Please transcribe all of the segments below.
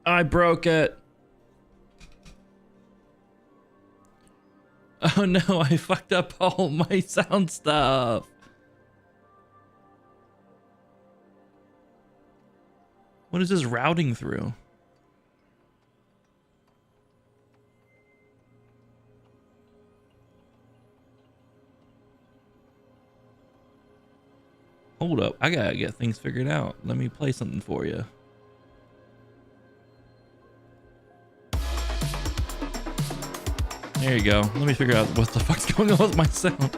I broke it. Oh no, I fucked up all my sound stuff. What is this routing through? Hold up, I gotta get things figured out. Let me play something for you. There you go. Let me figure out what the fuck's going on with my sound.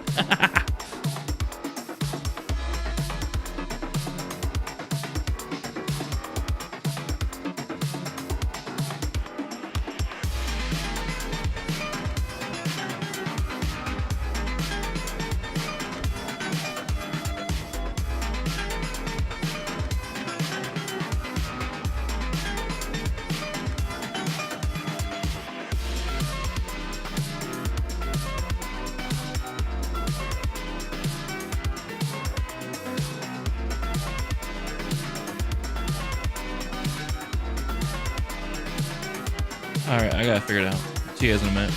Alright, I gotta figure it out. See you guys in a minute.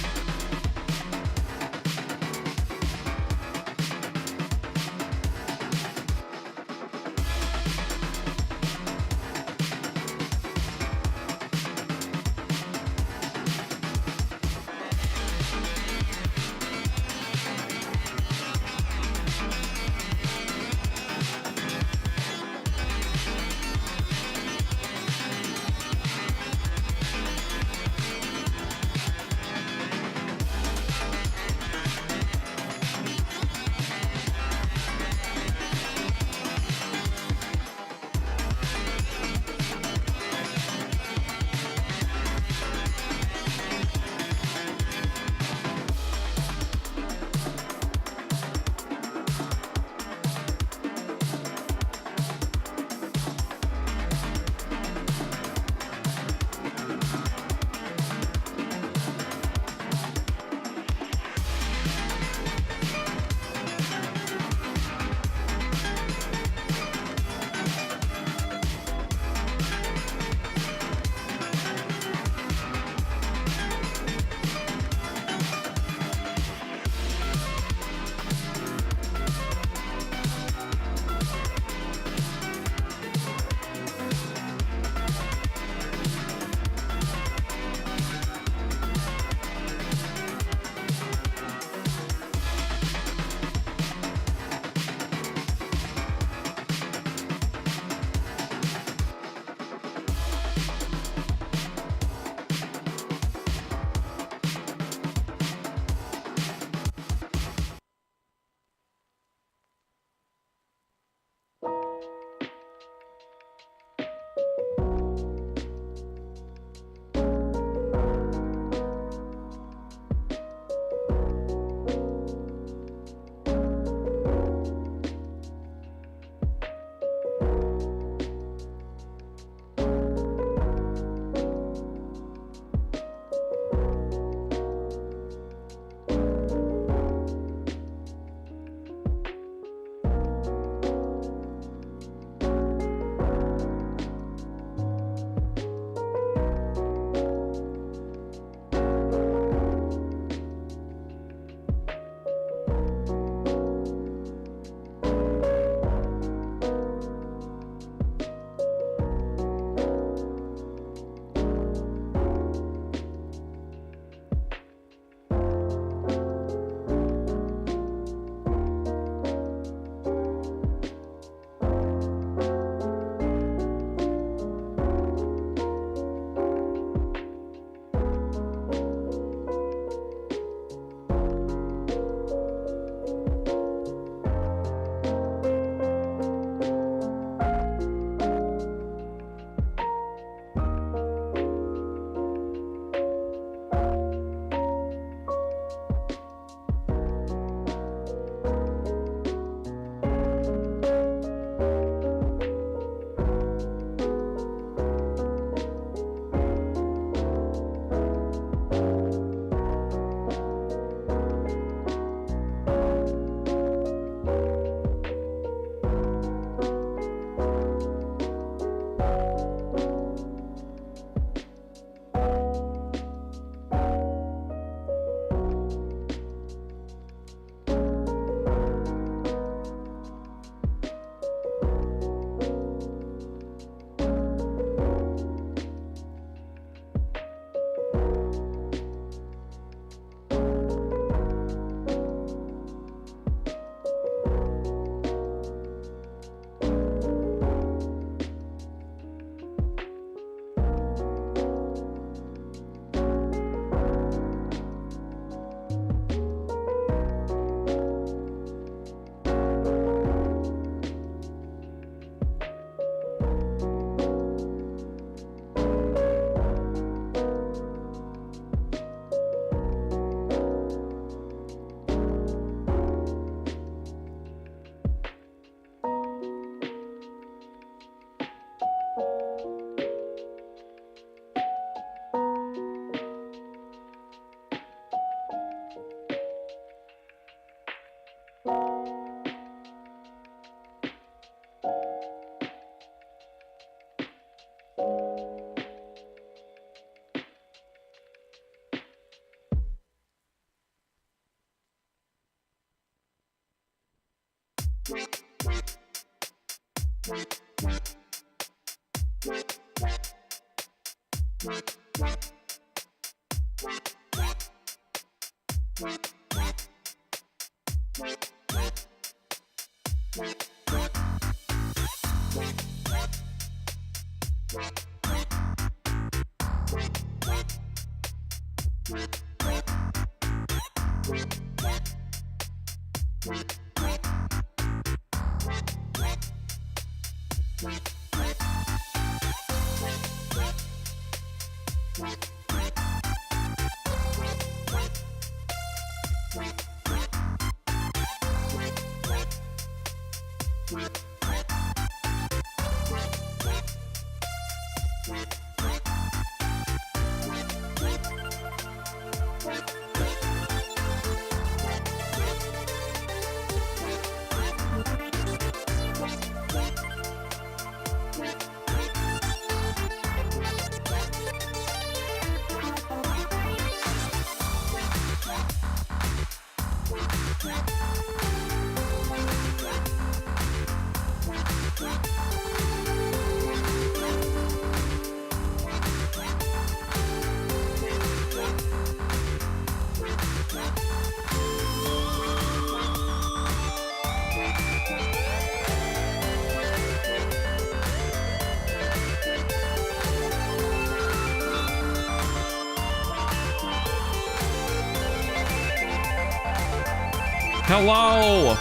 Hello!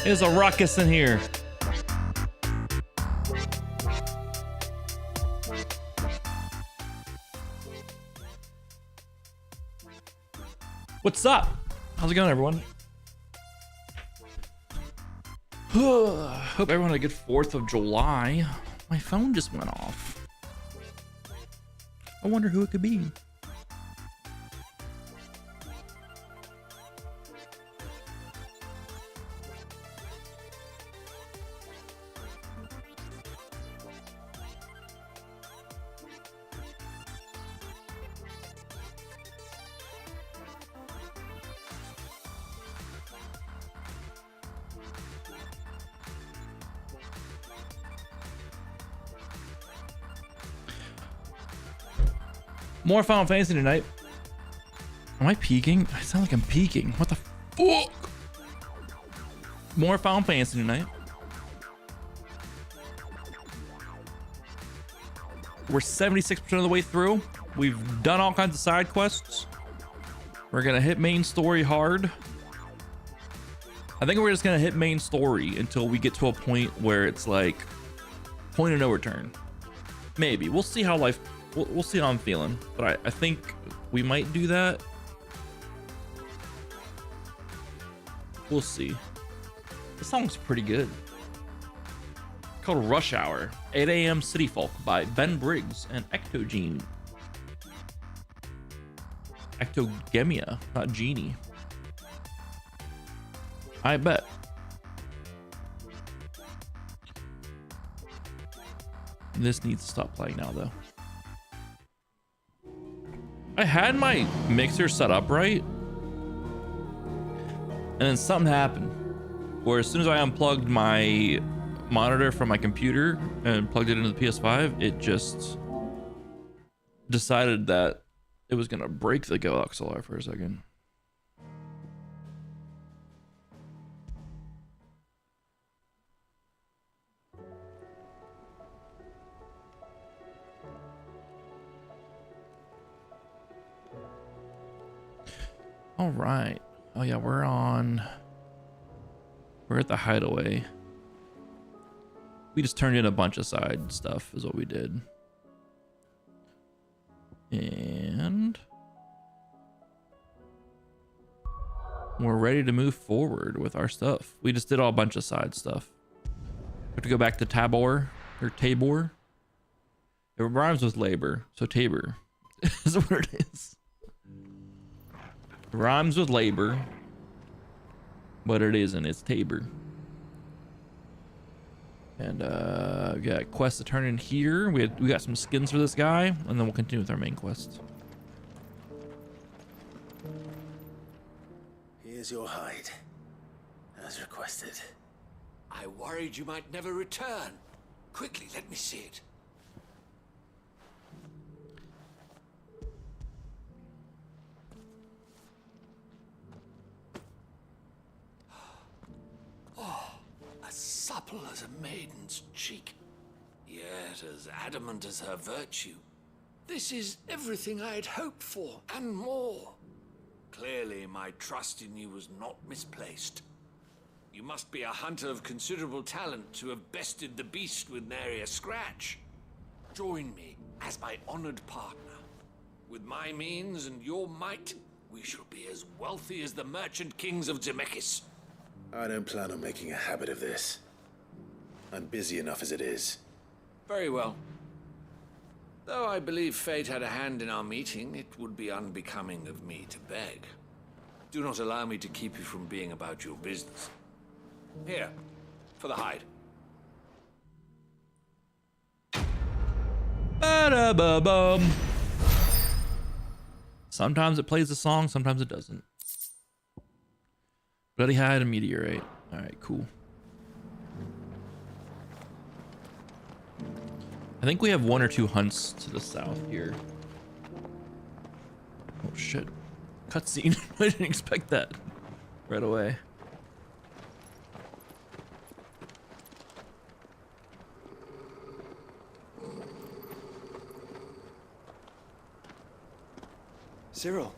There's a ruckus in here. What's up? How's it going, everyone? Hope everyone had a good 4th of July. My phone just went off. I wonder who it could be. More Final Fantasy tonight. Am I peeking? I sound like I'm peeking. What the fuck? More Final Fantasy tonight. We're 76% of the way through. We've done all kinds of side quests. We're gonna hit main story hard. I think we're just gonna hit main story until we get to a point where it's like point of no return. Maybe. We'll see how life... We'll see how I'm feeling, but I think we might do that. We'll see. This song's pretty good. It's called Rush Hour, 8 a.m. City Folk by Ben Briggs and Ectogene. Ectogemia, not Genie. I bet. This needs to stop playing now, though. I had my mixer set up right, and then something happened where as soon as I unplugged my monitor from my computer and plugged it into the PS5, it just decided that it was gonna break the Go XLR for a second. All right. Oh yeah, we're at the hideaway. We just turned in a bunch of side stuff is what we did. And we're ready to move forward with our stuff. We just did all a bunch of side stuff. We have to go back to Tabor or Tabor. It rhymes with labor, so Tabor is what it is. Rhymes with labor, but it isn't. It's Tabor. And we got quests to turn in here. We got some skins for this guy, and then we'll continue with our main quest. Here's your hide, as requested. I worried you might never return. Quickly, let me see it. Oh, as supple as a maiden's cheek, yet as adamant as her virtue. This is everything I had hoped for, and more. Clearly, my trust in you was not misplaced. You must be a hunter of considerable talent to have bested the beast with nary a scratch. Join me as my honored partner. With my means and your might, we shall be as wealthy as the merchant kings of Zemeckis. I don't plan on making a habit of this. I'm busy enough as it is. Very well. Though I believe fate had a hand in our meeting, it would be unbecoming of me to beg. Do not allow me to keep you from being about your business. Here, for the hide. Ba-da-ba-bum. Sometimes it plays a song, sometimes it doesn't. Bloody hide a meteorite. All right, cool. I think we have 1 or 2 hunts to the south here. Oh shit. Cutscene. I didn't expect that right away. Cyril,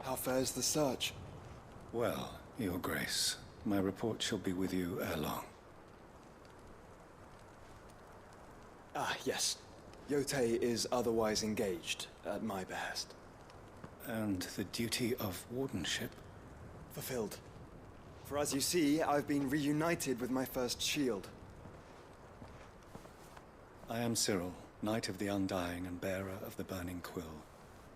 how fares the search? Well, Your Grace, my report shall be with you ere long. Ah, yes. Yotei is otherwise engaged, at my behest. And the duty of wardenship? Fulfilled. For as you see, I've been reunited with my first shield. I am Cyril, Knight of the Undying and bearer of the Burning Quill,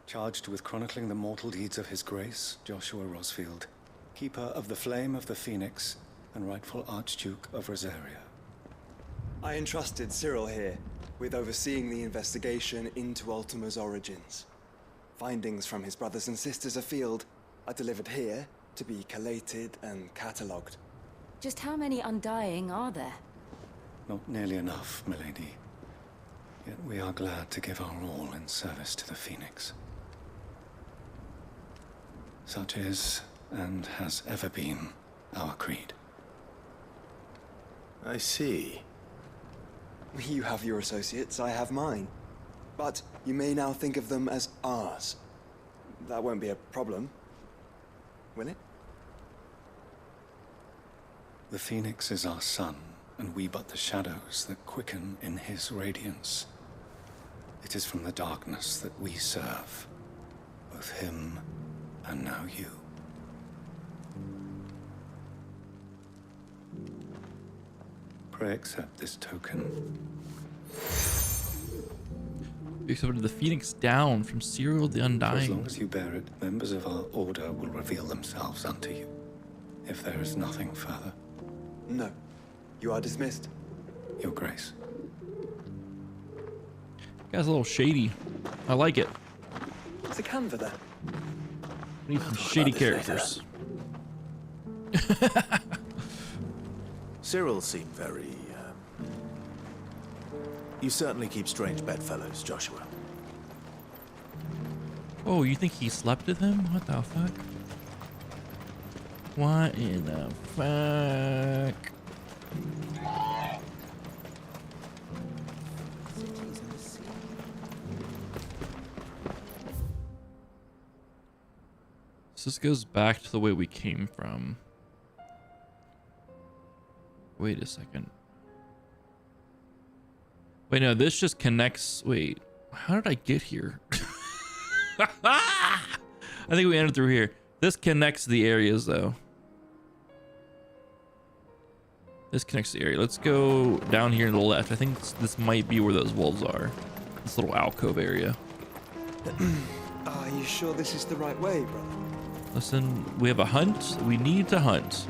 charged with chronicling the mortal deeds of His Grace, Joshua Rosfield, keeper of the Flame of the Phoenix and rightful Archduke of Rosaria. I entrusted Cyril here with overseeing the investigation into Ultima's origins. Findings from his brothers and sisters afield are delivered here to be collated and catalogued. Just how many Undying are there? Not nearly enough, milady. Yet we are glad to give our all in service to the Phoenix. Such is, and has ever been, our creed. I see. You have your associates, I have mine. But you may now think of them as ours. That won't be a problem, will it? The Phoenix is our sun, and we but the shadows that quicken in his radiance. It is from the darkness that we serve, both him and now you. Pray accept this token. We accepted the Phoenix down from Cyril the For as Undying. long as you bear it, members of our order will reveal themselves unto you, if there is nothing further. No. You are dismissed. Your Grace. Guy's a little shady. I like it. There's a canva there. We need some shady characters. Cyril seemed very, You certainly keep strange bedfellows, Joshua. Oh, you think he slept with him? What the fuck? What in the fuck? So this goes back to the way we came from. Wait a second. Wait, no, this just connects. Wait, how did I get here? I think we entered through here. This connects the areas, though. This connects the area. Let's go down here to the left. I think this might be where those wolves are. This little alcove area. Are you sure this is the right way, brother? Listen, we have a hunt. We need to hunt.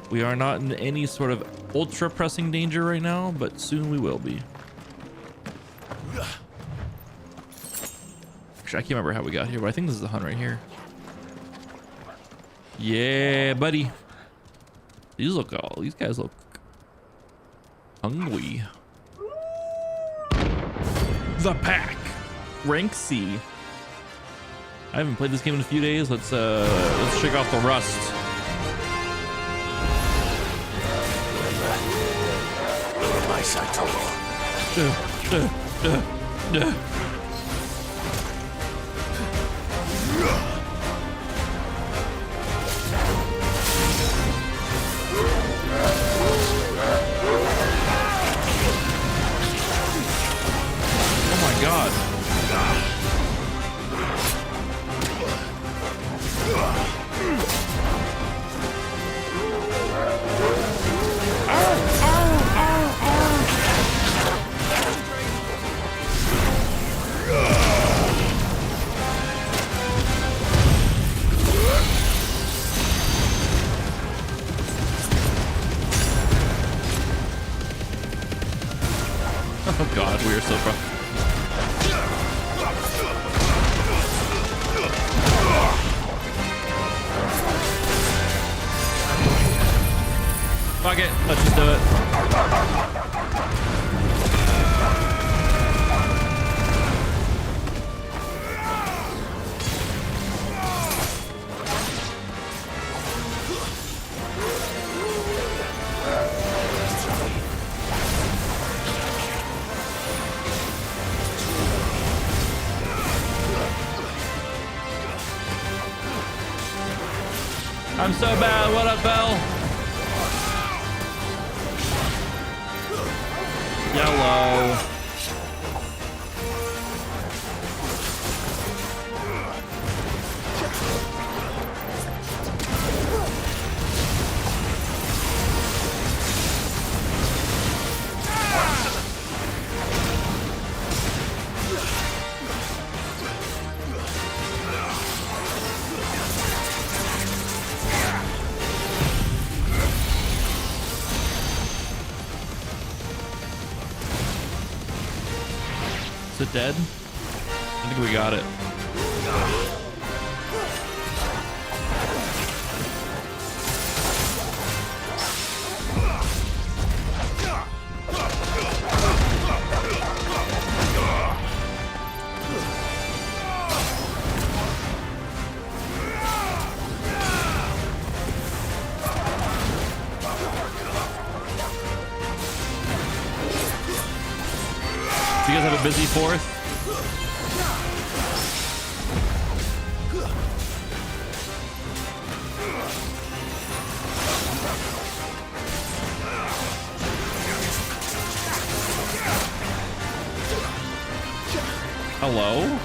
We are not in any sort of ultra pressing danger right now, but soon we will be. Actually, I can't remember how we got here, but I think this is the hunt right here. Yeah, buddy. These guys look hungry. The pack. Rank C. I haven't played this game in a few days. Let's shake off the rust. My side total. Oh my god. Oh god, we are so far. Fuck it, let's just do it. I'm so bad. What up, Bell? Yellow. Is it dead? I think we got it. Do you guys have a busy fourth? Hello?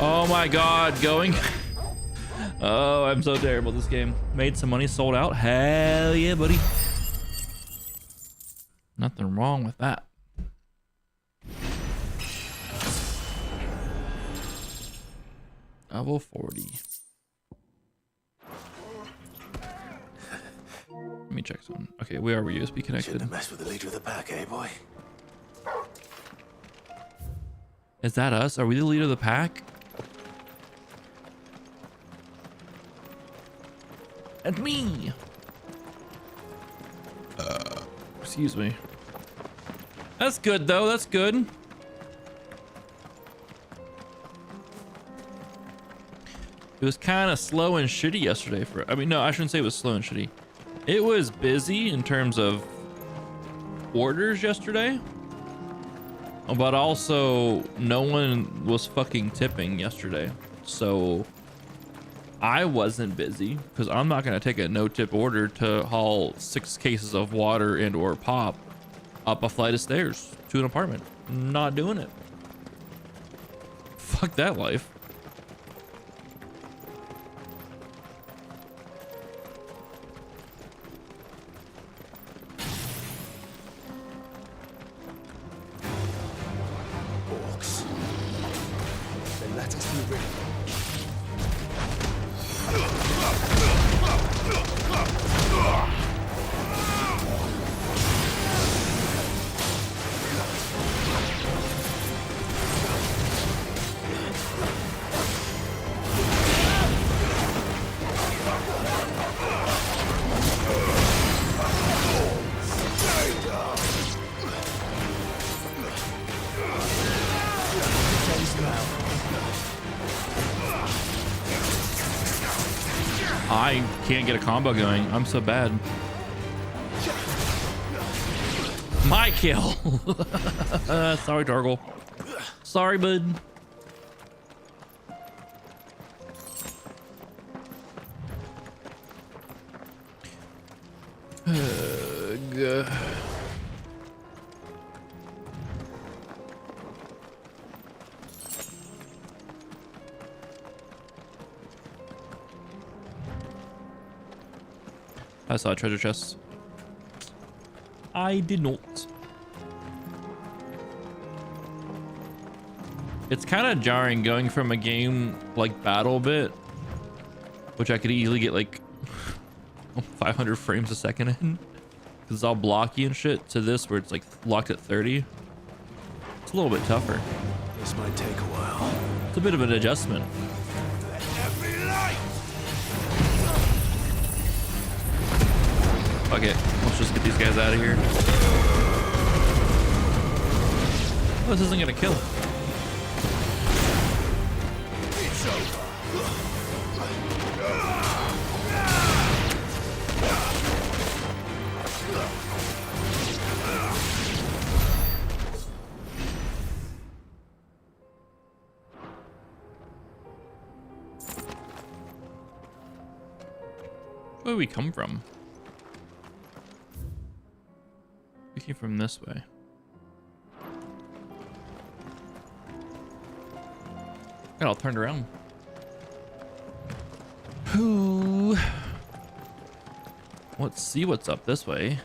Oh my god, going. Oh, I'm so terrible at this game. Made some money, sold out. Hell yeah, buddy. Nothing wrong with that. Level 40. Let me check something. Okay, we are USB connected. Shouldn't have messed with the leader of the pack, eh, boy? Is that us? Are we the leader of the pack? And me. Excuse me. That's good though. That's good. It was kind of slow and shitty yesterday for, I mean, no, I shouldn't say it was slow and shitty. It was busy in terms of orders yesterday, but also no one was fucking tipping yesterday. So I wasn't busy because I'm not going to take a no tip order to haul 6 cases of water and or pop up a flight of stairs to an apartment. Not doing it. Fuck that life. Orcs. Then let us be ready. I can't get a combo going. I'm so bad. My kill. Sorry, Targle. Sorry, bud. I saw a treasure chest. I did not. It's kind of jarring going from a game like Battle Bit, which I could easily get like 500 frames a second in, because it's all blocky and shit, to this where it's like locked at 30. It's a little bit tougher. This might take a while. It's a bit of an adjustment. Fuck it. Let's just get these guys out of here. Oh, this isn't gonna kill. Where did we come from? We came from this way. Got all turned around. Ooh. Let's see what's up this way.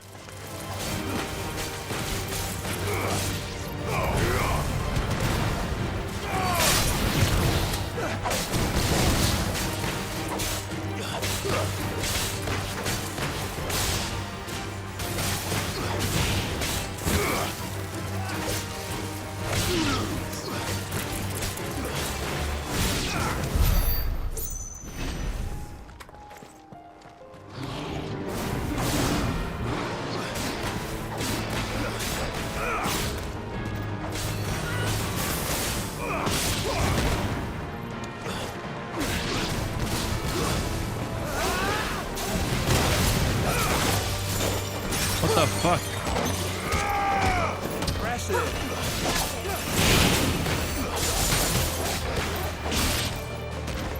What the fuck?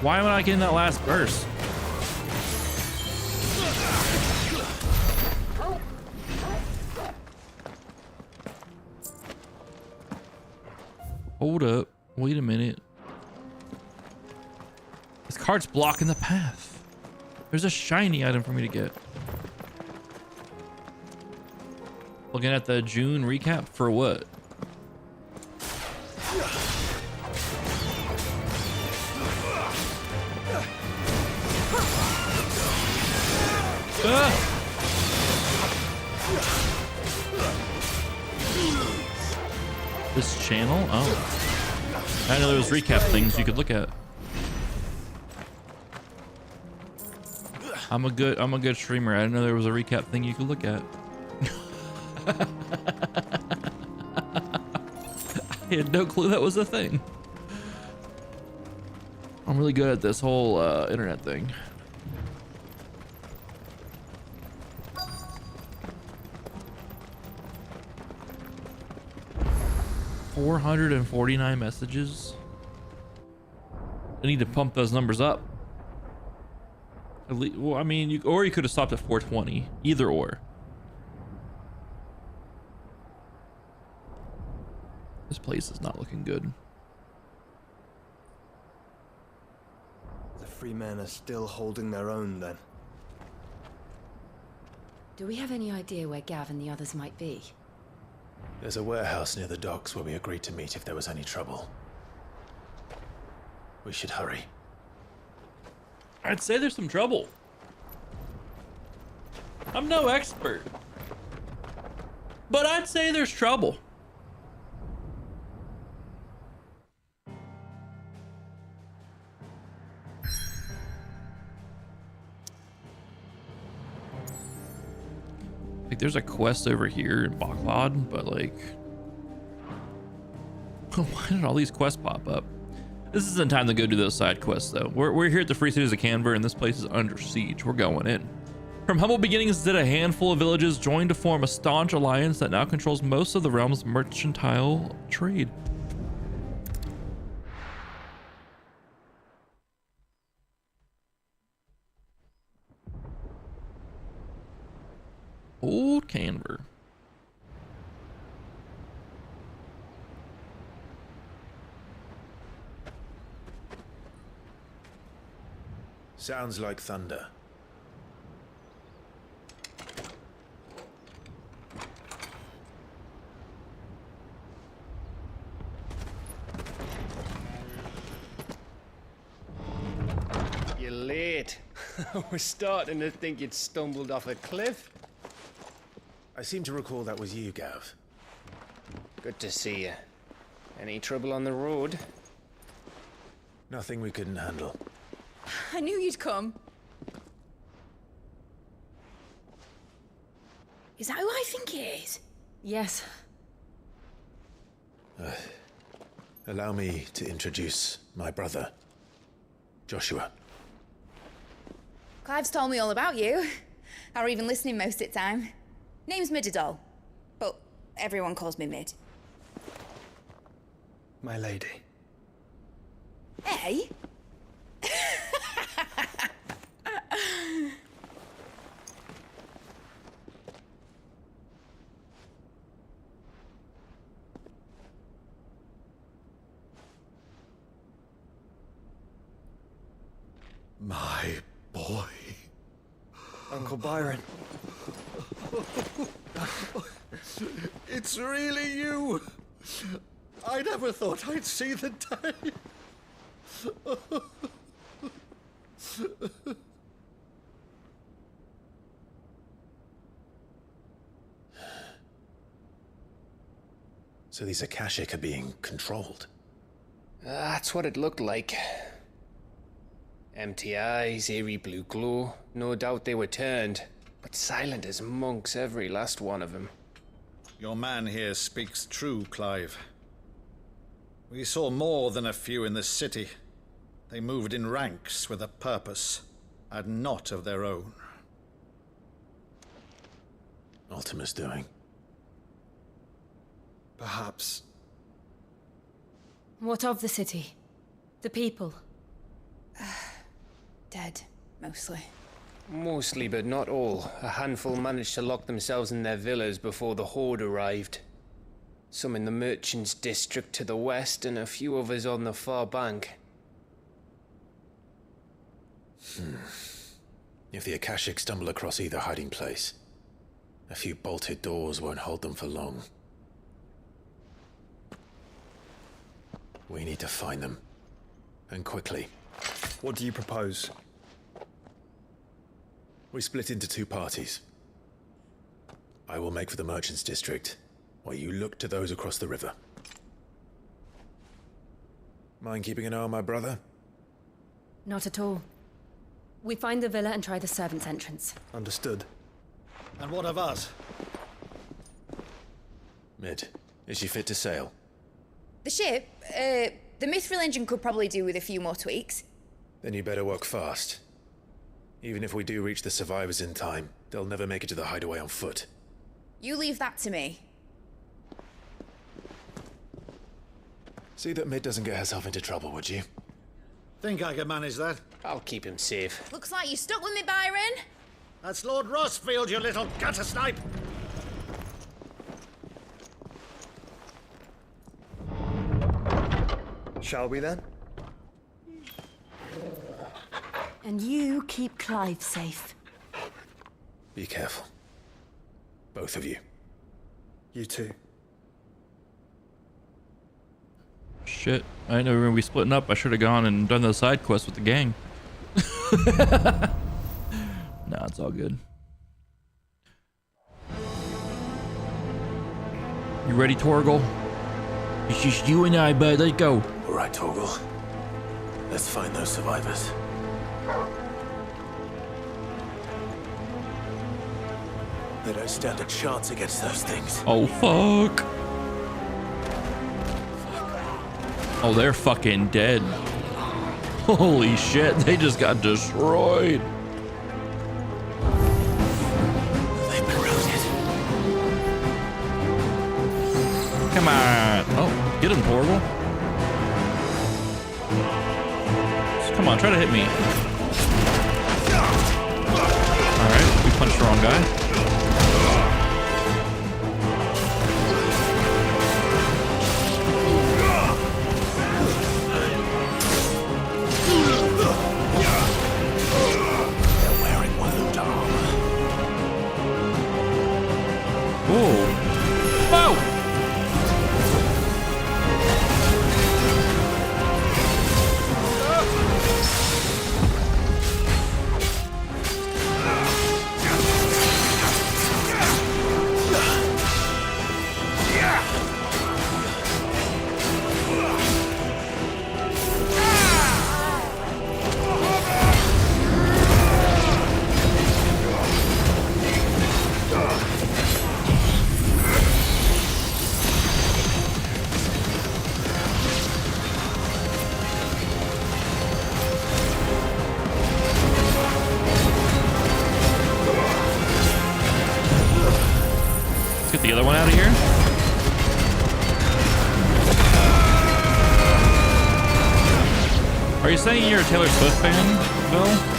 Why am I not getting that last burst? Hold up. Wait a minute. This card's blocking the path. There's a shiny item for me to get. Looking at the June recap for what? Ah! This channel? Oh. I know there was recap things you could look at. I'm a good streamer. I didn't know there was a recap thing you could look at. I had no clue that was a thing. I'm really good at this whole internet thing. $449 messages. I need to pump those numbers up. At least, well, I mean, you could have stopped at 420. Either or. This place is not looking good. The free men are still holding their own, then. Do we have any idea where Gav and the others might be? There's a warehouse near the docks where we agreed to meet if there was any trouble. We should hurry. I'd say there's some trouble. I'm no expert, but I'd say there's trouble. Like, there's a quest over here in Baklad, but like, why did all these quests pop up? This isn't time to go do those side quests, though. We're here at the Free Cities of Canberra, and this place is under siege. We're going in. From humble beginnings that a handful of villages joined to form a staunch alliance that now controls most of the realm's mercantile trade. Old Canberra. Sounds like thunder. You're late. I was starting to think you'd stumbled off a cliff. I seem to recall that was you, Gav. Good to see you. Any trouble on the road? Nothing we couldn't handle. I knew you'd come. Is that who I think it is? Yes. Allow me to introduce my brother, Joshua. Clive's told me all about you. Or even listening most of the time. Name's Midadol, but everyone calls me Mid. My lady. Hey? My boy. Uncle Byron. It's really you. I never thought I'd see the day. So these Akashic are being controlled. That's what it looked like. Empty eyes, eerie blue glow. No doubt they were turned, but silent as monks, every last one of them. Your man here speaks true, Clive. We saw more than a few in the city. They moved in ranks with a purpose, and not of their own. Ultima's doing. Perhaps. What of the city? The people? Dead, mostly. Mostly, but not all. A handful managed to lock themselves in their villas before the Horde arrived. Some in the Merchants' District to the west, and a few others on the far bank. If the Akashic stumble across either hiding place, a few bolted doors won't hold them for long. We need to find them. And quickly. What do you propose? We split into two parties. I will make for the Merchants' District, while you look to those across the river. Mind keeping an eye on my brother? Not at all. We find the villa and try the servants' entrance. Understood. And what of us? Mid, is she fit to sail? The ship, the Mithril engine could probably do with a few more tweaks. Then you better work fast. Even if we do reach the survivors in time, they'll never make it to the hideaway on foot. You leave that to me. See that Mid doesn't get herself into trouble, would you? Think I can manage that? I'll keep him safe. Looks like you stuck with me, Byron. That's Lord Rossfield, you little gutter snipe! Shall we then? And you keep Clive safe. Be careful. Both of you. You too. Shit, I didn't know we were gonna be splitting up. I should have gone and done those side quests with the gang. Nah, it's all good. You ready, Torgal? It's just you and I, bud. Let's go. All right, Torgal. Let's find those survivors. They don't stand a chance against those things. Oh, fuck. Oh, they're fucking dead. Holy shit, they just got destroyed. They've been routed. Come on. Oh, get him, Torval. Come on, try to hit me. All right, we punched the wrong guy. Let's get the other one out of here. Are you saying you're a Taylor Swift fan, Bill?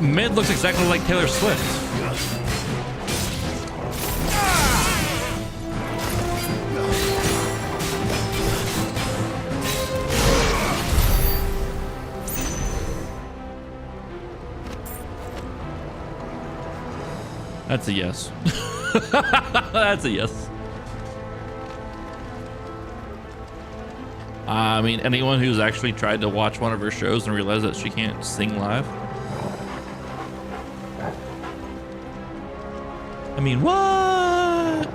Mid looks exactly like Taylor Swift. That's a yes. That's a yes. I mean, anyone who's actually tried to watch one of her shows and realized that she can't sing live. I mean, what?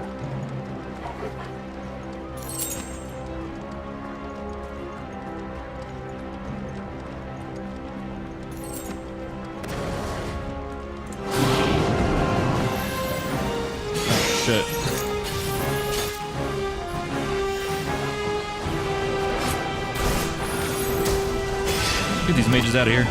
Shit. Get these mages out of here.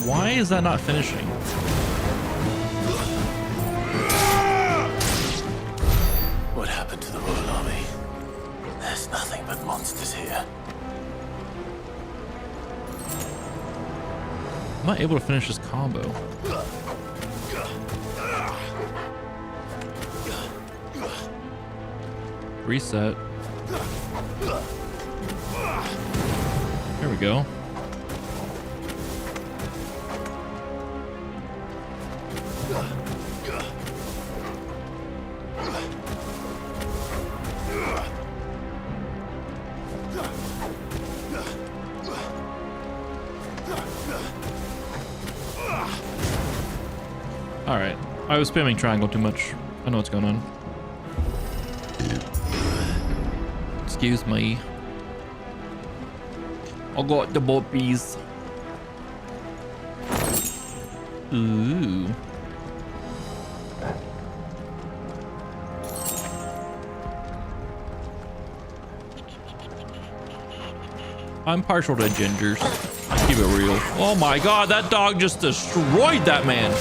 Why is that not finishing? What happened to the Royal Army? There's nothing but monsters here. I'm not able to finish this combo. Reset. There we go. All right, I was spamming triangle too much. I know what's going on. Excuse me. I got the boppies. Ooh. I'm partial to gingers. Keep it real. Oh my god, that dog just destroyed that man.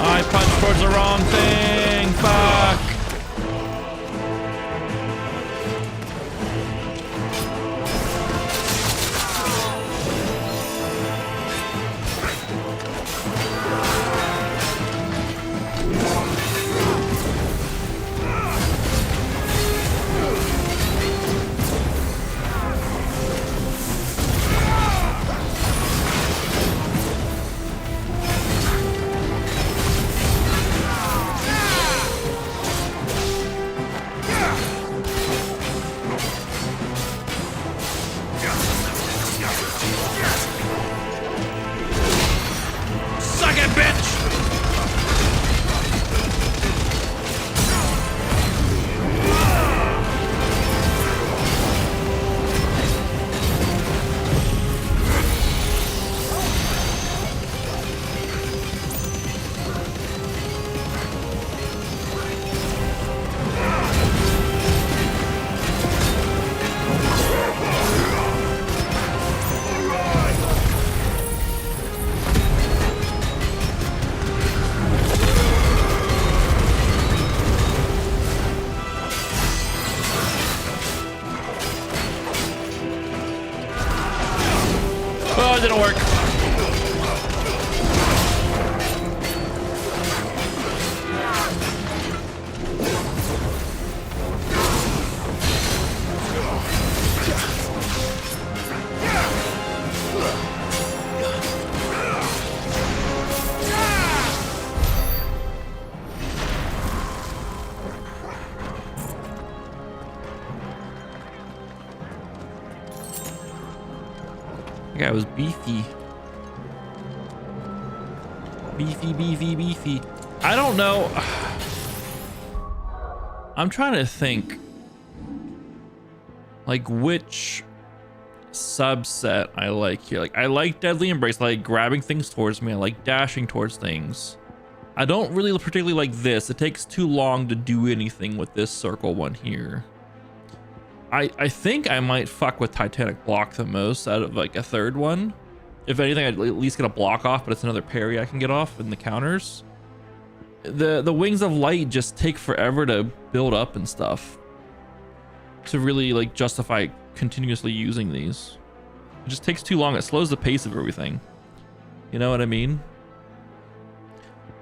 I punched towards the wrong thing. Fuck. Suck it, bitch! Oh, it didn't work. That guy was beefy. Beefy. I don't know. I'm trying to think like which subset I like here. Like I like Deadly Embrace. I like grabbing things towards me. I like dashing towards things. I don't really particularly like this. It takes too long to do anything with this circle one here. I think I might fuck with Titanic Block the most out of like a third one. If anything, I'd at least get a block off, but it's another parry I can get off in the counters. The Wings of Light just take forever to build up and stuff to really like justify continuously using these. It just takes too long. It slows the pace of everything. You know what I mean?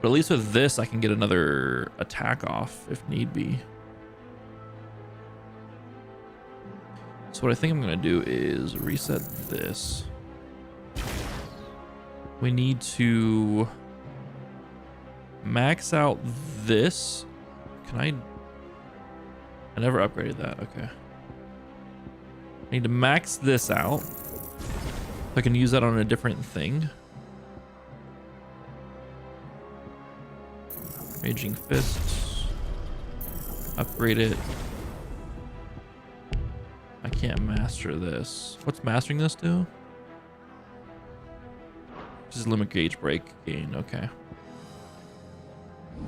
But at least with this, I can get another attack off if need be. So what I think I'm gonna do is reset this. We need to max out this. Can I never upgraded that, okay. I need to max this out. So I can use that on a different thing. Raging Fists. Upgrade it. I can't master this. What's mastering this do? Just limit gauge break gain, okay.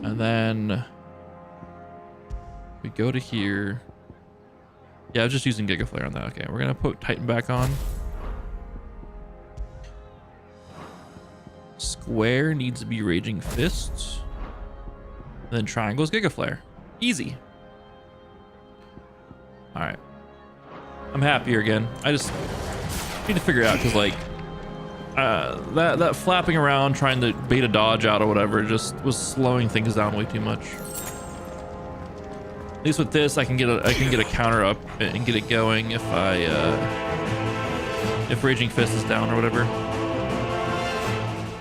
And then we go to here. Yeah, I was just using Giga Flare on that. Okay, we're gonna put Titan back on. Square needs to be Raging Fists. And then triangle's Giga Flare. Easy. All right. I'm happier again. I just need to figure it out because like that flapping around trying to bait a dodge out or whatever just was slowing things down way too much. At least with this, I can get a counter up and get it going if if Raging Fist is down or whatever.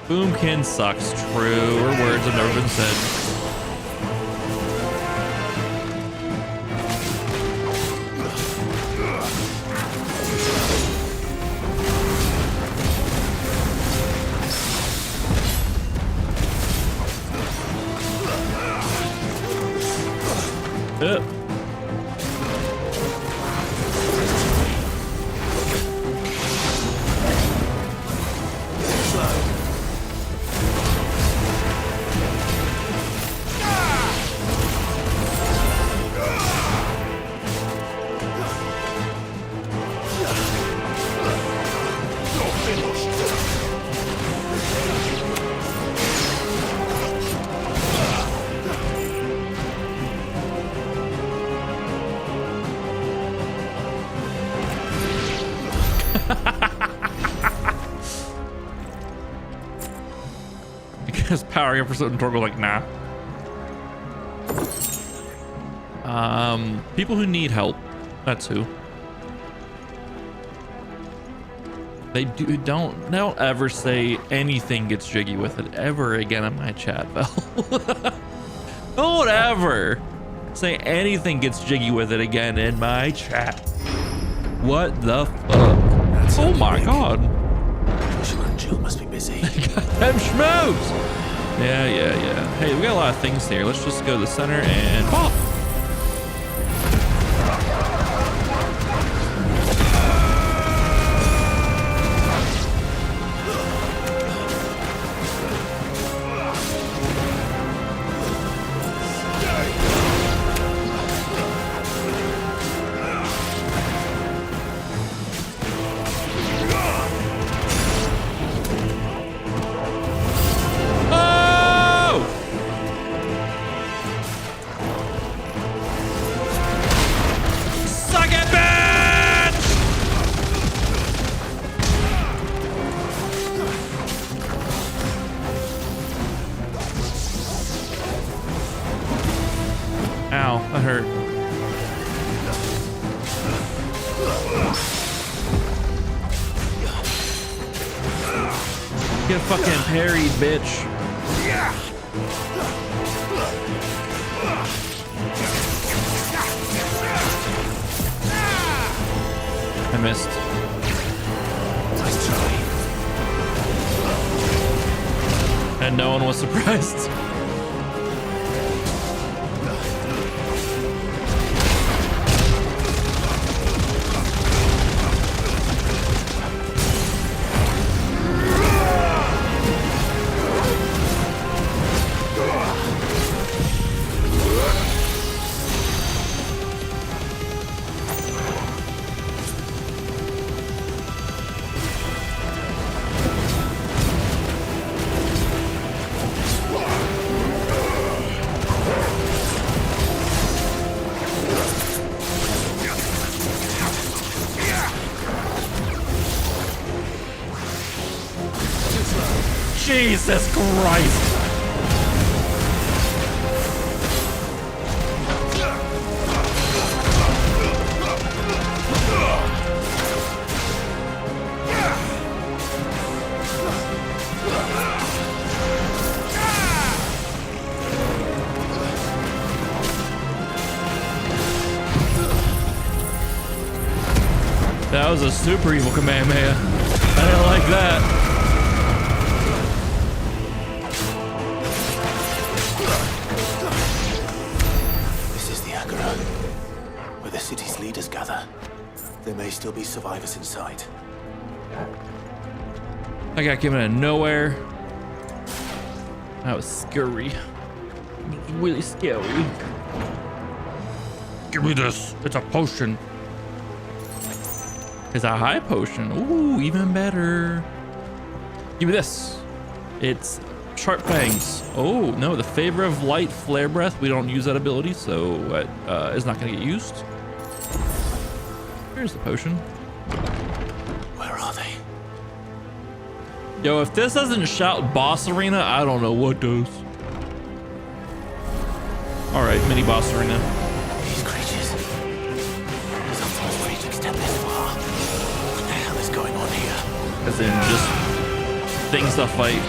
Boomkin sucks. Truer words have never been said. Because powering up for certain Torgo like, nah. People who need help. That's who. They don't ever say anything gets jiggy with it ever again in my chat, Vel. Don't ever say anything gets jiggy with it again in my chat. What the fuck? Oh my god. Joshua and Jill must be busy. Them schmoes. Yeah. Hey, we got a lot of things here. Let's just go to the center and pop. Ow, that hurt. Get fucking parried, bitch. I missed. Nice try. And no one was surprised. Jesus Christ. That was a super evil Kamehameha. I didn't like that. City's leaders gather. There may still be survivors inside. I got given a nowhere. That was scary. It was really scary. Give me this. It's a potion. It's a high potion. Ooh, even better. Give me this. It's sharp fangs. Oh, no, the favor of light flare breath. We don't use that ability, so it's not going to get used. Here's the potion. Where are they? Yo, if this doesn't shout boss arena, I don't know what does. All right, mini boss arena. These creatures. Sometimes reach extend this far. What the hell is going on here? As in just things to fight.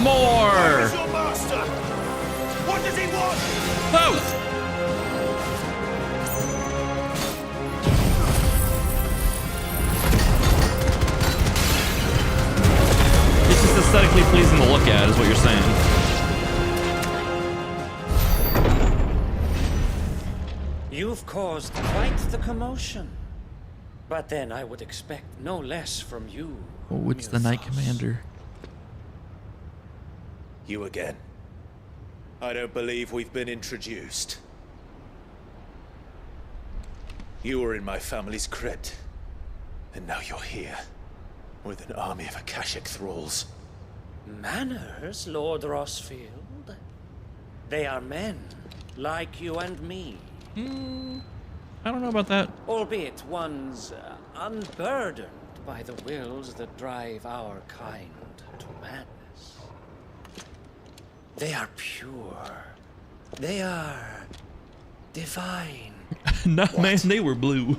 More! Where's your master? What does he want? Both! It's just aesthetically pleasing to look at, is what you're saying. You've caused quite the commotion. But then I would expect no less from you. Oh, it's the Knight Commander. You again. I don't believe we've been introduced. You were in my family's crypt, and now you're here, with an army of Akashic thralls. Manners, Lord Rosfield? They are men, like you and me. I don't know about that. Albeit ones unburdened by the wills that drive our kind to madness. They are pure. They are divine. No, man, they were blue.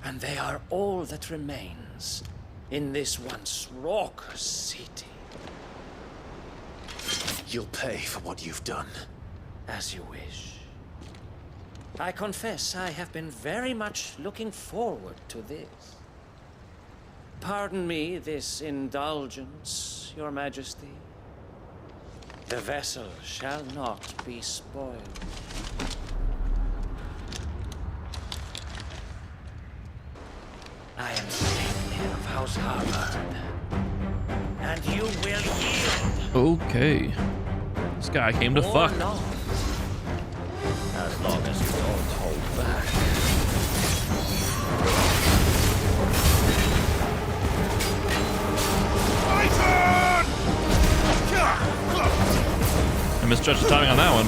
And they are all that remains in this once raucous city. You'll pay for what you've done. As you wish. I confess I have been very much looking forward to this. Pardon me this indulgence, Your Majesty. The vessel shall not be spoiled. I am Stately of House Harvard, and you will yield. Okay. This guy came to Or fuck. not, as long as you don't hold back. I misjudged the timing on that one.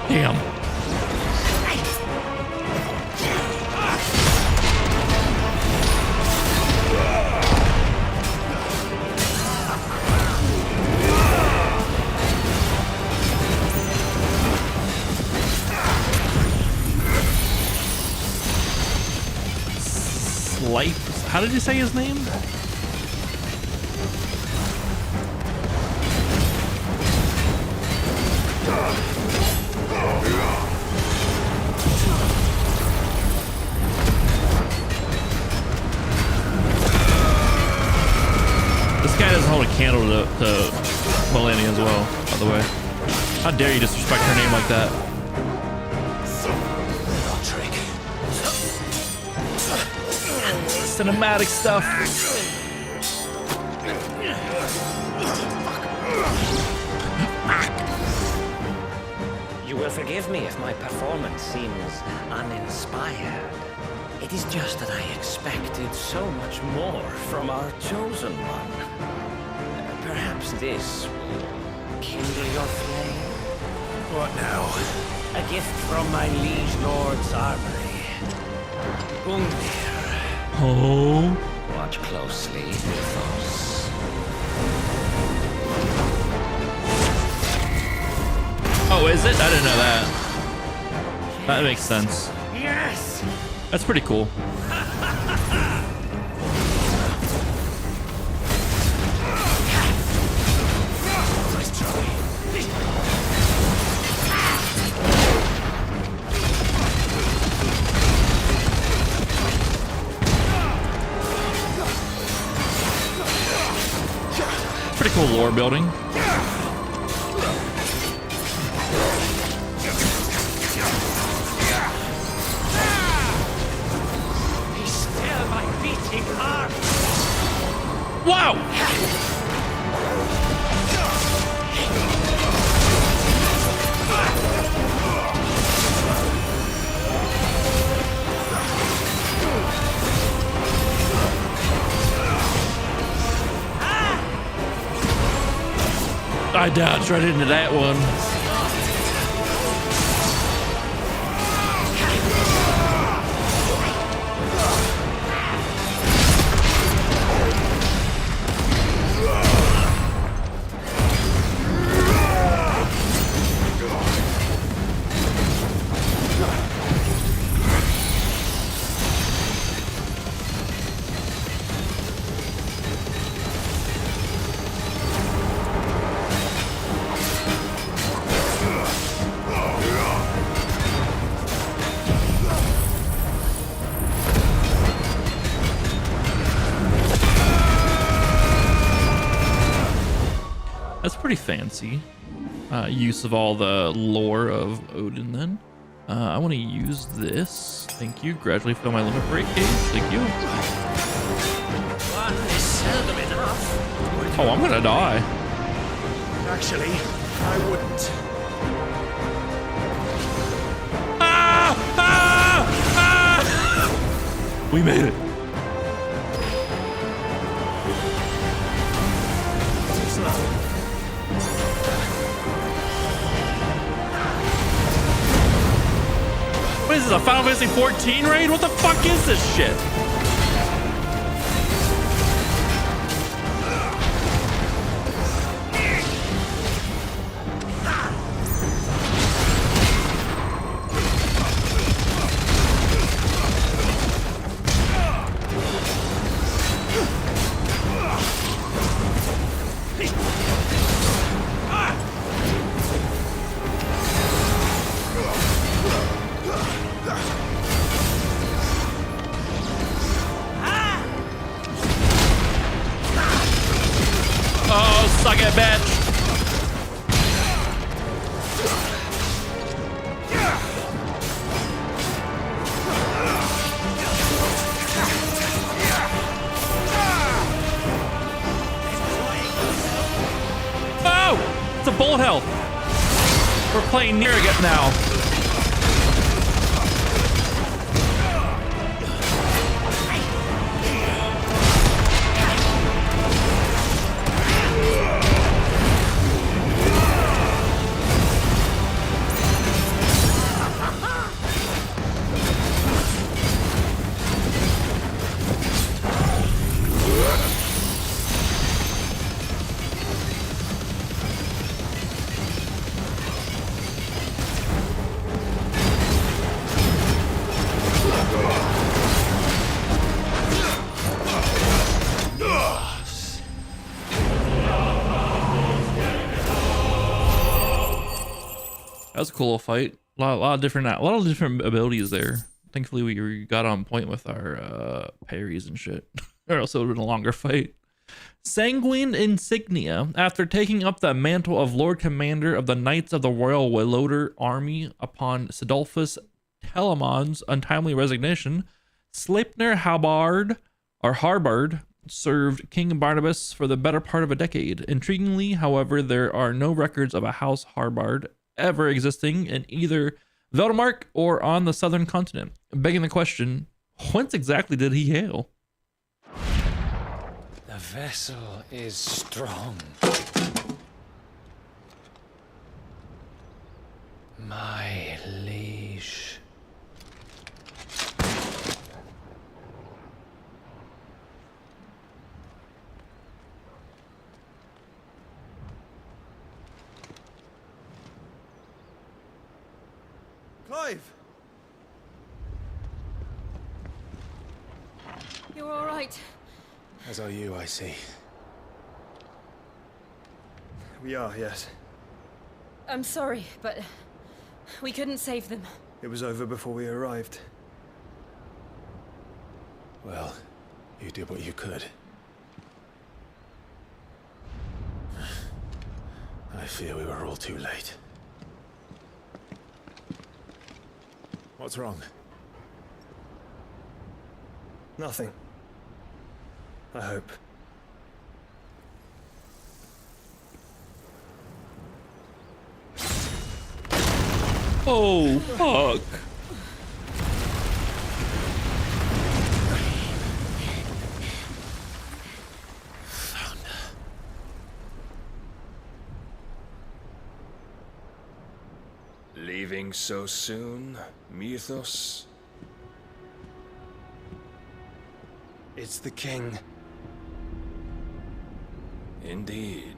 Damn. Slight. How did you say his name? This guy doesn't hold a candle to Melania as well, by the way. How dare you disrespect her name like that? Cinematic stuff. You will forgive me if my performance seems uninspired. It is just that I expected so much more from our chosen one. Perhaps this will Kindle your flame. What now? A gift from my liege lord's armory. Gungnir. Oh. Watch closely, Mythos. Oh, is it? I didn't know that. That makes sense. Yes! That's pretty cool. Pretty cool lore building. He's still my beating heart! Wow! I dodged right into that one. That's pretty fancy use of all the lore of Odin then. I want to use this. Thank you. Gradually fill my limit break gauge. Thank you. One is seldom enough. Oh, I'm gonna die. Actually, I wouldn't. Ah! Ah! Ah! We made it. What is this, a Final Fantasy 14 raid? What the fuck is this shit? Oh, suck it, bitch. Oh, it's a bullet hell. We're playing near it now. That was a cool little fight. A lot of different abilities there. Thankfully, we got on point with our parries and shit, or else it would have been a longer fight. Sanguine Insignia. After taking up the mantle of Lord Commander of the Knights of the Royal Welloder Army upon Sidolphus Telemon's untimely resignation, Sleipnir Harbard served King Barnabas for the better part of a decade. Intriguingly, however, there are no records of a House Harbard ever existing in either Veldemark or on the southern continent, begging the question, whence exactly did he hail? The vessel is strong. My liege. Clive! You're all right. As are you, I see. We are, yes. I'm sorry, but we couldn't save them. It was over before we arrived. Well, you did what you could. I fear we were all too late. What's wrong? Nothing. I hope. Oh, fuck. Leaving so soon, Mythos? It's the king. Indeed.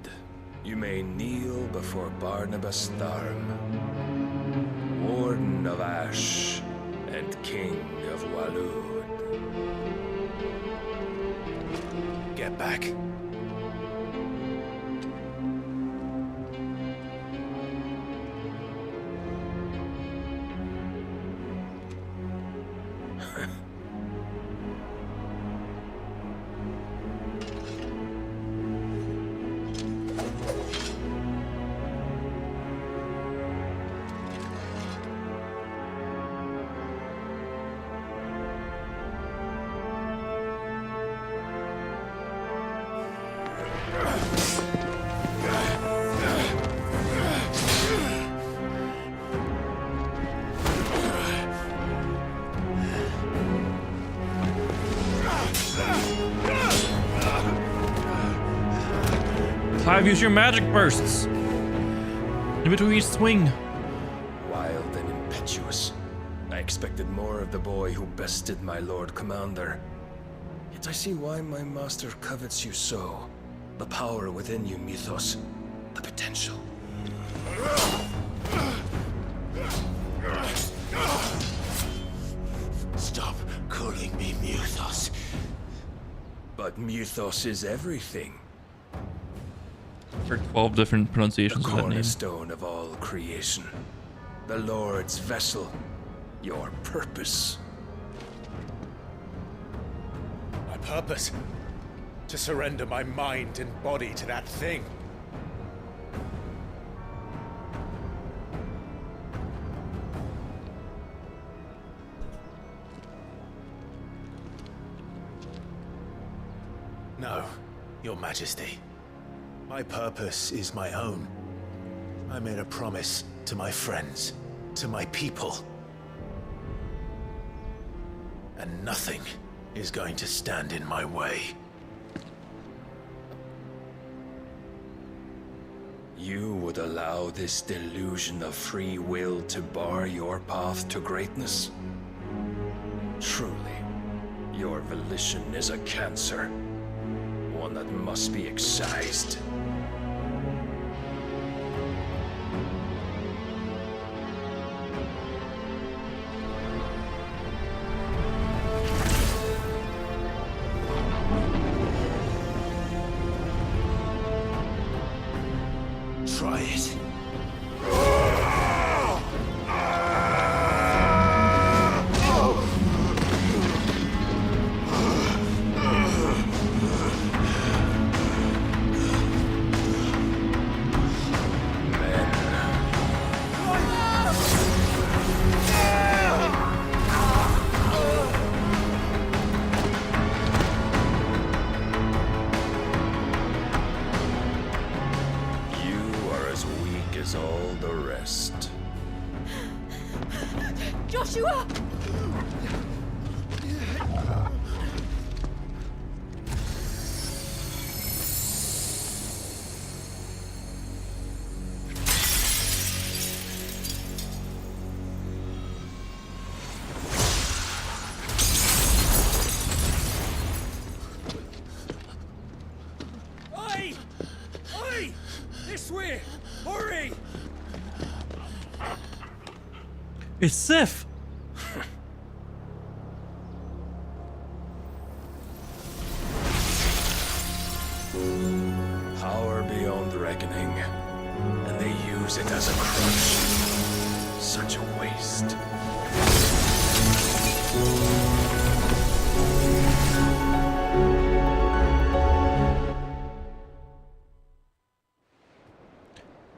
You may kneel before Barnabas Tharm, Warden of Ash and King of Waloed. Get back. Clive, use your magic bursts. In between each swing. Wild and impetuous. I expected more of the boy who bested my Lord Commander. Yet I see why my master covets you so. The power within you, Mythos. The potential. Stop calling me Mythos. But Mythos is everything. Heard 12 different The pronunciations of that name. cornerstone of all creation. The Lord's vessel. Your purpose. My purpose? To surrender my mind and body to that thing. No, Your Majesty. My purpose is my own. I made a promise to my friends, to my people. And nothing is going to stand in my way. You would allow this delusion of free will to bar your path to greatness? Truly, your volition is a cancer. One that must be excised. Try it. Joshua! Hey! Oi! This way! Hurry! It's Sif. Power beyond reckoning, and they use it as a crutch. Such a waste.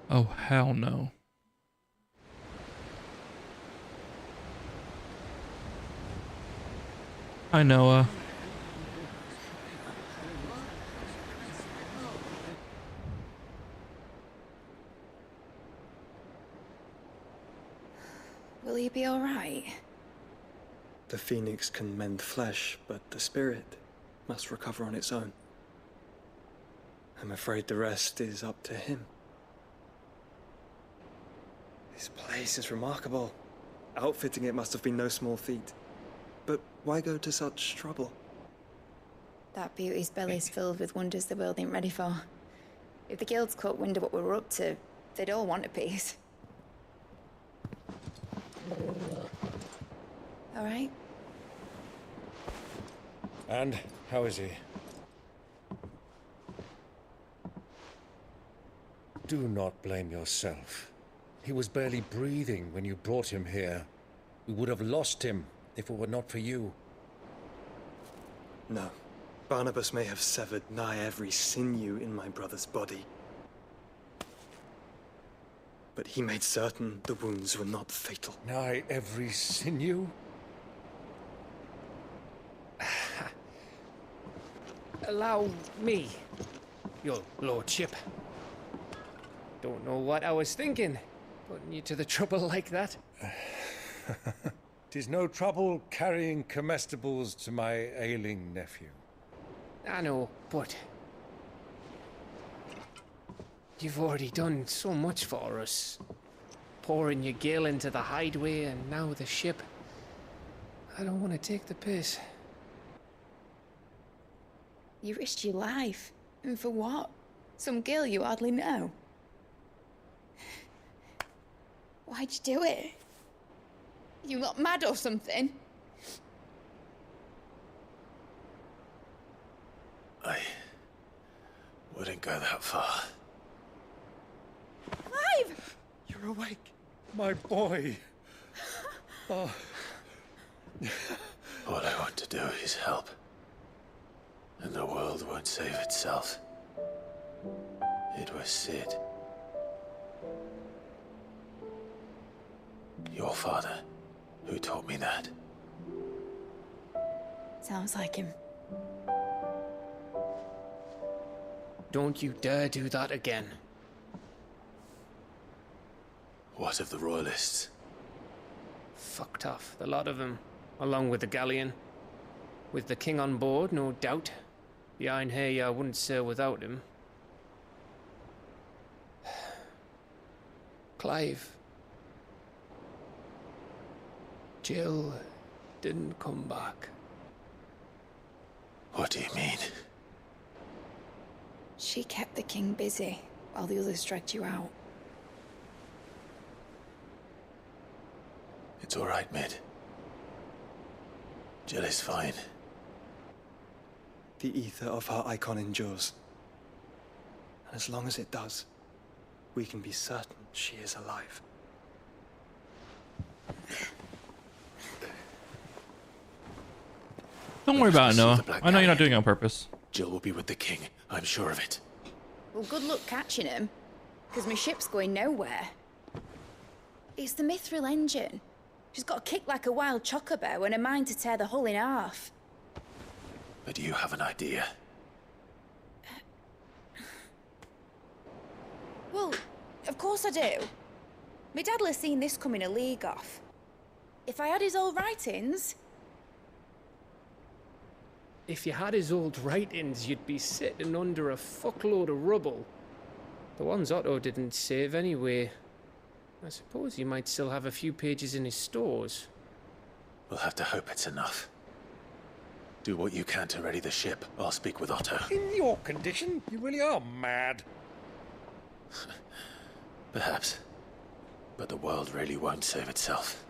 Oh, hell no. Hi, Noah. Will he be all right? The phoenix can mend flesh, but the spirit must recover on its own. I'm afraid the rest is up to him. This place is remarkable. Outfitting it must have been no small feat. But why go to such trouble? That beauty's belly's filled with wonders the world ain't ready for. If the guilds caught wind of what we were up to, they'd all want a piece. All right? And how is he? Do not blame yourself. He was barely breathing when you brought him here. We would have lost him if it were not for you. No. Barnabas may have severed nigh every sinew in my brother's body. But he made certain the wounds were not fatal. Nigh every sinew? Allow me, your lordship. Don't know what I was thinking, putting you to the trouble like that. 'Tis no trouble carrying comestibles to my ailing nephew. I know, but you've already done so much for us. Pouring your gil into the hideaway and now the ship. I don't want to take the piss. You risked your life. And for what? Some girl you hardly know. Why'd you do it? You not mad or something? I wouldn't go that far. Clive! You're awake, my boy. Oh. All I want to do is help. And the world won't save itself. It was Sid. Your father, who taught me that. Sounds like him. Don't you dare do that again. What of the royalists? Fucked off, the lot of them, along with the galleon. With the king on board, no doubt. Behind here, I wouldn't sail without him. Clive. Jill didn't come back. What do you mean? She kept the king busy while the others dragged you out. It's all right, Mid. Jill is fine. The ether of her icon endures. And as long as it does, we can be certain she is alive. Don't worry about it, Noah. I know you're not doing it on purpose. Jill will be with the king. I'm sure of it. Well, good luck catching him, because my ship's going nowhere. It's the Mithril engine. She's got a kick like a wild chocobo and a mind to tear the hull in half. But you have an idea. Well, of course I do. My dad'll have seen this coming a league off. If I had his old writings... If you had his old writings, you'd be sitting under a fuckload of rubble. The ones Otto didn't save anyway. I suppose he might still have a few pages in his stores. We'll have to hope it's enough. Do what you can to ready the ship. I'll speak with Otto. In your condition, you really are mad. Perhaps. But the world really won't save itself.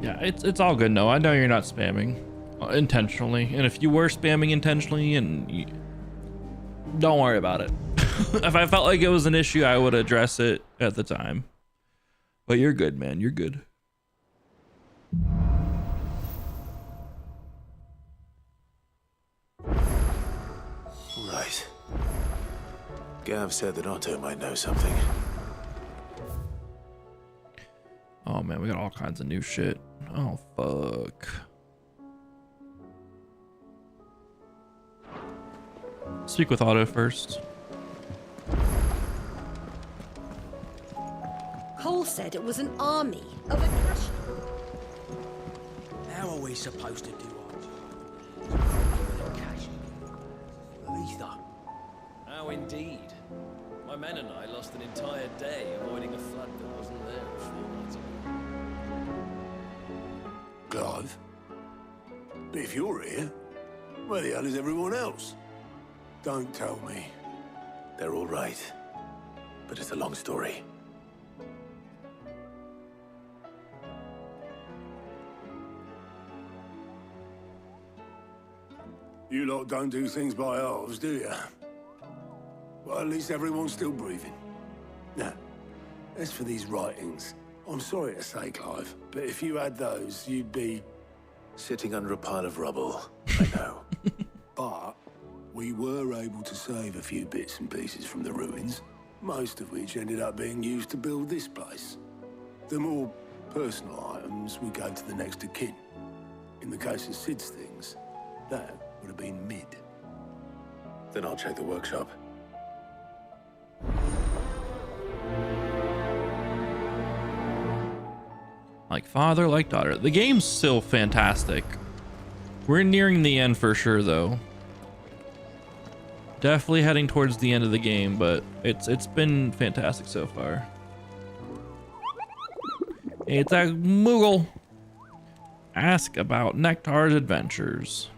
Yeah, it's all good. No, I know you're not spamming intentionally, and if you were spamming intentionally, don't worry about it. If I felt like it was an issue, I would address it at the time. But you're good, man. You're good. Right. Gav said that Otto might know something. Oh man, we got all kinds of new shit. Oh fuck. Speak with Otto first. Cole said it was an army of a cash. How are we supposed to do our job? Letha. Oh, indeed. My men and I lost an entire day avoiding a flood that wasn't there a fortnight ago. Clive? But if you're here, where the hell is everyone else? Don't tell me. They're all right. But it's a long story. You lot don't do things by halves, do you? Well, at least everyone's still breathing. Now, as for these writings, I'm sorry to say, Clive, but if you had those, you'd be... Sitting under a pile of rubble, I know. But we were able to save a few bits and pieces from the ruins, most of which ended up being used to build this place. The more personal items we gave to the next of kin. In the case of Sid's things, that would have been mid. Then I'll check the workshop. Like father, like daughter. The game's still fantastic. We're nearing the end for sure, though. Definitely heading towards the end of the game, but it's been fantastic so far. It's a Moogle. Ask about Nectar's adventures.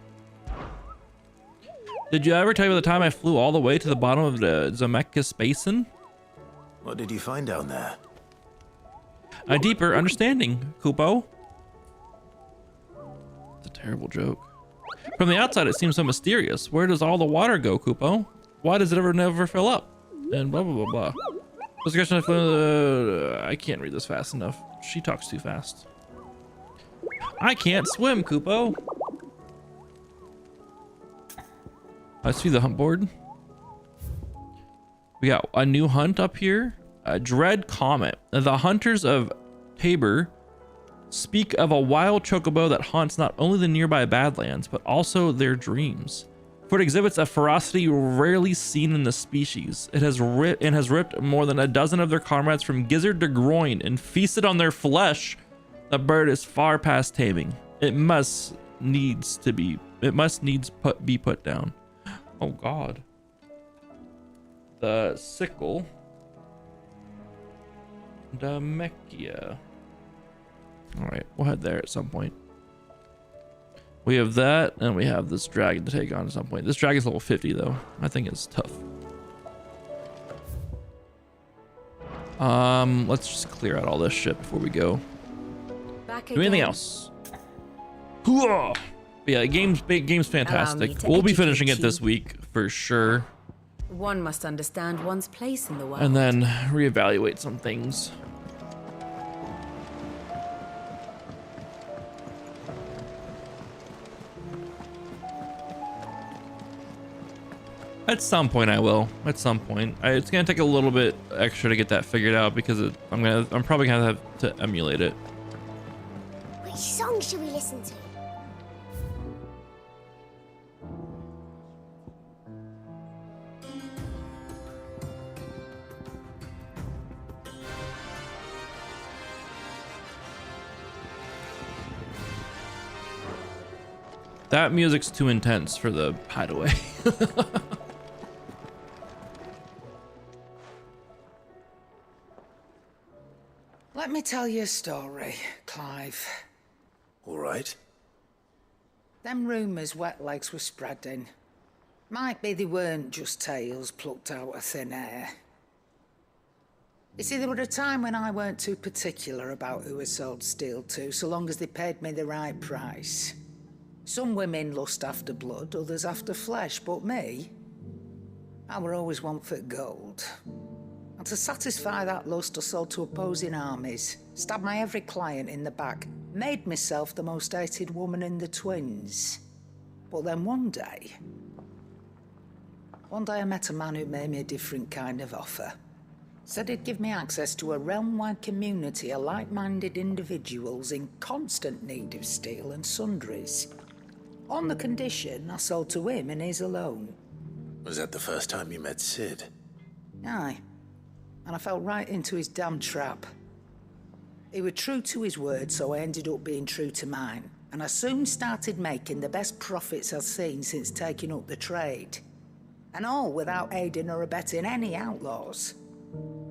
Did you ever tell you about the time I flew all the way to the bottom of the Zemeckis Basin? What did you find down there? A deeper understanding, Kupo. It's a terrible joke. From the outside, it seems so mysterious. Where does all the water go, Kupo? Why does it never fill up? And blah, blah, blah, blah. Discussion of, I can't read this fast enough. She talks too fast. I can't swim, Kupo. I see the hunt board. We got a new hunt up here. A dread comet. The hunters of Tabor speak of a wild chocobo that haunts not only the nearby Badlands, but also their dreams. For it exhibits a ferocity rarely seen in the species. It has ripped more than a dozen of their comrades from gizzard to groin and feasted on their flesh. The bird is far past taming. It must needs be put down. Oh God. The sickle. Damechia. All right, we'll head there at some point. We have that, and we have this dragon to take on at some point. This dragon's level 50, though. I think it's tough. Let's just clear out all this shit before we go. Do anything else? But yeah, game's fantastic. We'll be finishing it this week for sure. One must understand one's place in the world. And then reevaluate some things. At some point I will. At some point. It's gonna take a little bit extra to get that figured out because I'm probably gonna have to emulate it. Which song should we listen to? That music's too intense for the hideaway. Let me tell you a story, Clive. All right. Them rumours Wetlegs were spreading. Might be they weren't just tales plucked out of thin air. You see, there were a time when I weren't too particular about who I sold steel to, so long as they paid me the right price. Some women lust after blood, others after flesh, but me, I were always one for gold. And to satisfy that lust, I sold to opposing armies, stabbed my every client in the back, made myself the most hated woman in the twins. But then one day I met a man who made me a different kind of offer. Said he'd give me access to a realm-wide community of like-minded individuals in constant need of steel and sundries. On the condition I sold to him and his alone. Was that the first time you met Sid? Aye. And I fell right into his damn trap. He was true to his word, so I ended up being true to mine. And I soon started making the best profits I've seen since taking up the trade. And all without aiding or abetting any outlaws.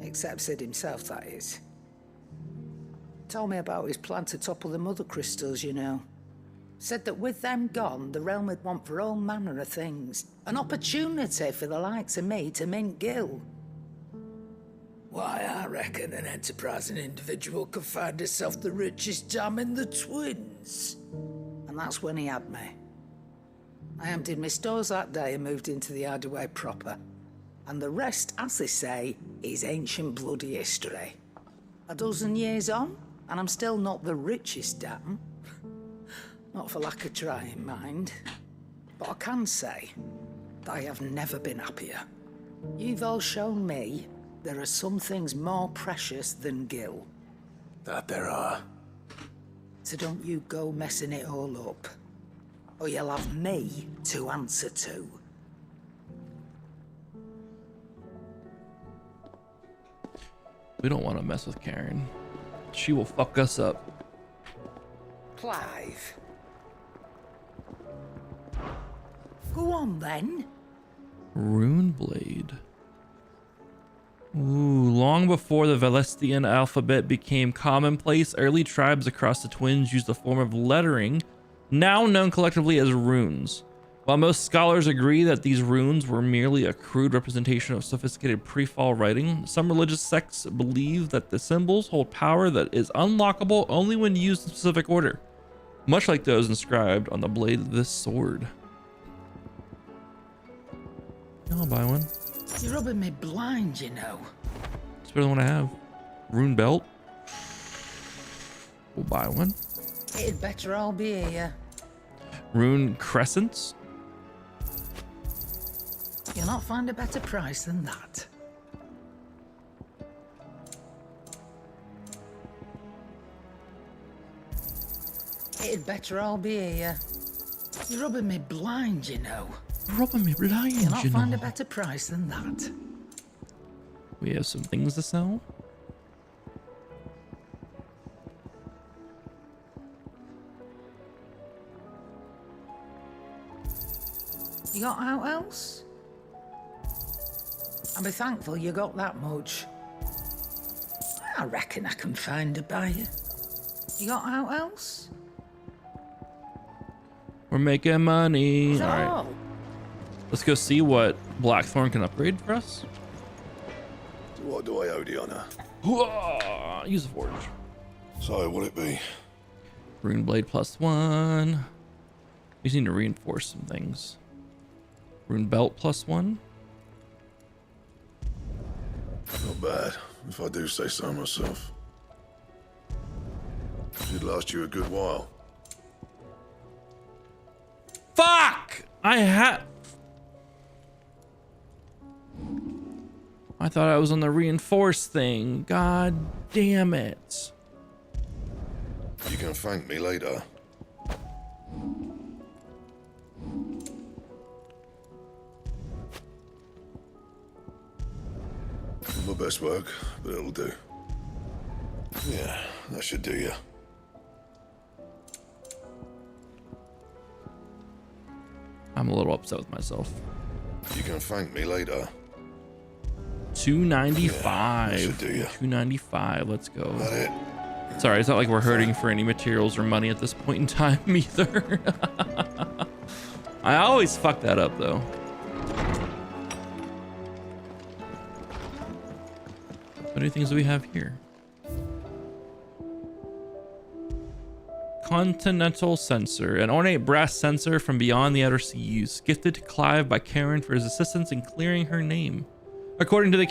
Except Sid himself, that is. Told me about his plan to topple the mother crystals, you know. Said that with them gone, the realm would want for all manner of things. An opportunity for the likes of me to mint gil. Why, I reckon an enterprising individual could find himself the richest dam in the twins. And that's when he had me. I emptied my stores that day and moved into the hideaway proper. And the rest, as they say, is ancient bloody history. A dozen years on, and I'm still not the richest dam. Not for lack of trying, mind. But I can say that I have never been happier. You've all shown me there are some things more precious than gil. That there are. So don't you go messing it all up, or you'll have me to answer to. We don't want to mess with Karen. She will fuck us up. Clive. Go on then. Runeblade. Ooh, long before the Velestian alphabet became commonplace, early tribes across the Twins used a form of lettering now known collectively as runes. While most scholars agree that these runes were merely a crude representation of sophisticated pre-fall writing, some religious sects believe that the symbols hold power that is unlockable only when used in specific order, much like those inscribed on the blade of this sword. I'll buy one. You're rubbing me blind, you know. It's better than what I have. Rune belt. We'll buy one. It'd better all be here. Rune crescents. You'll not find a better price than that. It'd better all be here. You're rubbing me blind, you know. Rubbing me blind, You'll not you find know. a better price than that. We have some things to sell. You got out else? I'll be thankful you got that much. I reckon I can find a buyer. You got out else? We're making money. Is All that right. all? Let's go see what Blackthorn can upgrade for us. What do I owe the honor? Hooah! Use the forge. So, what'll it be? Rune blade +1. We just need to reinforce some things. Rune belt +1. Not bad, if I do say so myself. Should last you a good while. Fuck! I thought I was on the reinforce thing. God damn it. You can thank me later. My best work, but it'll do. Yeah, that should do you. I'm a little upset with myself. You can thank me later. 295. Should do ya. 295. Let's go. That it? Sorry, it's not like we're hurting for any materials or money at this point in time either. I always fuck that up though. What new things do we have here? Continental Censer, an ornate brass censer from beyond the outer seas, gifted to Clive by Karen for his assistance in clearing her name. According to the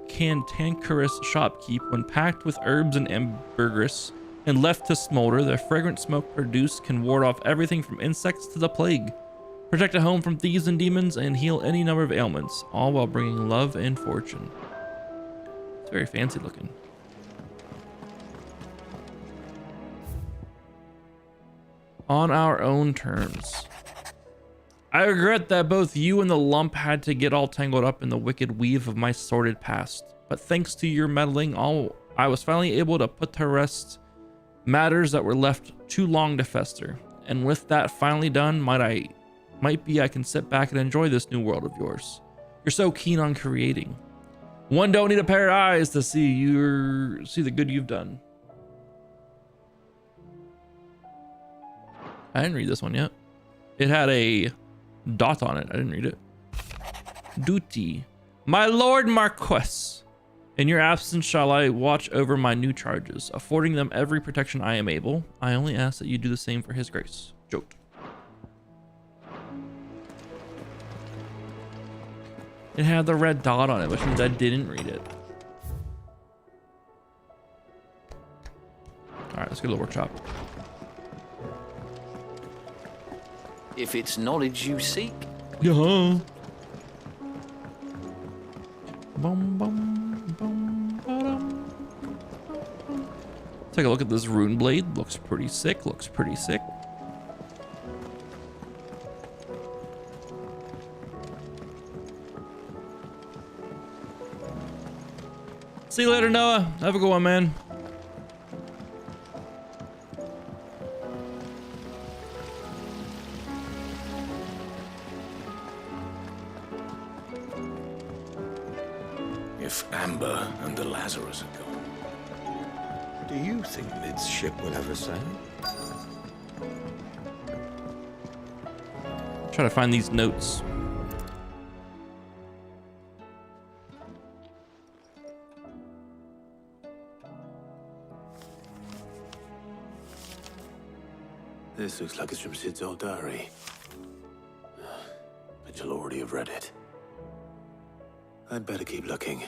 cantankerous shopkeep, when packed with herbs and ambergris and left to smolder, the fragrant smoke produced can ward off everything from insects to the plague, protect a home from thieves and demons, and heal any number of ailments, all while bringing love and fortune. It's very fancy looking. On our own terms. I regret that both you and the lump had to get all tangled up in the wicked weave of my sordid past, but thanks to your meddling, I was finally able to put to rest matters that were left too long to fester. And with that finally done, might be I can sit back and enjoy this new world of yours. You're so keen on creating. One don't need a pair of eyes to see the good you've done. I didn't read this one yet. It had a dot on it. I didn't read it. Duty. My Lord Marquess, in your absence shall I watch over my new charges, affording them every protection I am able. I only ask that you do the same for his grace. Joked. It had the red dot on it, which means I didn't read it. All right, let's go to the workshop. If it's knowledge you seek. Yeah. Bum, bum, bum, ba-dum. Take a look at this rune blade. Looks pretty sick. Looks pretty sick. See you later, Noah. Have a good one, man. If Amber and the Lazarus are gone, do you think Mid's ship will ever sail? Try to find these notes. This looks like it's from Sid's old diary. But you'll already have read it. I'd better keep looking.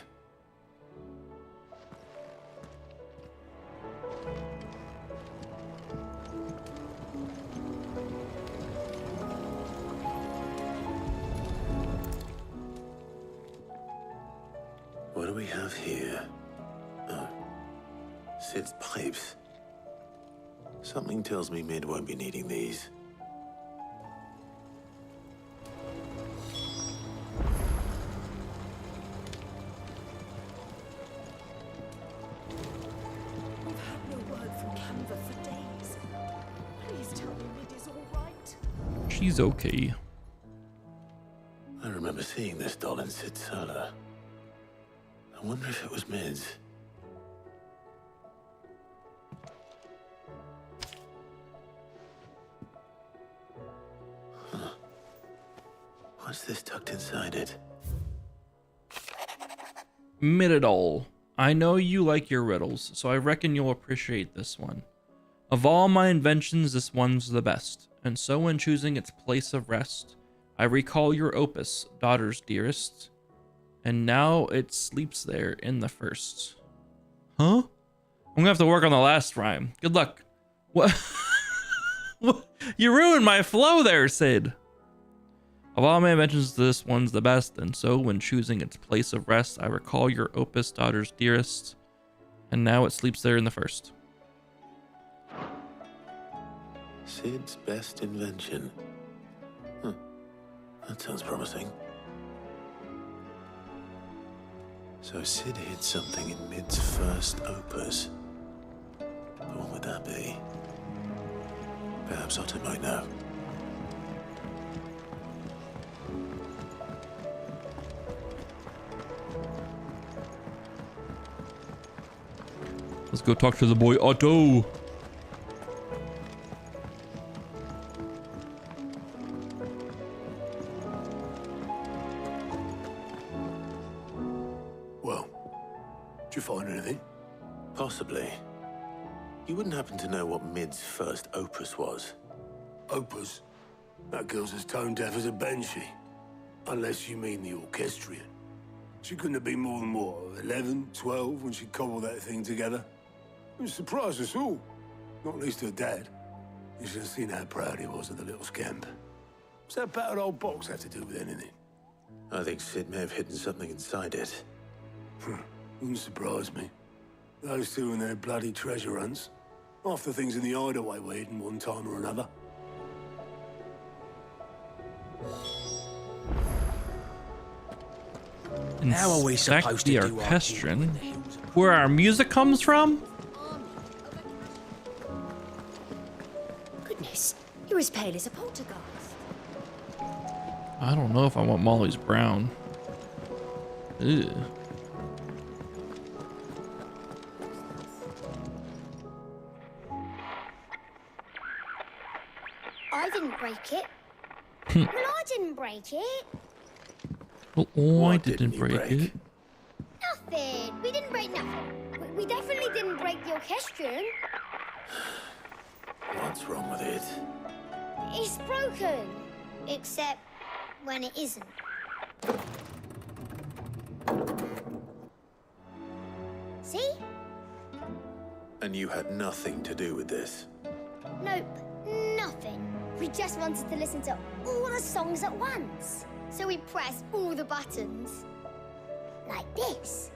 What do we have here? Oh, Sid's pipes. Something tells me Mid won't be needing these. We've had no word from Canva for days. Please tell me Mid is all right. She's okay. I remember seeing this doll in Sid's cellar. I wonder if it was Mid's. What's this tucked inside it? Mididol. I know you like your riddles, so I reckon you'll appreciate this one. Of all my inventions, this one's the best, and so when choosing its place of rest, I recall your opus, daughter's dearest, and now it sleeps there in the first. Huh? I'm gonna have to work on the last rhyme. Good luck. What? What? You ruined my flow there, Sid. Of all my inventions, this one's the best, and so when choosing its place of rest, I recall your opus, daughter's dearest, and now it sleeps there in the first. Sid's best invention. That sounds promising. So Sid hid something in Mid's first opus. But what would that be? Perhaps Otter might know. Let's go talk to the boy Otto. Well, did you find anything? Possibly. You wouldn't happen to know what Mid's first opus was? Opus? That girl's as tone deaf as a banshee. Unless you mean the orchestrion. She couldn't have been more than, what, 11, 12 when she cobbled that thing together? It surprised us all. Not least her dad. You should have seen how proud he was of the little scamp. What's that battered old box have to do with anything? I think Sid may have hidden something inside it. Wouldn't surprise me. Those two and their bloody treasure hunts. Half the things in the hideaway were hidden one time or another. How are we supposed to the do our orchestrion? Where our music comes from? Goodness, you're as pale as a poltergeist. I don't know if I want Molly's brown. Ew. I didn't break it. Well, I didn't break it. Well, I didn't break it. Nothing. We didn't break nothing. We definitely didn't break the orchestrion. What's wrong with it? It's broken. Except when it isn't. See? And you had nothing to do with this? Nope, nothing. We just wanted to listen to all the songs at once. So we pressed all the buttons. Like this.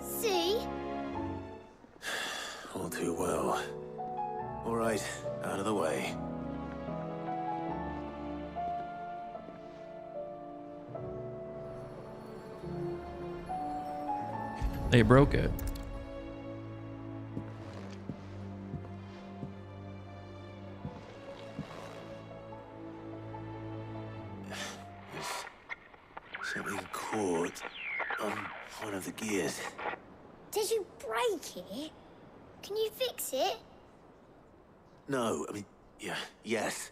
See? All too well. All right, out of the way. They broke it. There's something caught on one of the gears. Did you break it? Can you fix it? No, I mean, yeah, yes.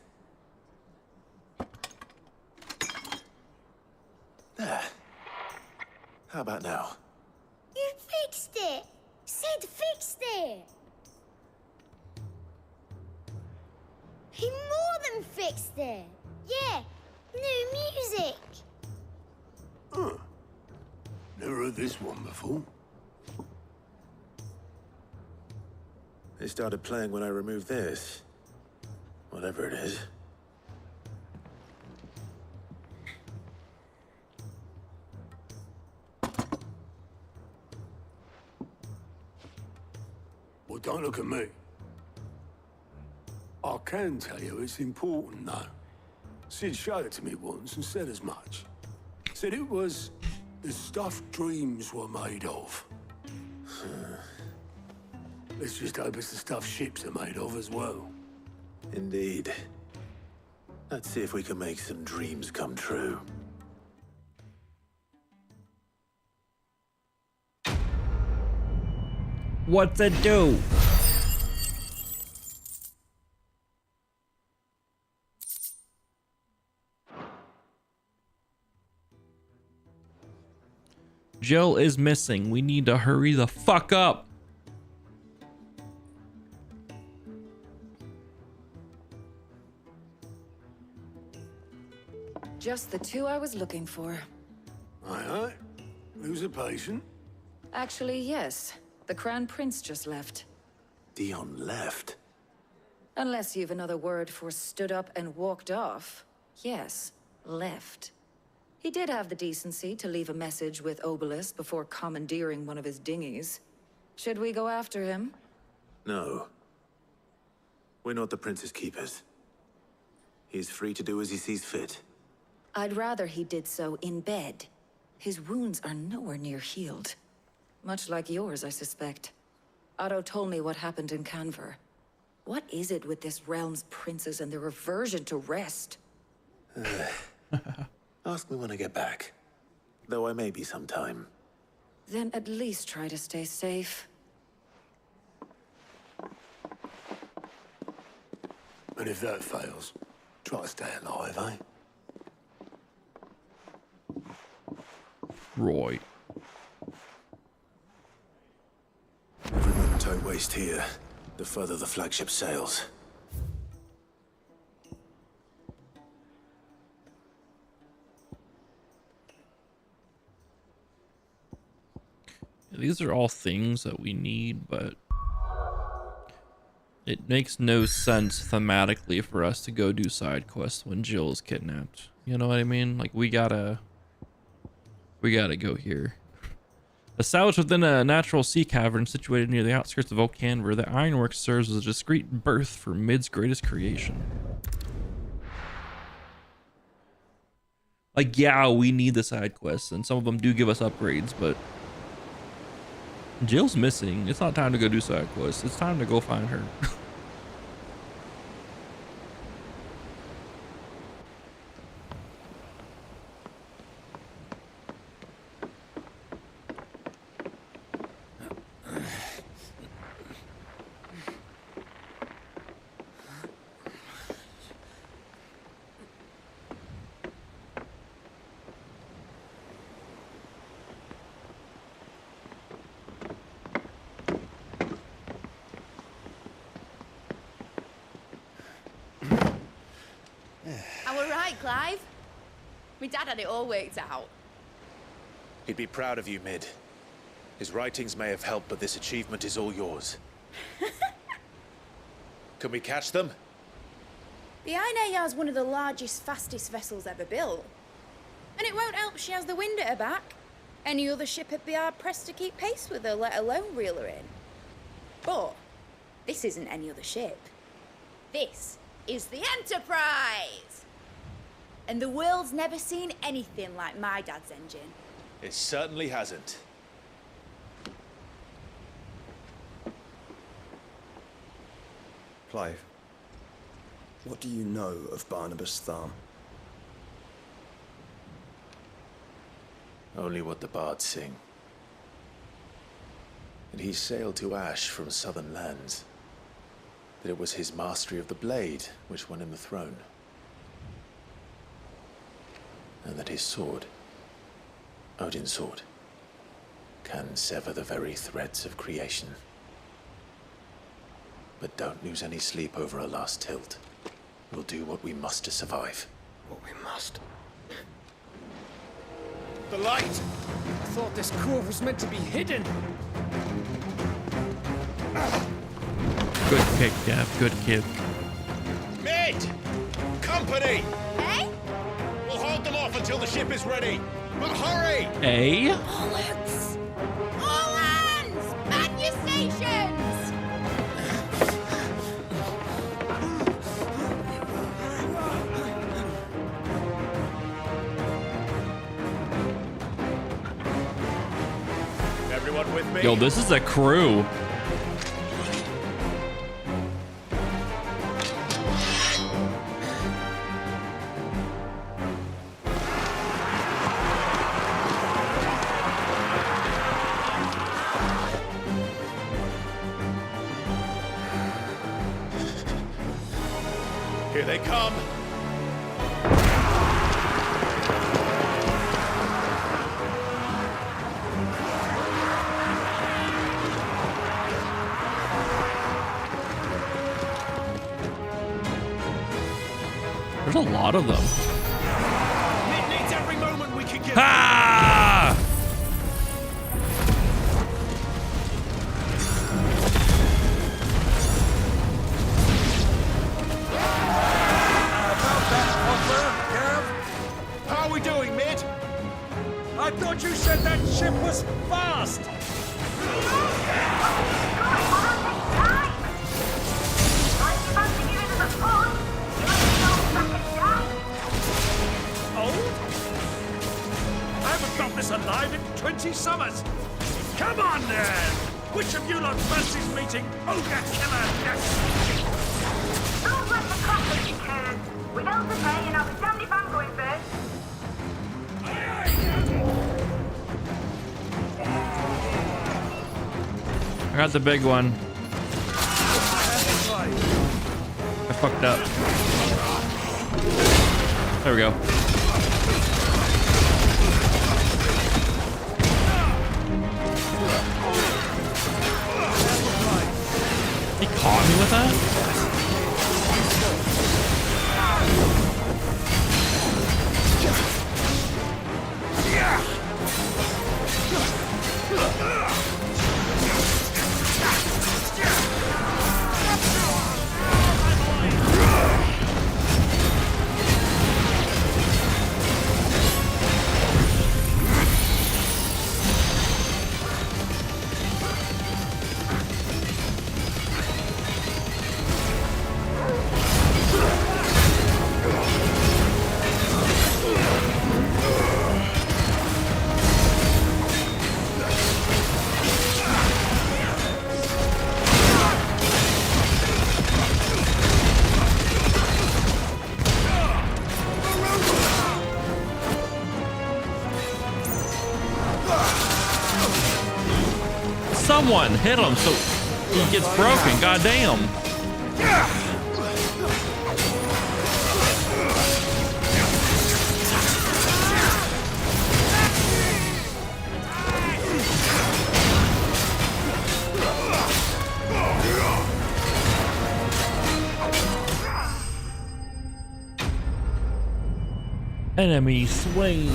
There. How about now? You fixed it! Sid fixed it! He more than fixed it! Yeah, new music! Huh. Never heard this one before. They started playing when I removed this. Whatever it is. Well, don't look at me. I can tell you it's important, though. Sid showed it to me once and said as much. Said it was the stuff dreams were made of. Let's just hope it's the stuff ships are made of as well. Indeed. Let's see if we can make some dreams come true. What's it do? Jill is missing. We need to hurry the fuck up. Just the two I was looking for. Aye. Who's a patient? Actually, yes. The Crown Prince just left. Dion left? Unless you've another word for stood up and walked off. Yes, left. He did have the decency to leave a message with Obelisk before commandeering one of his dinghies. Should we go after him? No. We're not the Prince's keepers. He's free to do as he sees fit. I'd rather he did so in bed. His wounds are nowhere near healed. Much like yours, I suspect. Otto told me what happened in Canver. What is it with this realm's princes and their aversion to rest? Ask me when I get back. Though I may be sometime. Then at least try to stay safe. And if that fails, try to stay alive, eh? Roy. Every moment I waste here, the further the flagship sails. These are all things that we need, but it makes no sense thematically for us to go do side quests when Jill is kidnapped. You know what I mean? Like, we gotta go here. Established within a natural sea cavern situated near the outskirts of Okanver, the ironworks serves as a discreet berth for Mid's greatest creation. Like, yeah, we need the side quests, and some of them do give us upgrades, but Jill's missing. It's not time to go do side quests. It's time to go find her. Clive? My dad had it all worked out. He'd be proud of you, Mid. His writings may have helped, but this achievement is all yours. Can we catch them? The Ainayar's one of the largest, fastest vessels ever built. And it won't help she has the wind at her back. Any other ship would be hard-pressed to keep pace with her, let alone reel her in. But this isn't any other ship. This is the Enterprise! And the world's never seen anything like my dad's engine. It certainly hasn't. Clive, what do you know of Barnabas Tharm? Only what the bards sing. And he sailed to Ash from southern lands. That it was his mastery of the blade which won him the throne. And that his sword, Odin's sword, can sever the very threads of creation. But don't lose any sleep over our last tilt. We'll do what we must to survive. What we must. The light! I thought this core was meant to be hidden. Good kick, Gav. Good kick. Mid! Company! Hey? We'll hold them off until the ship is ready. But hurry! Hey? Bullets! All hands! Man your stations! Everyone with me? Yo, this is a crew. Here they come. There's a lot of them. It needs every moment we can get. Ah! How are we doing, Mid? I thought you said that ship was fast! Old? I haven't felt this alive in 20 summers! Come on, then! Which of you lot fancies meeting Ogre Killer next? got the big one. I fucked up. There we go. He caught me with that? Someone hit him so he gets broken. Goddamn. Enemy slain.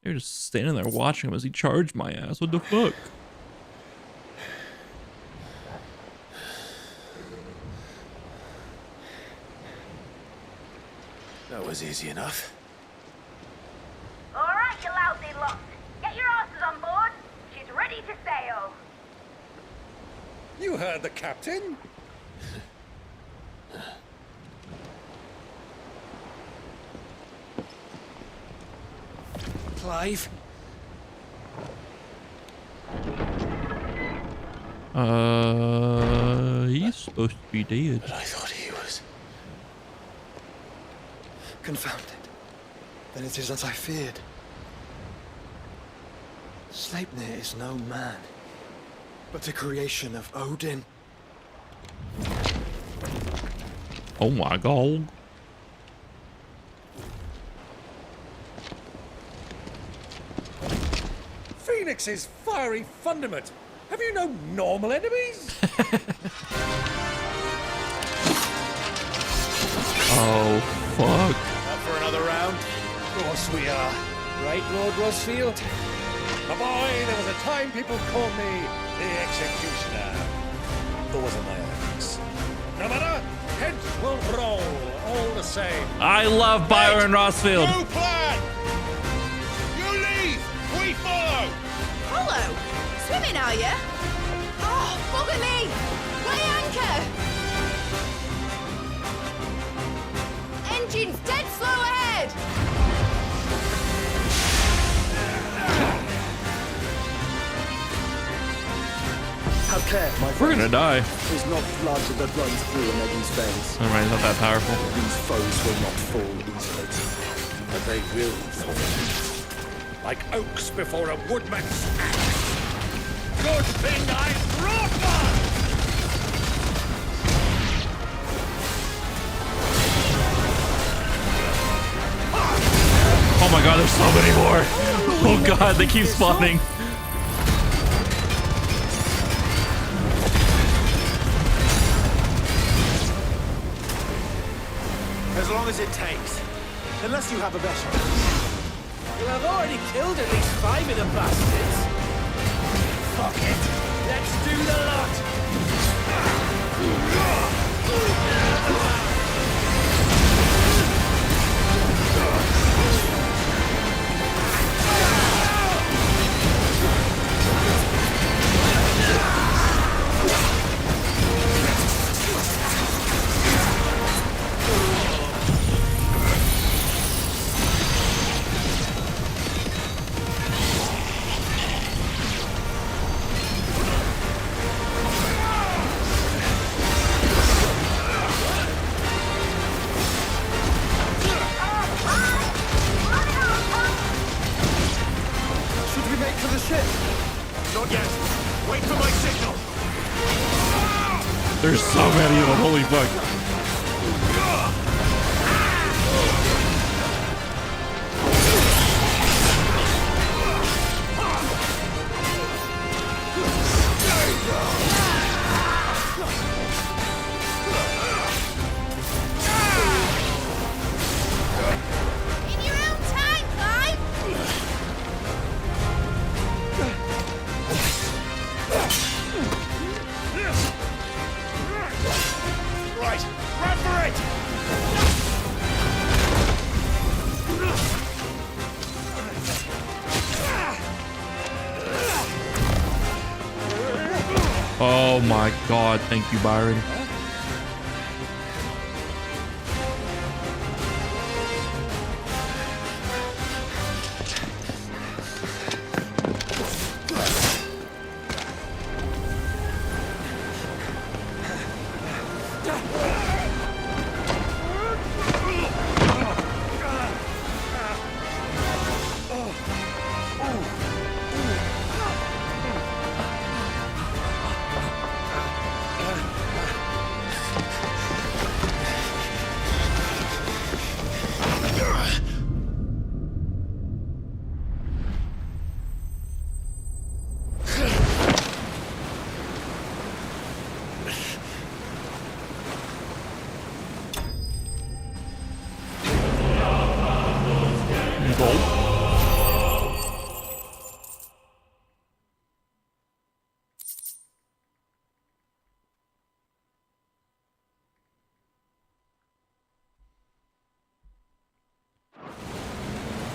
They're just standing there watching him as he charged my ass. What the fuck? That was easy enough. All right, you lousy lot. Get your asses on board. She's ready to sail. You heard the captain. Clive? He's supposed to be dead. But I thought he was. Confounded. Then it is as I feared. Sleipnir is no man, but a creation of Odin. Oh my god. Phoenix's fiery fundament. Have you no normal enemies? Oh, fuck. Up for another round? Of course we are. Right, Lord Rosfield? A boy, there was a time people called me the Executioner. Those are my enemies. No matter, heads will roll, all the same. I love Byron Rosfield. New plan! You leave, we follow! Follow? Swimming, are you? Oh, bugger me! Weigh anchor! Engine's dead slow ahead! Have care, my We're friends. gonna die. There's not blood that runs through an Eddie's veins. Alright, he's not that powerful. These foes will not fall easily. But they will fall. Like oaks before a woodman's axe. Good thing I brought one! Oh my god, there's so many more. Oh god, they keep spawning. As long as it takes. Unless you have a better. Well, I've already killed at least 5 of the bastards. Fuck it. Let's do the lot. There's so many of them. Holy fuck. In your own time, Clive! Right, run for it! Oh my god, thank you, Byron.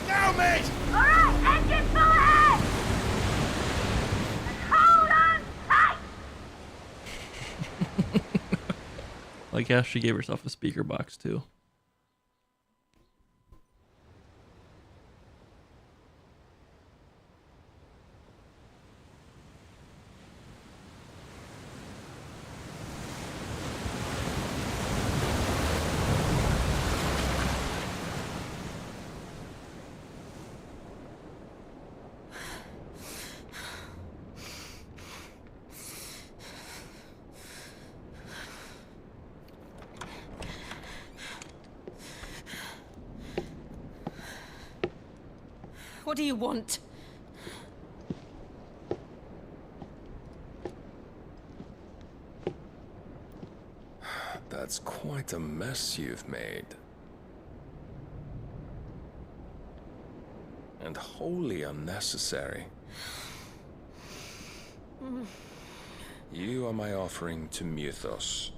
Now, mate! Alright, engine full ahead! And hold on tight! Like how she gave herself a speaker box too. What do you want? That's quite a mess you've made. And wholly unnecessary. You are my offering to Mythos.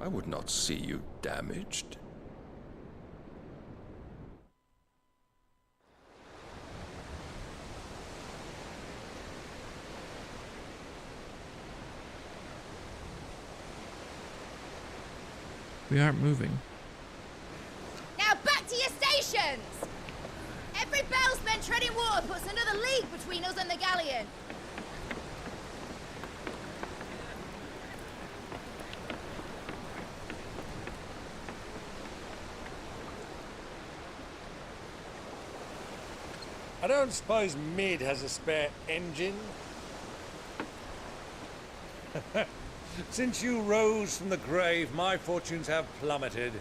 I would not see you damaged. We aren't moving. Now back to your stations! Every bellsman treading water puts another league between us and the galleon. I don't suppose Mid has a spare engine? Since you rose from the grave, my fortunes have plummeted.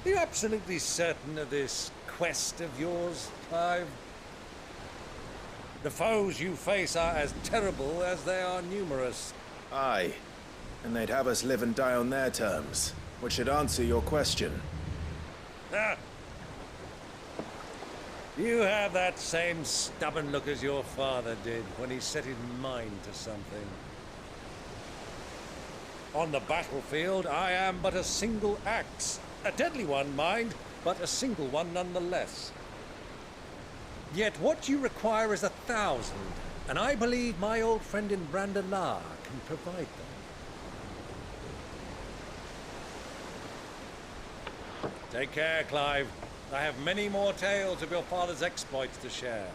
Are you absolutely certain of this quest of yours, Clive? The foes you face are as terrible as they are numerous. Aye. And they'd have us live and die on their terms, which should answer your question. Ah. You have that same stubborn look as your father did when he set his mind to something. On the battlefield, I am but a single axe. A deadly one, mind, but a single one nonetheless. Yet what you require is 1,000, and I believe my old friend in Brandalar can provide them. Take care, Clive. I have many more tales of your father's exploits to share.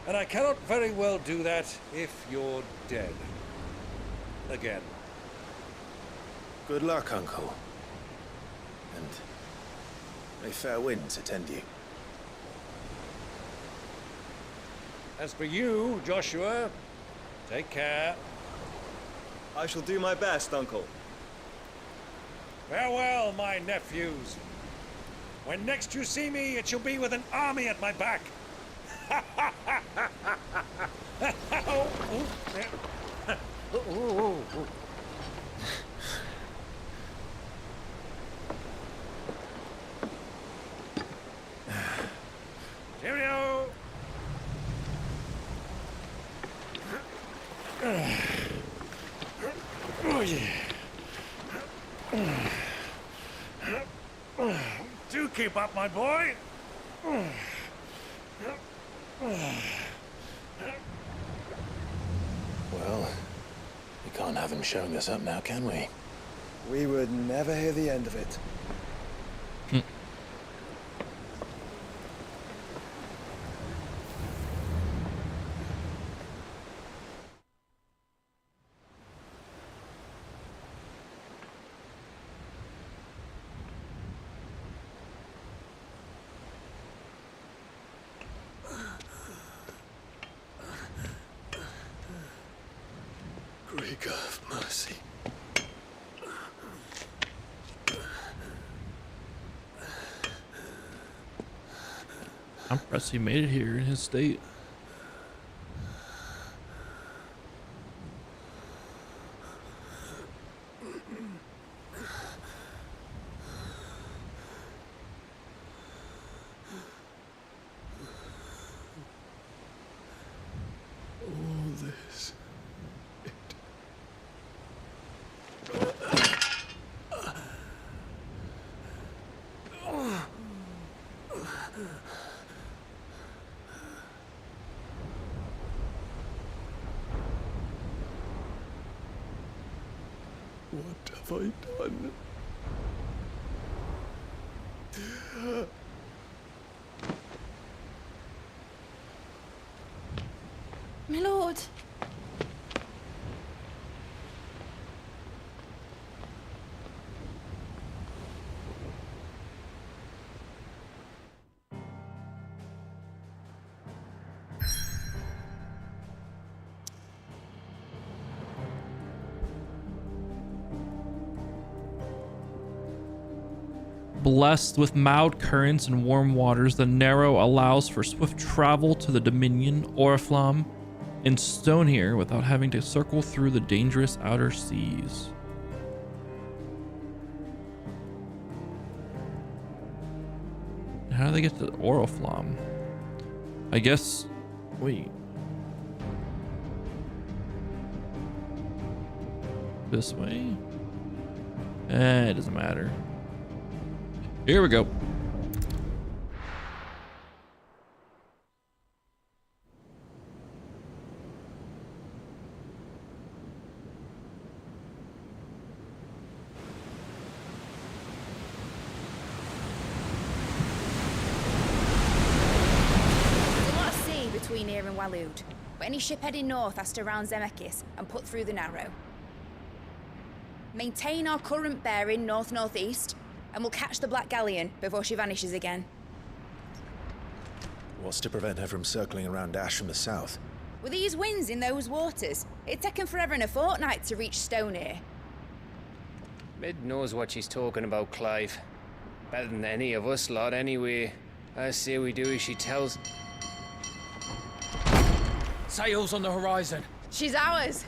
And I cannot very well do that if you're dead. Again. Good luck, Uncle. And may fair winds attend you. As for you, Joshua, take care. I shall do my best, Uncle. Farewell, my nephews. When next you see me, it shall be with an army at my back. Cheerio! Oh, yeah. Do keep up, my boy. Well, we can't have him showing us up now, can we? We would never hear the end of it. Greek of mercy. I'm impressed he made it here in his state. All this. What have I done? My lord. Blessed with mild currents and warm waters, the Narrow allows for swift travel to the Dominion, Oriflamme, and Stonehere without having to circle through the dangerous outer seas. How do they get to Oriflamme? I guess... Wait. This way? It doesn't matter. Here we go. There's a lot of sea between here and Waloed, but any ship heading north has to round Zemeckis and put through the Narrow. Maintain our current bearing north-northeast, and we'll catch the Black Galleon before she vanishes again. What's to prevent her from circling around Ash from the south? With these winds in those waters, it'd taken forever and a fortnight to reach Stonehere. Mid knows what she's talking about, Clive. Better than any of us lot, anyway. I say we do as she tells. Sails on the horizon. She's ours.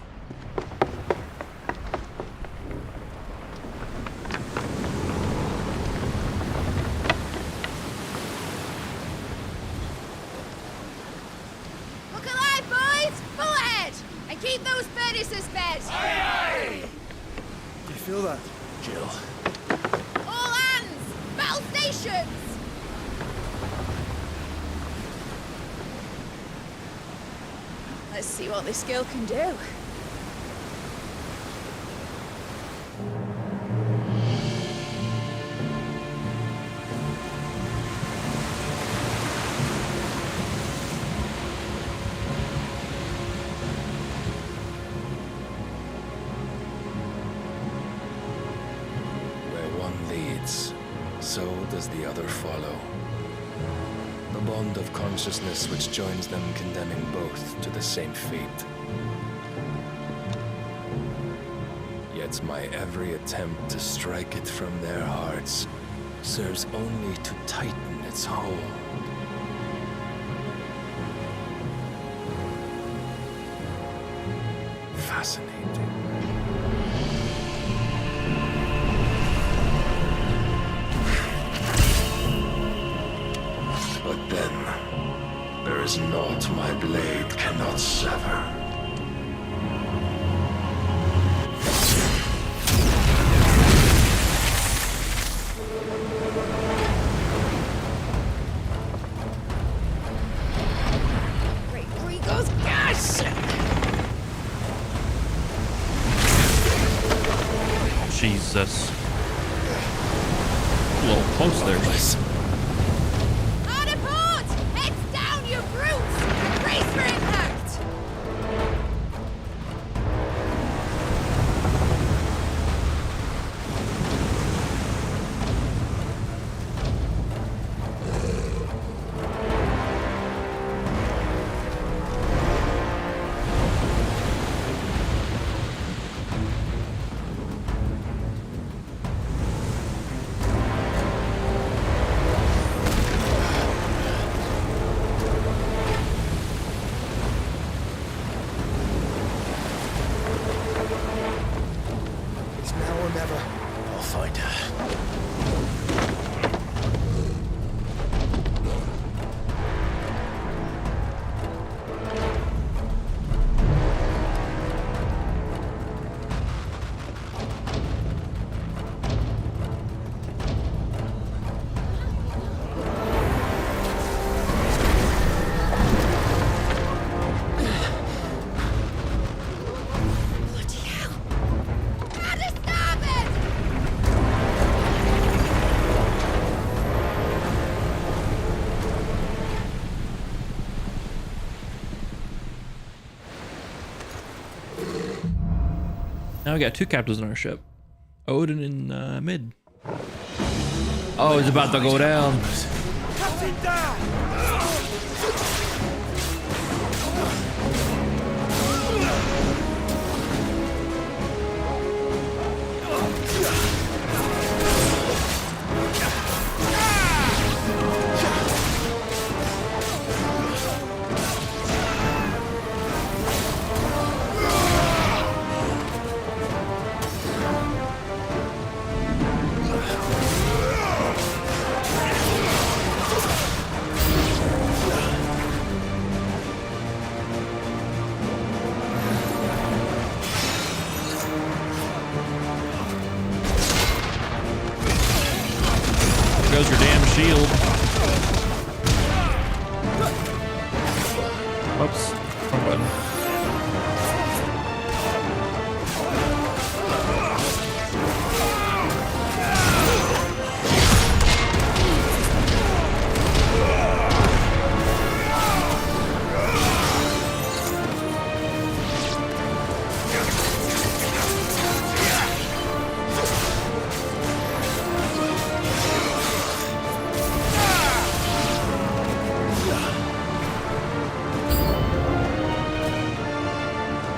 Look alive, boys! Full ahead! And keep those furnaces fed! Aye, aye! Do you feel that, Jill? All hands! Battle stations! Let's see what this girl can do. Where one leads, so does the other follow. The bond of consciousness which joins them condemning both to the same fate. Yet my every attempt to strike it from their hearts serves only to tighten its hold. Fascinating. But then, there is naught my blade cannot sever. Jesus. A little close there. On a port! Heads down, you brutes! Brace for impact! Now we got two captains on our ship. Odin and Mid. Oh, it's about to go down. Cut it down! Goes your damn shield. Oops. Wrong button.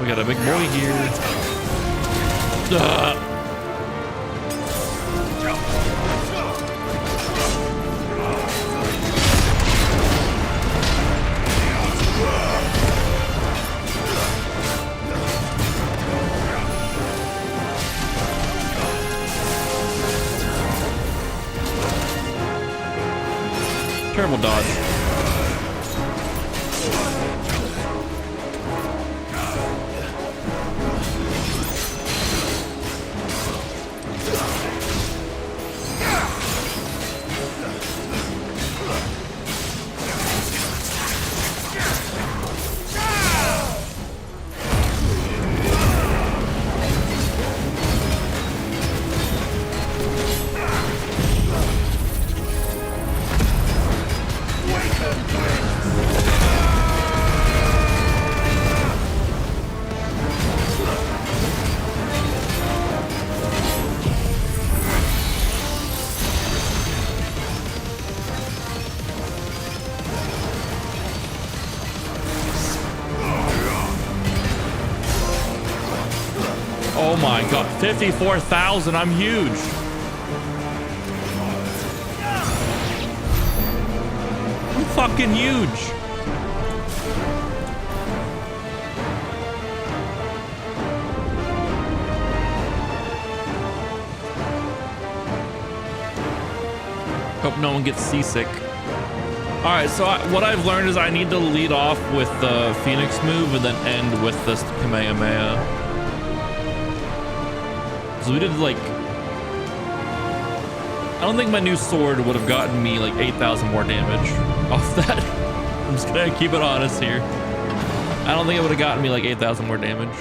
We got a big boy here. Terrible dodge. Wait! Oh my god, 54,000. I'm huge. I'm fucking huge. Hope no one gets seasick. All right, so what I've learned is I need to lead off with the Phoenix move and then end with this Kamehameha. So we did like, I don't think my new sword would have gotten me like 8,000 more damage off that. I'm just gonna keep it honest here. I don't think it would have gotten me like 8,000 more damage.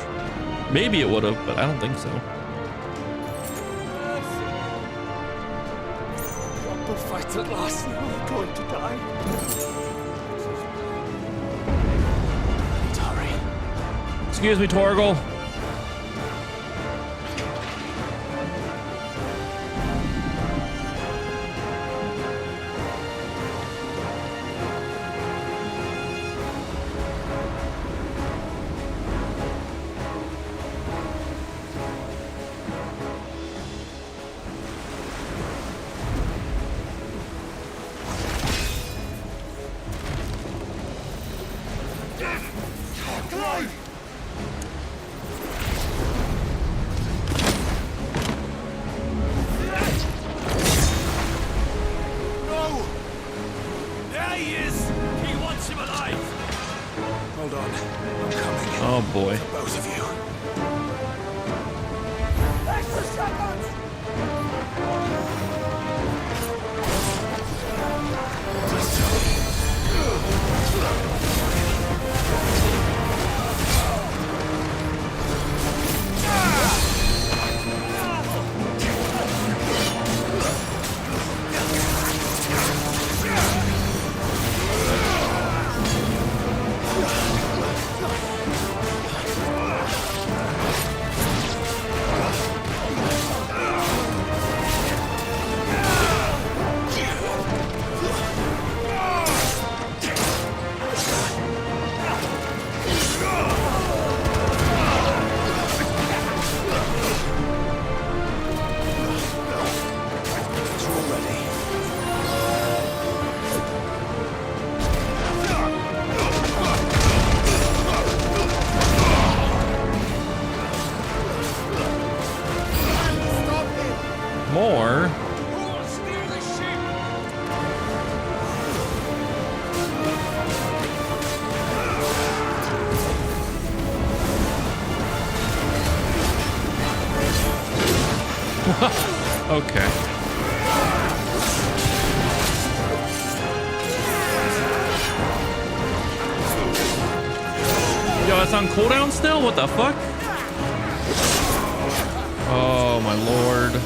Maybe it would have, but I don't think so. Proper fight at last, now I'm going to die. Excuse me, Torgal. More. Okay. Yo, it's on cooldown still? What the fuck? Oh my lord.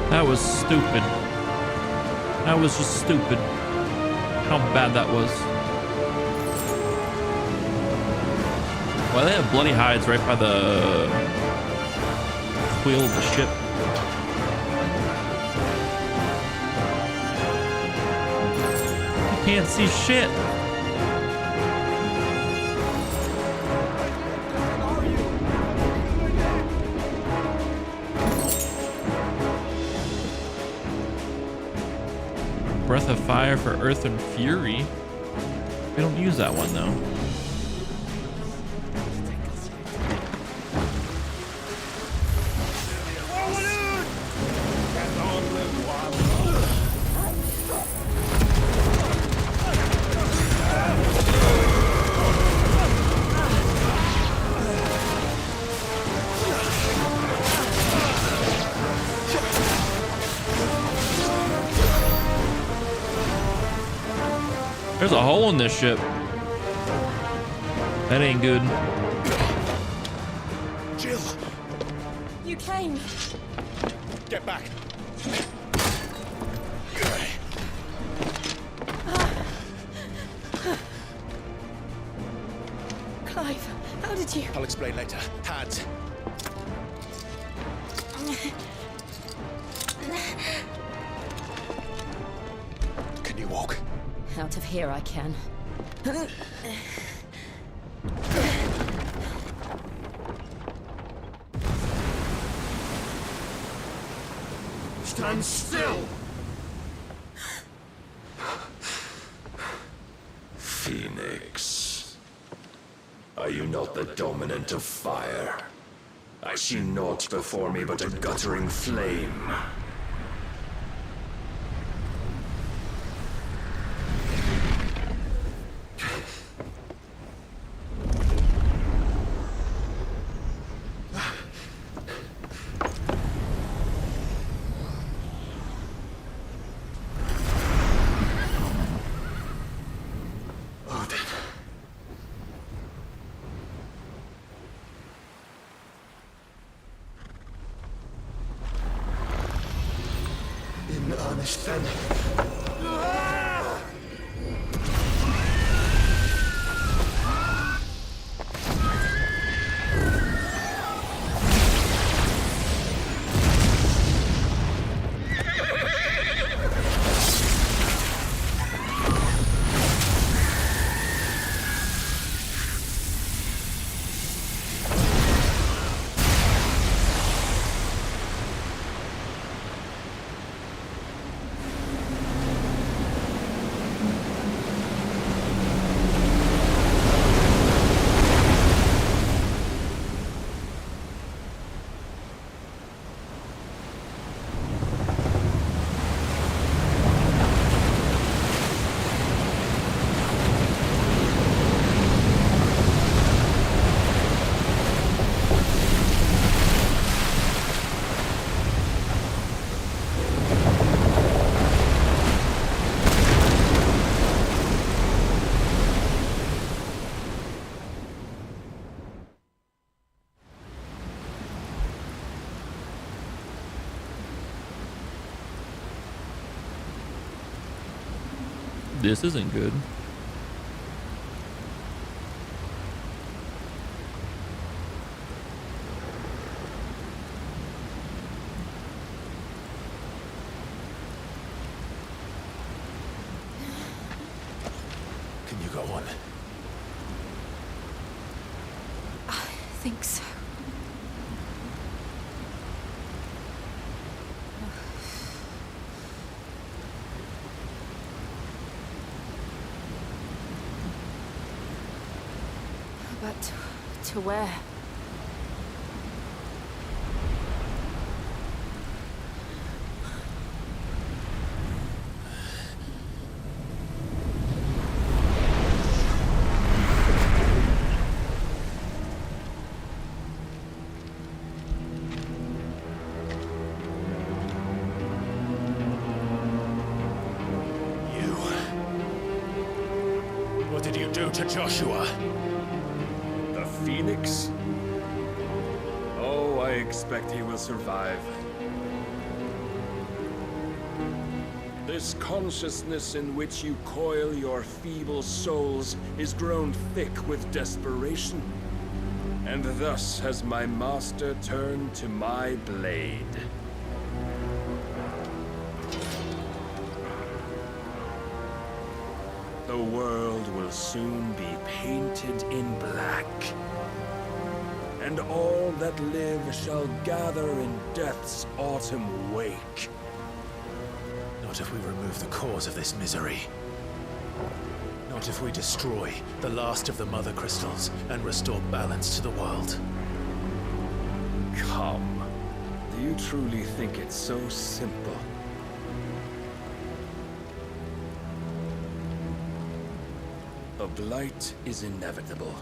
That was stupid. That was just stupid. How bad that was. Why they have bloody hides right by the wheel of the ship? You can't see shit. Breath of fire for earth and fury. We don't use that one though. There's a hole in this ship. That ain't good. Jill! You came. Get back. Clive, how did you... I'll explain later. Hands. Can you walk? Out of here, I can. Stand still! Phoenix. Are you not the dominant of fire? I see naught before me but a guttering flame. This isn't good. Can you go on? I think so. But to where? What did you do to Joshua? The Phoenix? Oh, I expect he will survive. This consciousness in which you coil your feeble souls is grown thick with desperation. And thus has my master turned to my blade. The world will soon be painted in black, and all that live shall gather in death's autumn wake. Not if we remove the cause of this misery. Not if we destroy the last of the Mother Crystals and restore balance to the world. Come. Do you truly think it's so simple? The blight is inevitable.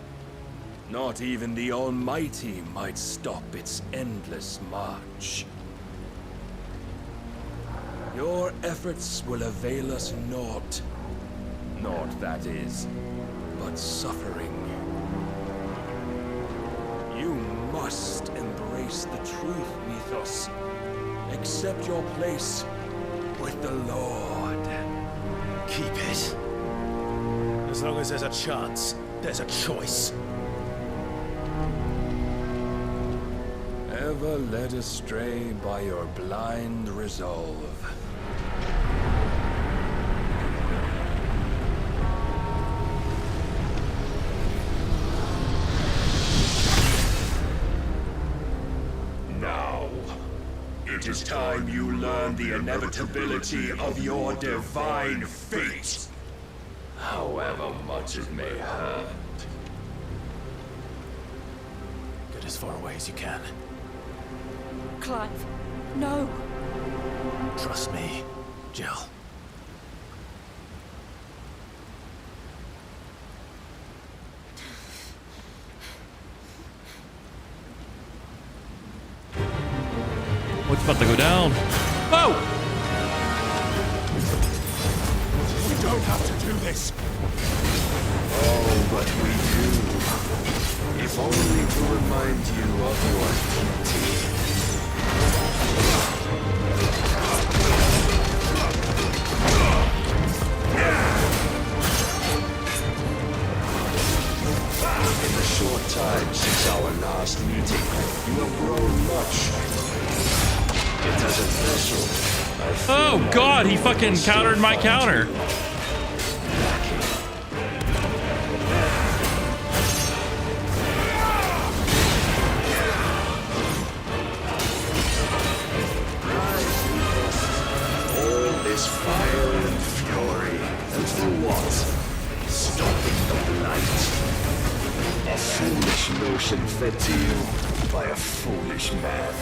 Not even the Almighty might stop its endless march. Your efforts will avail us naught. Naught, that is, but suffering. You must embrace the truth, Mythos. Accept your place with the Lord. Keep it. As long as there's a chance, there's a choice. Ever led astray by your blind resolve. Now, it is time you learn the inevitability of your divine fate. However much it may hurt. Get as far away as you can. Clive, no. Trust me, Jill. What's about to go down? Oh! We don't have to do this. Oh, but we do. If only to remind you of your duty. In the short time since our last meeting, you have grown much. It has a vessel. Oh God, he fucking countered my counter. All this fire and fury, and for what? Stopping the blight. A foolish notion fed to you by a foolish man.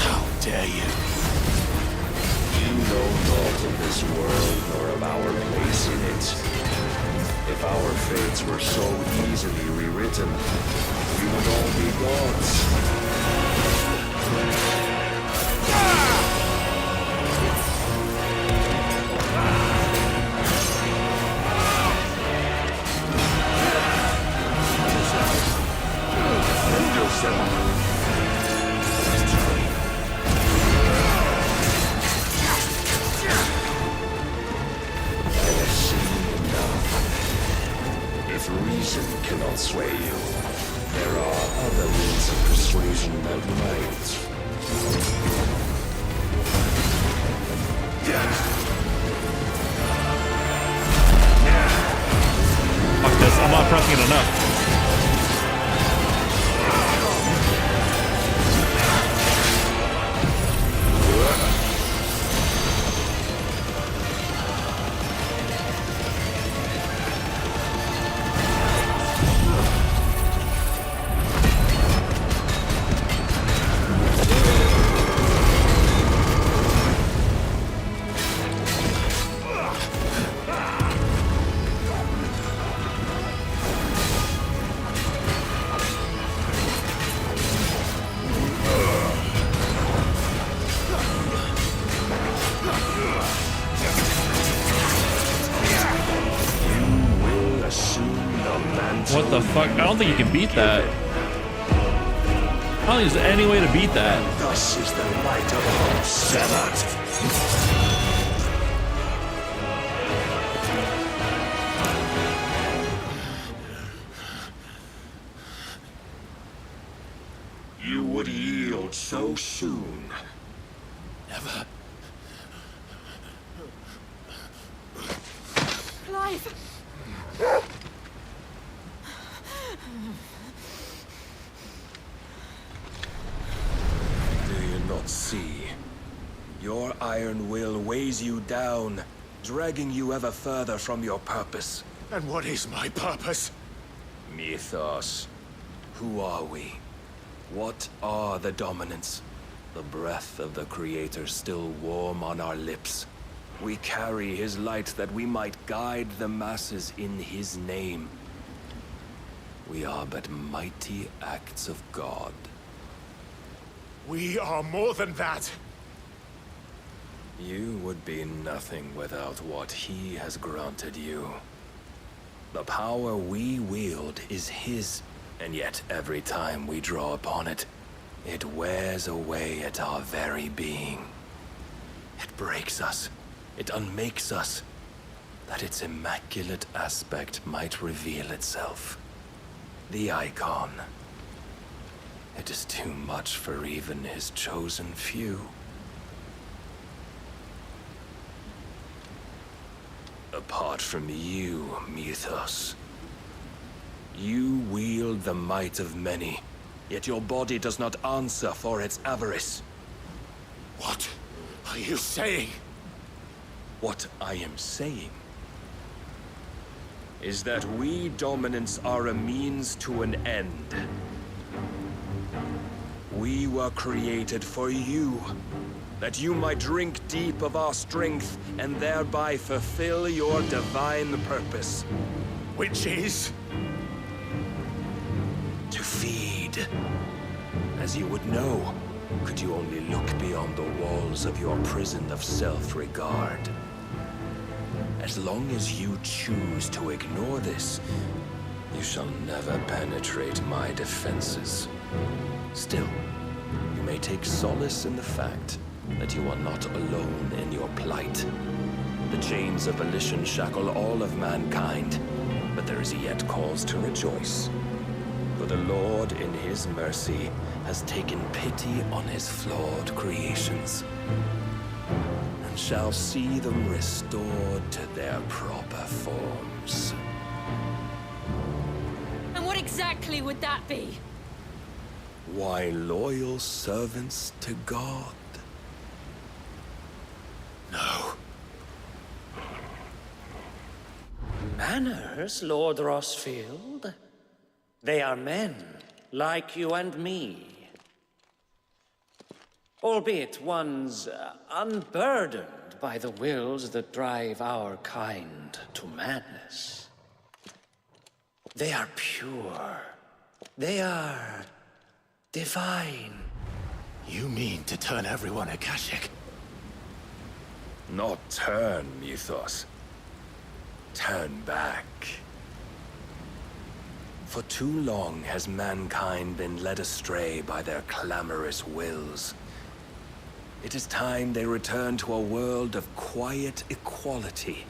How dare you? You know naught of this world nor of our place in it. If our fates were so easily rewritten, we would all be gods. If reason cannot sway you, there are other means of persuasion that might. Fuck this, I'm not pressing it enough. What the fuck? I don't think you can beat that. I don't think there's any way to beat that. Thus is the light of hope severed. you would yield so soon. Never. Clive! Do you not see? Your iron will weighs you down, dragging you ever further from your purpose. And what is my purpose? Mythos. Who are we? What are the dominants? The breath of the Creator still warm on our lips. We carry his light that we might guide the masses in his name. We are but mighty acts of God. We are more than that. You would be nothing without what he has granted you. The power we wield is his, and yet every time we draw upon it, it wears away at our very being. It breaks us. It unmakes us, that its immaculate aspect might reveal itself. The icon. It is too much for even his chosen few. Apart from you, Mythos, you wield the might of many, yet your body does not answer for its avarice. What are you saying? What I am saying is that we dominants are a means to an end. We were created for you, that you might drink deep of our strength and thereby fulfill your divine purpose. Which is? To feed. As you would know, could you only look beyond the walls of your prison of self-regard. As long as you choose to ignore this, you shall never penetrate my defenses. Still, you may take solace in the fact that you are not alone in your plight. The chains of volition shackle all of mankind, but there is yet cause to rejoice. For the Lord, in his mercy, has taken pity on his flawed creations, and shall see them restored to their proper forms. And what exactly would that be? Why, loyal servants to God. No. Manners, Lord Rossfield? They are men, like you and me. Albeit ones unburdened by the wills that drive our kind to madness. They are pure. They are divine. You mean to turn everyone Akashic? Not turn, Mythos. Turn back. For too long has mankind been led astray by their clamorous wills. It is time they return to a world of quiet equality,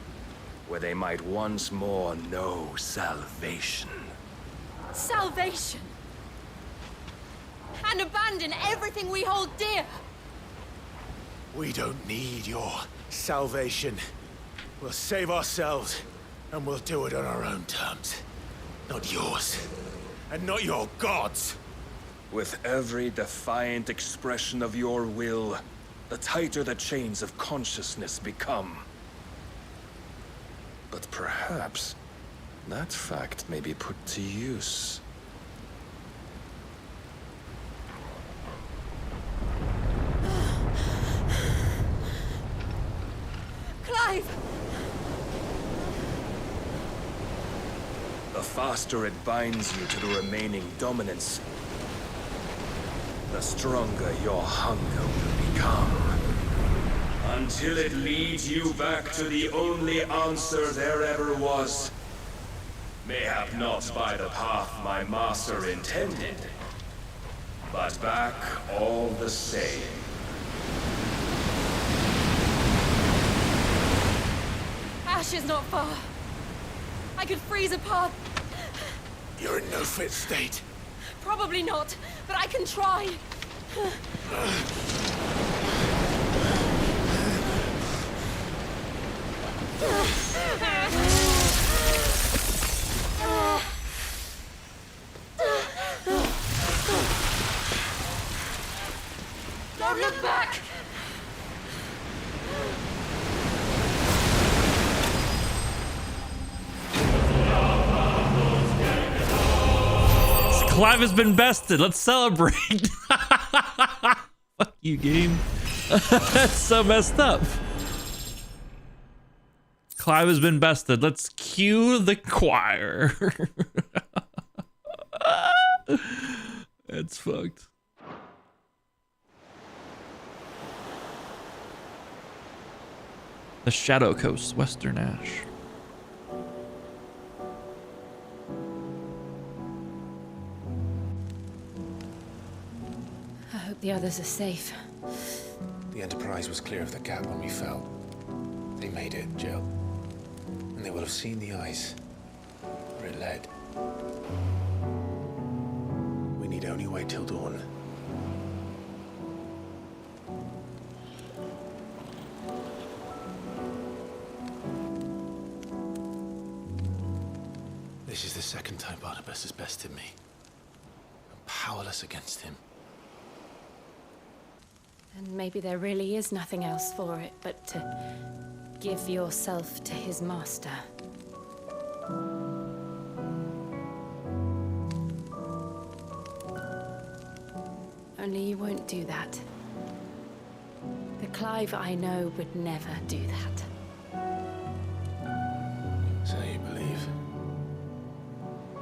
where they might once more know salvation. Salvation! And abandon everything we hold dear! We don't need your salvation. We'll save ourselves, and we'll do it on our own terms. Not yours. And not your gods. With every defiant expression of your will, the tighter the chains of consciousness become. But perhaps that fact may be put to use. Clive! The faster it binds you to the remaining dominance, the stronger your hunger will become. Until it leads you back to the only answer there ever was. Mayhap not by the path my master intended, but back all the same. Ash is not far. I could freeze a path. You're in no fit state. Probably not, but I can try. Don't look back! Clive has been bested. Let's celebrate. Fuck you, game. That's so messed up. Clive has been bested. Let's cue the choir. That's fucked. The Shadow Coast, Western Ash. I hope the others are safe. The Enterprise was clear of the gap when we fell. They made it, Jill. And they will have seen the ice where it led. We need only wait till dawn. This is the second time Barnabas has bested me. I'm powerless against him. And maybe there really is nothing else for it but to give yourself to his master. Only you won't do that. The Clive I know would never do that. So you believe?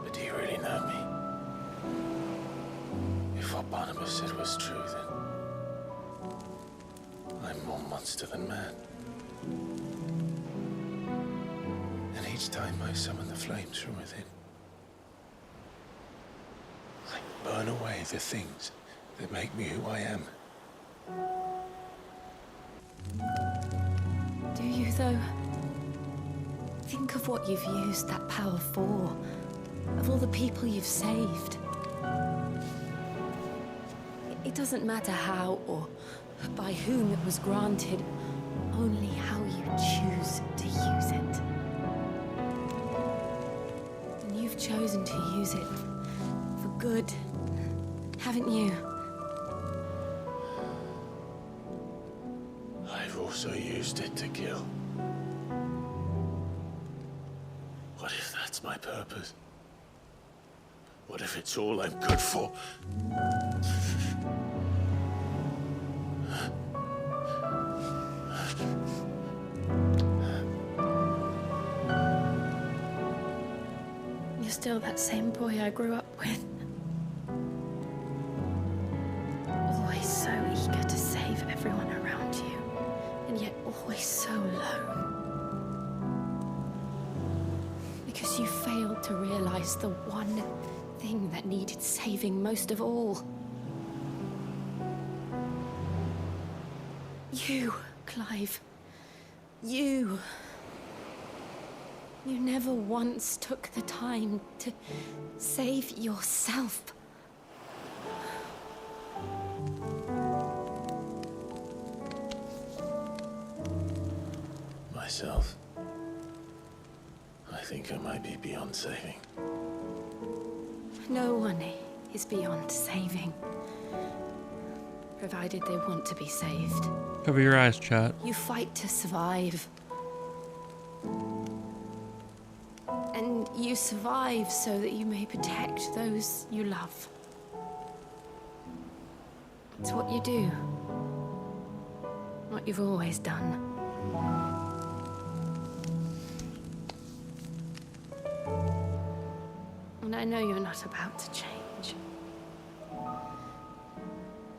But do you really know me? If what Barnabas said was true, then I'm more monster than man. And each time I summon the flames from within, I burn away the things that make me who I am. Do you, though? Think of what you've used that power for. Of all the people you've saved. It doesn't matter how or by whom it was granted, only how you choose to use it. And you've chosen to use it for good, haven't you? I've also used it to kill. What if that's my purpose? What if it's all I'm good for? You're still that same boy I grew up with. Always so eager to save everyone around you, and yet always so lone. Because you failed to realize the one thing that needed saving most of all. You, Clive. You. You never once took the time to save yourself. Myself? I think I might be beyond saving. No one is beyond saving. Provided they want to be saved. Cover your eyes, chat. You fight to survive. And you survive so that you may protect those you love. It's what you do. What you've always done. And I know you're not about to change.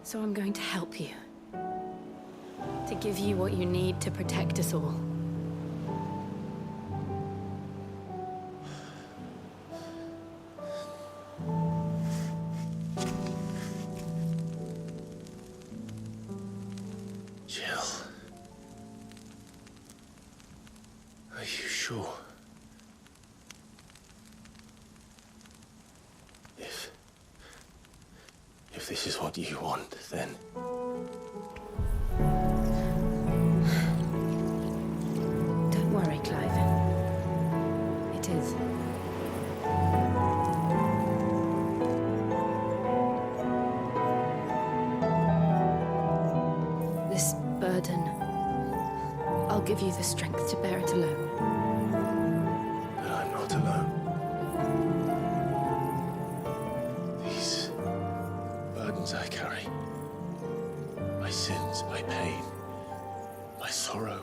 So I'm going to help you. To give you what you need to protect us all. Jill. Are you sure? If this is what you want, then... Don't worry, Clive. It is. This burden, I'll give you the strength to bear it alone. But I'm not alone. These burdens I carry, my sins, my pain, my sorrow,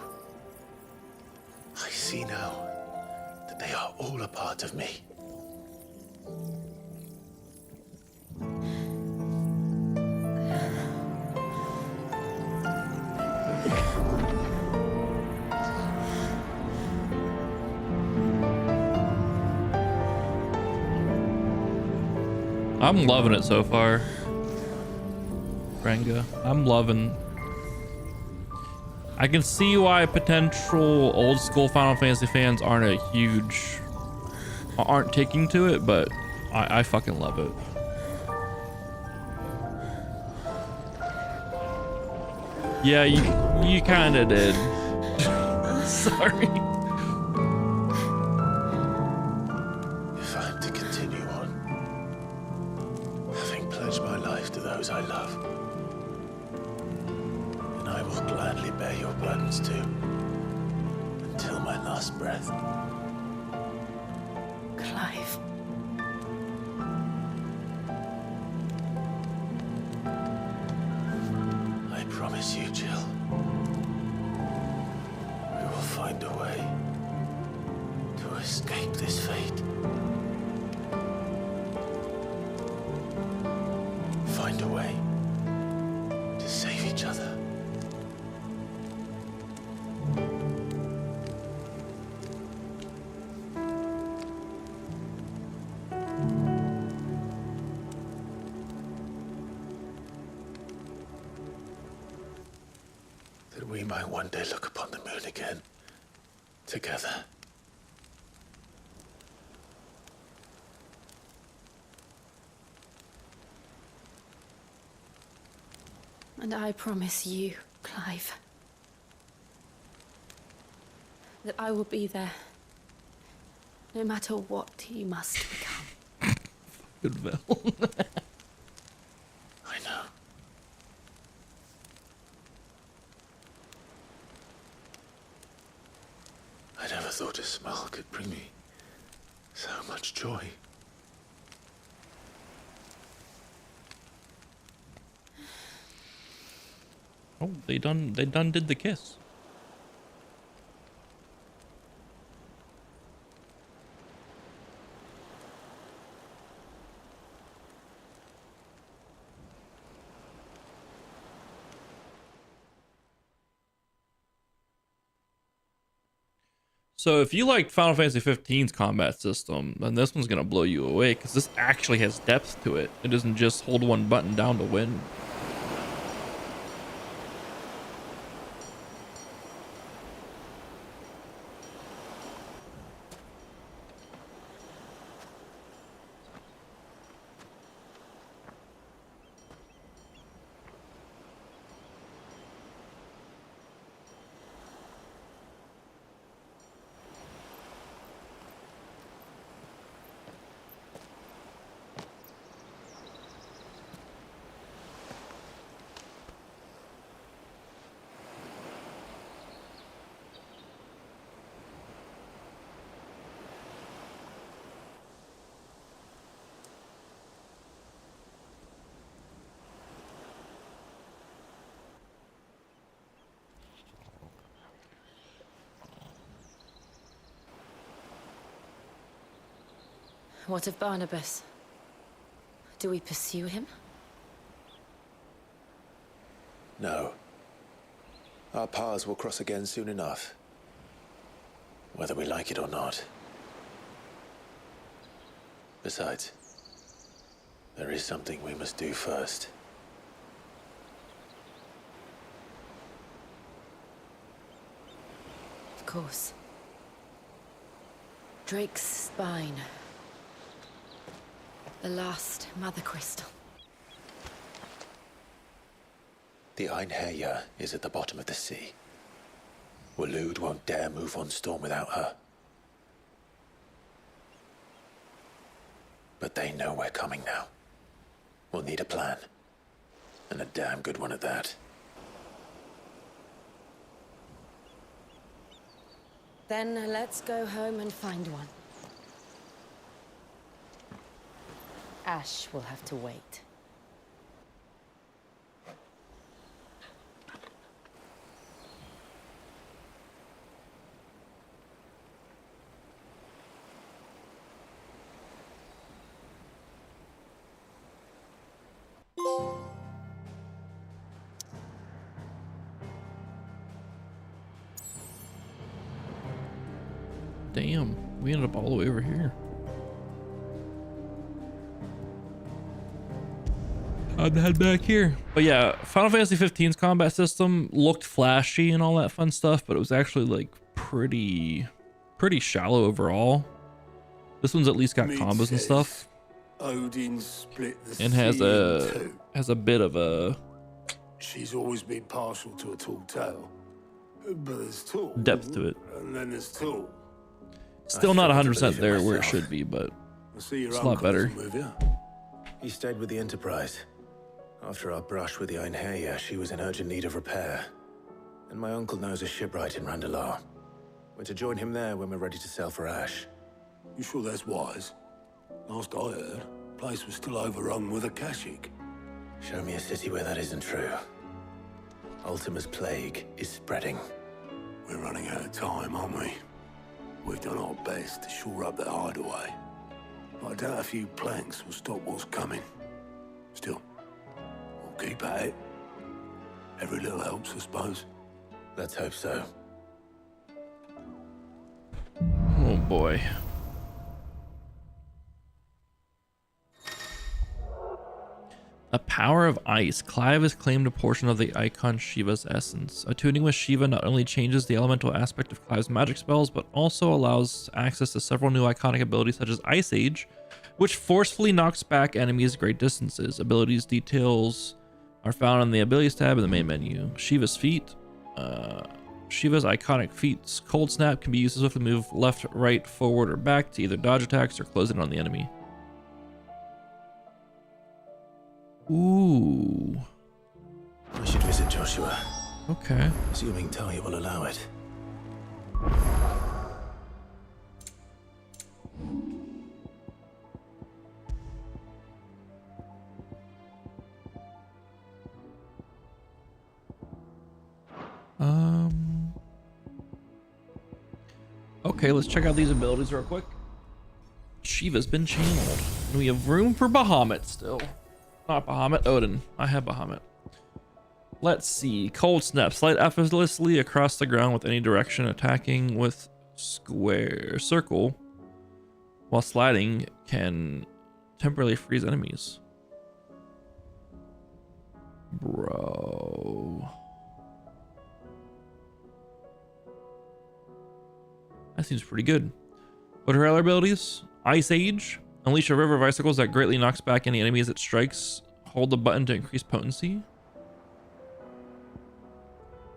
I see now that they are all a part of me. I'm loving it so far, Renga. I'm loving. I can see why potential old school Final Fantasy fans aren't taking to it, but I fucking love it. Yeah, you kind of did. Sorry. If I'm to continue on, having pledged my life to those I love, then I will gladly bear your burdens too, until my last breath. Clive. I promise you, Jill, we will find a way to escape this fate. Find a way to save each other. That we might one day look upon the moon again, together. And I promise you, Clive, that I will be there, no matter what you must become. Good Vel. I know. I never thought a smile could bring me so much joy. Oh, they done did the kiss. So if you like Final Fantasy XV's combat system, then this one's gonna blow you away, because this actually has depth to it. It doesn't just hold one button down to win. What of Barnabas? Do we pursue him? No. Our paths will cross again soon enough. Whether we like it or not. Besides, there is something we must do first. Of course. Drake's spine. The last Mother Crystal. The Einherja is at the bottom of the sea. Waloed won't dare move on Storm without her. But they know we're coming now. We'll need a plan. And a damn good one at that. Then let's go home and find one. Ash will have to wait. Damn, we ended up all the way over here. I'd head back here. But yeah, Final Fantasy XV's combat system looked flashy and all that fun stuff, but it was actually like pretty shallow overall. This one's at least got combos and stuff. Odin split the And sea has in two. a bit of a She's always been partial to a tall tale. But there's tall. depth to it. And then there's tall. Still not 100% there where it should be, but I see your it's a lot uncle better. doesn't move you. He stayed with the Enterprise. After our brush with the Einherja, she was in urgent need of repair. And my uncle knows a shipwright in Randalar. We're to join him there when we're ready to sail for Ash. You sure that's wise? Last I heard, the place was still overrun with Akashic. Show me a city where that isn't true. Ultima's plague is spreading. We're running out of time, aren't we? We've done our best to shore up that hideaway. But I doubt a few planks will stop what's coming. Still, we'll keep at it. Every little helps, I suppose. Let's hope so. Oh boy. A power of ice. Clive has claimed a portion of the icon Shiva's essence. Attuning with Shiva not only changes the elemental aspect of Clive's magic spells, but also allows access to several new iconic abilities such as Ice Age, which forcefully knocks back enemies great distances. Abilities details are found in the abilities tab in the main menu. Shiva's feat. Shiva's iconic feats. Cold Snap can be used to swiftly move left, right, forward, or back to either dodge attacks or close in on the enemy. Ooh. I should visit Joshua. Okay. Assuming Talia will allow it. Okay, let's check out these abilities real quick. Shiva's been channeled. And we have room for Bahamut still. Not Bahamut, Odin. I have Bahamut. Let's see. Cold Snap. Slide effortlessly across the ground with any direction, attacking with circle. While sliding can temporarily freeze enemies. Bro. That seems pretty good. What are her other abilities? Ice Age. Unleash a river of icicles that greatly knocks back any enemies it strikes. Hold the button to increase potency.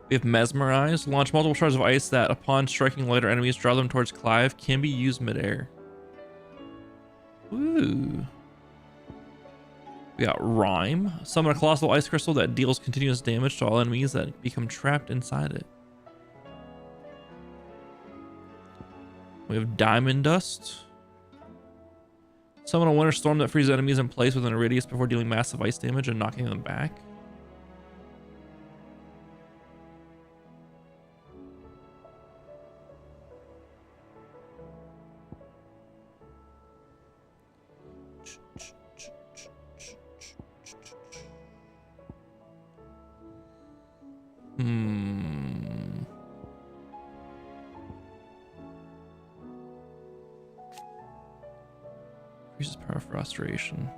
We have Mesmerize. Launch multiple shards of ice that, upon striking lighter enemies, draw them towards Clive. Can be used midair. Ooh. We got Rhyme. Summon a colossal ice crystal that deals continuous damage to all enemies that become trapped inside it. We have Diamond Dust. Summon a winter storm that freezes enemies in place within a radius before dealing massive ice damage and knocking them back. Increases power of restoration.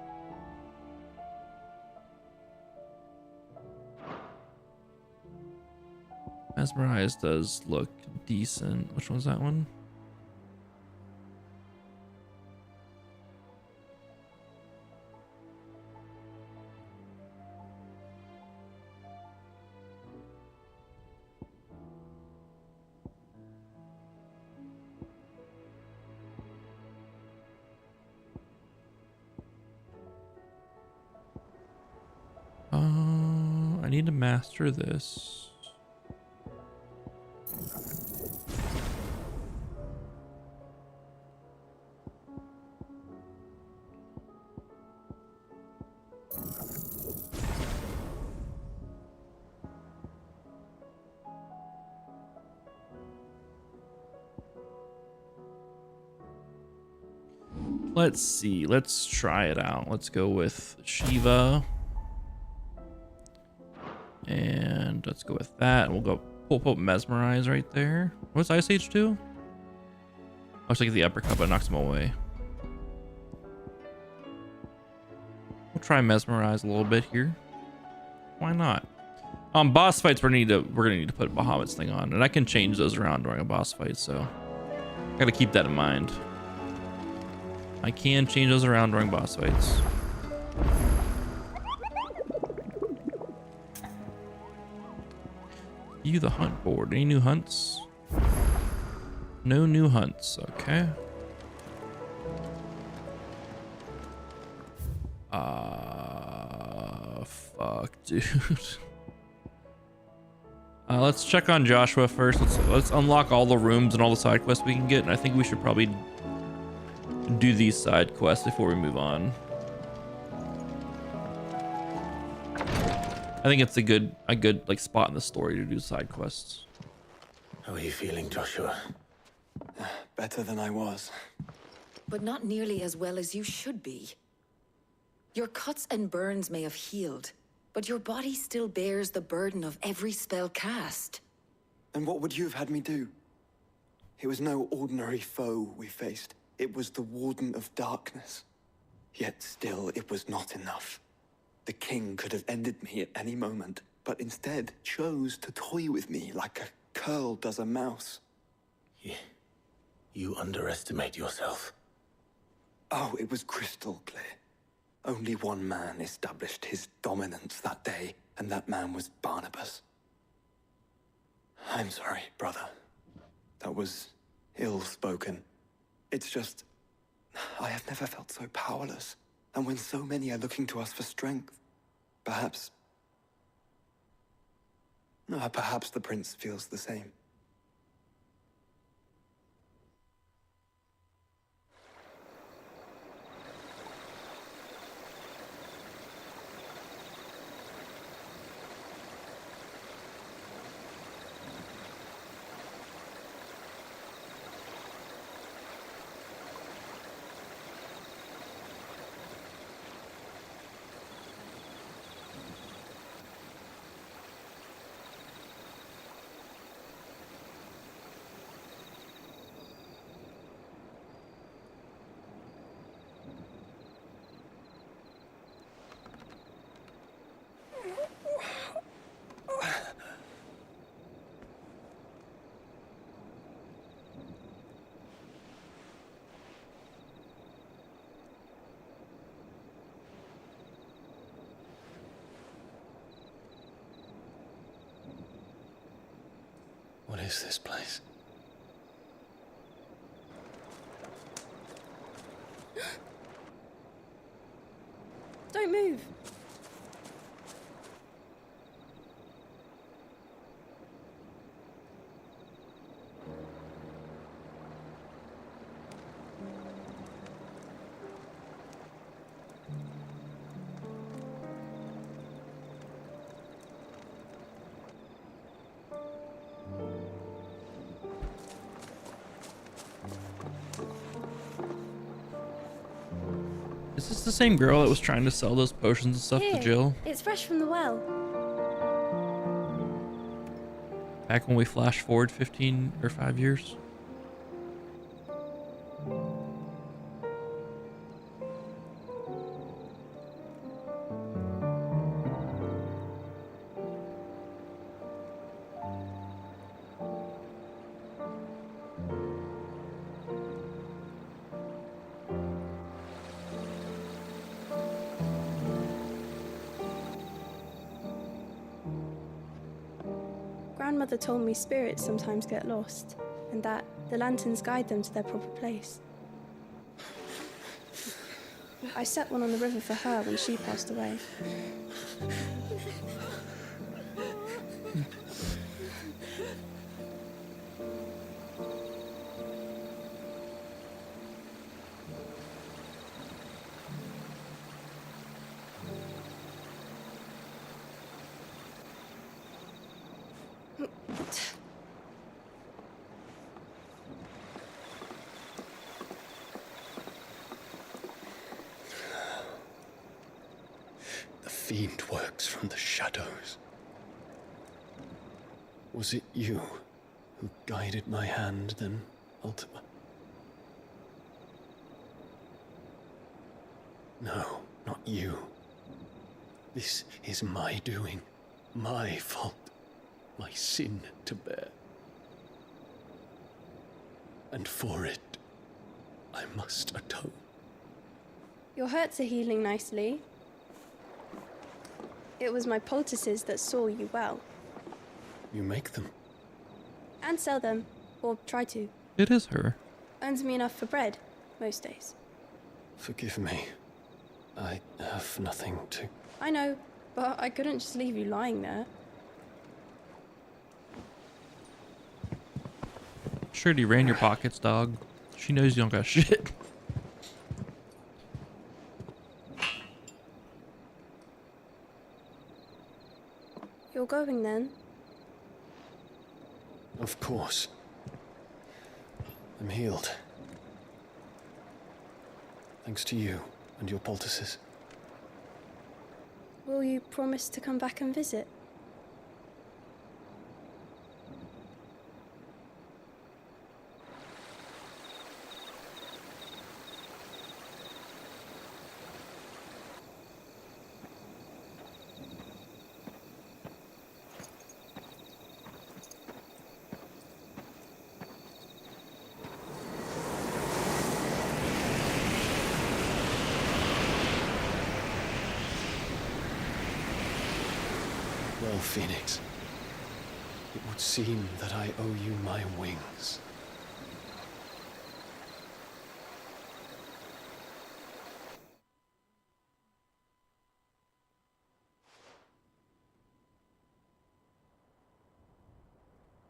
Mesmerize does look decent. Which one's that one? I need to master this. Let's see. Let's try it out. Let's go with Shiva. And let's go with that. And we'll go put Mesmerize right there. What's Ice Age do? Looks like the uppercut, but it knocks him away. We'll try Mesmerize a little bit here. Why not? Boss fights we're gonna need to put Bahamut's thing on, and I can change those around during a boss fight, so gotta keep that in mind. I can change those around during boss fights. View the hunt board. Any new hunts? No new hunts. Okay. Fuck, dude. Let's check on Joshua first. Let's unlock all the rooms and all the side quests we can get, and I think we should probably do these side quests before we move on. I think it's a good like spot in the story to do side quests. How are you feeling, Joshua? Better than I was. But not nearly as well as you should be. Your cuts and burns may have healed, but your body still bears the burden of every spell cast. And what would you have had me do? It was no ordinary foe we faced. It was the Warden of Darkness. Yet still, it was not enough. The king could have ended me at any moment, but instead chose to toy with me like a curl does a mouse. You underestimate yourself. Oh, it was crystal clear. Only one man established his dominance that day, and that man was Barnabas. I'm sorry, brother. That was ill-spoken. It's just, I have never felt so powerless. And when so many are looking to us for strength, perhaps the prince feels the same. What is this place? Don't move. Is this the same girl that was trying to sell those potions and stuff to Jill? It's fresh from the well. Back when we flash forward 15 or 5 years? Grandmother told me spirits sometimes get lost, and that the lanterns guide them to their proper place. I set one on the river for her when she passed away. The fiend works from the shadows. Was it you who guided my hand then, Ultima? No, not you. This is my doing, my fault, my sin to bear. And for it, I must atone. Your hurts are healing nicely. It was my poultices that saw you well. You make them? And sell them, or try to. It is her. Earns me enough for bread, most days. Forgive me. I have nothing to... I know, but I couldn't just leave you lying there. Surely ran your pockets, dog. She knows you don't got shit. You're going then? Of course. I'm healed. Thanks to you and your poultices. Will you promise to come back and visit? Well, Phoenix, it would seem that I owe you my wings.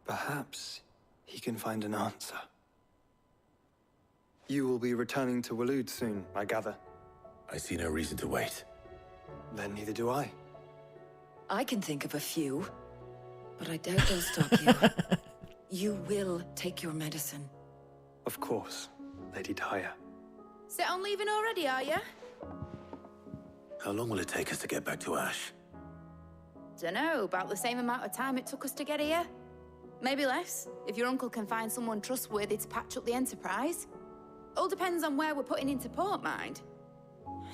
Perhaps he can find an answer. You will be returning to Waloed soon, I gather. I see no reason to wait. Then neither do I. I can think of a few, but I doubt they'll stop you. You will take your medicine. Of course, Lady Daya. Set on leaving already, are you? How long will it take us to get back to Ash? Dunno, about the same amount of time it took us to get here. Maybe less, if your uncle can find someone trustworthy to patch up the Enterprise. All depends on where we're putting into port, mind.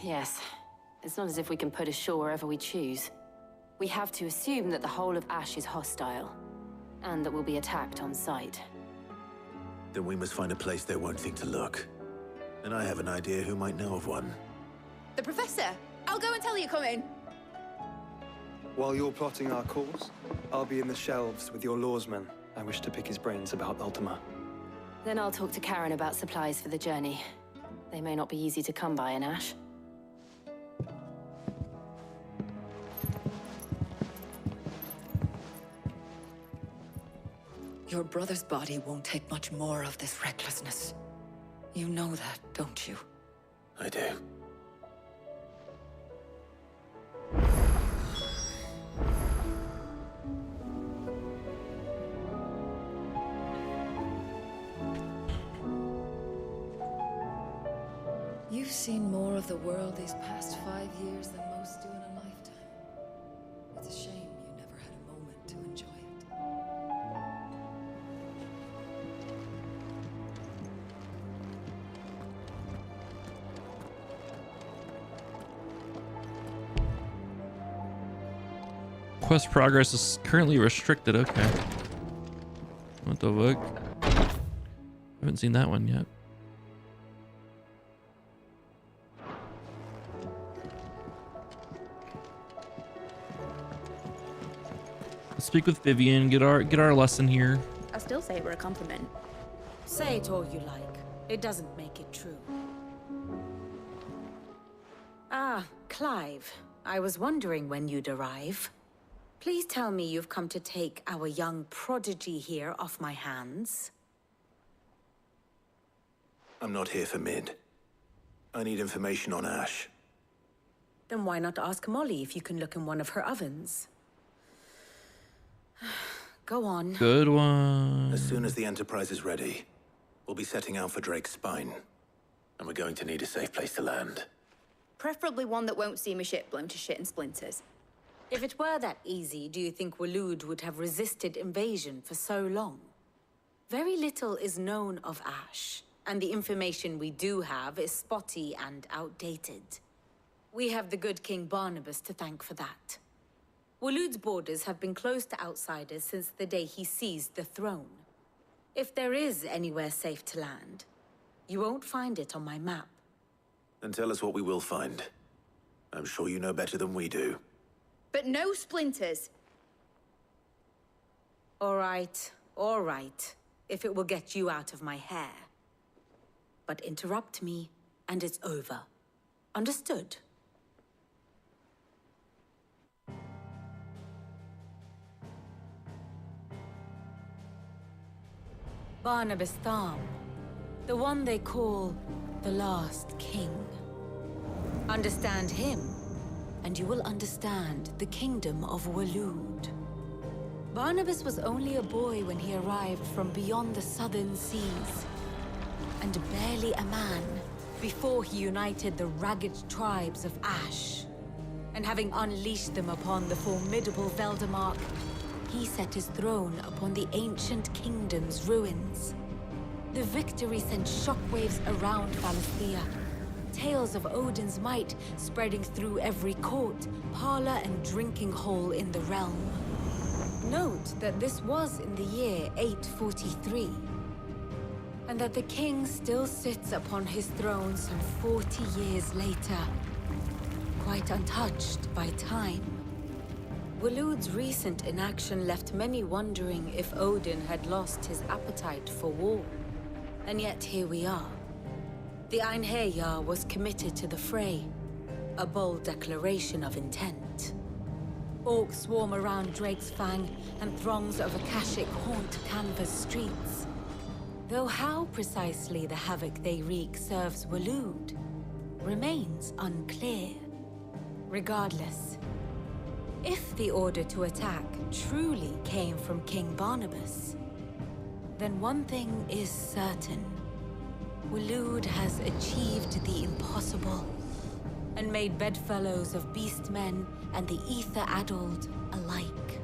Yes. It's not as if we can put ashore wherever we choose. We have to assume that the whole of Ash is hostile, and that we'll be attacked on sight. Then we must find a place they won't think to look. And I have an idea who might know of one. The Professor! I'll go and tell you come in. While you're plotting our course, I'll be in the shelves with your lawsman. I wish to pick his brains about Ultima. Then I'll talk to Karen about supplies for the journey. They may not be easy to come by in Ash. Your brother's body won't take much more of this recklessness. You know that, don't you? I do. You've seen more of the world these past 5 years than most do in a lifetime. It's a shame you never had a moment to enjoy it. Quest progress is currently restricted. Okay. What the fuck? Haven't seen that one yet. Let's speak with Vivian. Get our lesson here. I still say it were a compliment. Say it all you like. It doesn't make it true. Ah, Clive. I was wondering when you'd arrive. Please tell me you've come to take our young prodigy here off my hands. I'm not here for Mid. I need information on Ash. Then why not ask Molly if you can look in one of her ovens? Go on. Good one. As soon as the Enterprise is ready, we'll be setting out for Drake's Spine. And we're going to need a safe place to land. Preferably one that won't see my ship blown to shit and splinters. If it were that easy, do you think Waloed would have resisted invasion for so long? Very little is known of Ash, and the information we do have is spotty and outdated. We have the good King Barnabas to thank for that. Waloed's borders have been closed to outsiders since the day he seized the throne. If there is anywhere safe to land, you won't find it on my map. Then tell us what we will find. I'm sure you know better than we do. But no splinters. All right, if it will get you out of my hair. But interrupt me, and it's over. Understood? Barnabas Tham, the one they call the Last King. Understand him, and you will understand the kingdom of Waloed. Barnabas was only a boy when he arrived from beyond the southern seas, and barely a man before he united the ragged tribes of Ash. And having unleashed them upon the formidable Veldamark, he set his throne upon the ancient kingdom's ruins. The victory sent shockwaves around Valisthea, tales of Odin's might spreading through every court, parlor, and drinking hole in the realm. Note that this was in the year 843, and that the king still sits upon his throne some 40 years later, quite untouched by time. Waloed's recent inaction left many wondering if Odin had lost his appetite for war. And yet here we are. The Einherjar was committed to the fray, a bold declaration of intent. Orcs swarm around Drake's Fang, and throngs of Akashic haunt Canva's streets. Though how precisely the havoc they wreak serves Waloed remains unclear. Regardless, if the order to attack truly came from King Barnabas, then one thing is certain. Waloed has achieved the impossible, and made bedfellows of beastmen and the ether-addled alike.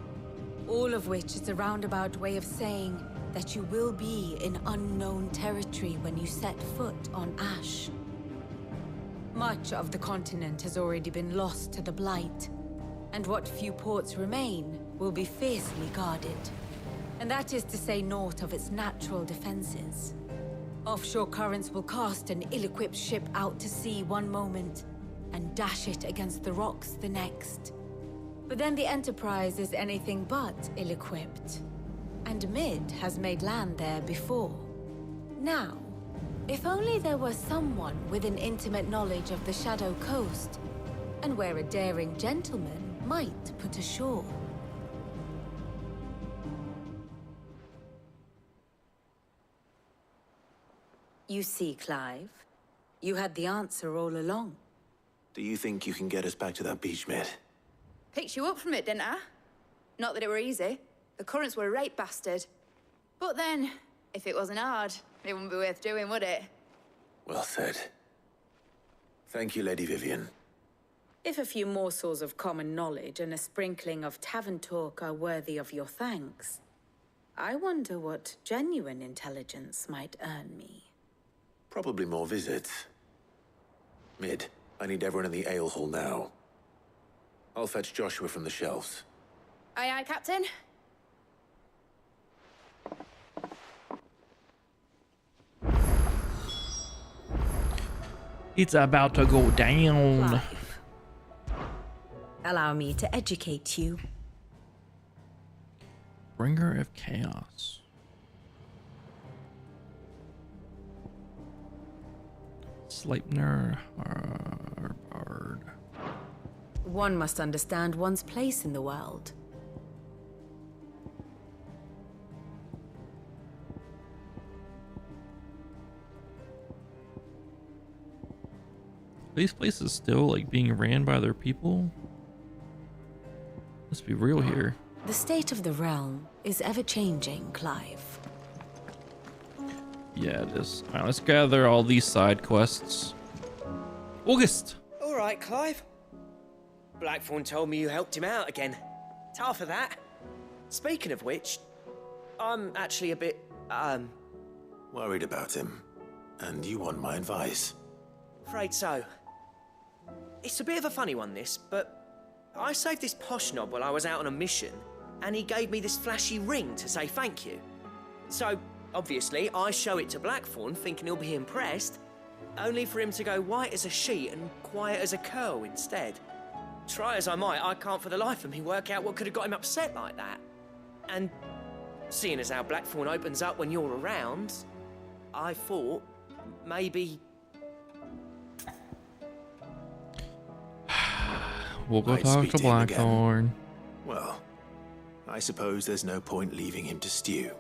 All of which is a roundabout way of saying that you will be in unknown territory when you set foot on Ash. Much of the continent has already been lost to the Blight, and what few ports remain will be fiercely guarded. And that is to say naught of its natural defenses. Offshore currents will cast an ill-equipped ship out to sea one moment, and dash it against the rocks the next. But then the Enterprise is anything but ill-equipped, and Mid has made land there before. Now, if only there were someone with an intimate knowledge of the Shadow Coast, and where a daring gentleman might put ashore. You see, Clive, you had the answer all along. Do you think you can get us back to that beach, Mid? Picked you up from it, didn't I? Not that it were easy. The currents were a right bastard. But then, if it wasn't hard, it wouldn't be worth doing, would it? Well said. Thank you, Lady Vivian. If a few morsels of common knowledge and a sprinkling of tavern talk are worthy of your thanks, I wonder what genuine intelligence might earn me. Probably more visits. Mid, I need everyone in the ale hall now. I'll fetch Joshua from the shelves. Aye, aye, Captain. It's about to go down. Clive, allow me to educate you. Bringer of Chaos. Sleipnir, Bard. One must understand one's place in the world. These places still like being ran by their people? Let's be real here. The state of the realm is ever-changing, Clive. Yeah, it is. Alright, let's gather all these side quests. August! All right, Clive. Blackthorn told me you helped him out again. Tough for that. Speaking of which, I'm actually a bit, Worried about him. And you want my advice? afraid so. It's a bit of a funny one, this, but I saved this posh knob while I was out on a mission, and he gave me this flashy ring to say thank you. So, obviously, I show it to Blackthorn, thinking he'll be impressed, only for him to go white as a sheet and quiet as a curl instead. Try as I might, I can't for the life of me work out what could have got him upset like that. And seeing as how Blackthorn opens up when you're around, I thought maybe... We'll go I'd talk speak to to him again. Blackthorn. Well, I suppose there's no point leaving him to stew.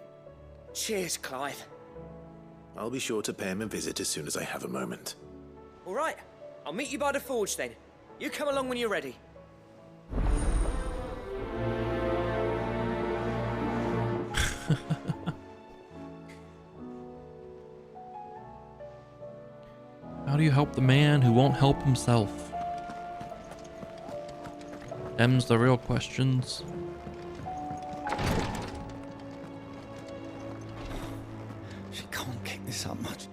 Cheers, Clive. I'll be sure to pay him a visit as soon as I have a moment. All right, I'll meet you by the forge then. You come along when you're ready. How do you help the man who won't help himself? Them's the real questions. She can't kick this up much.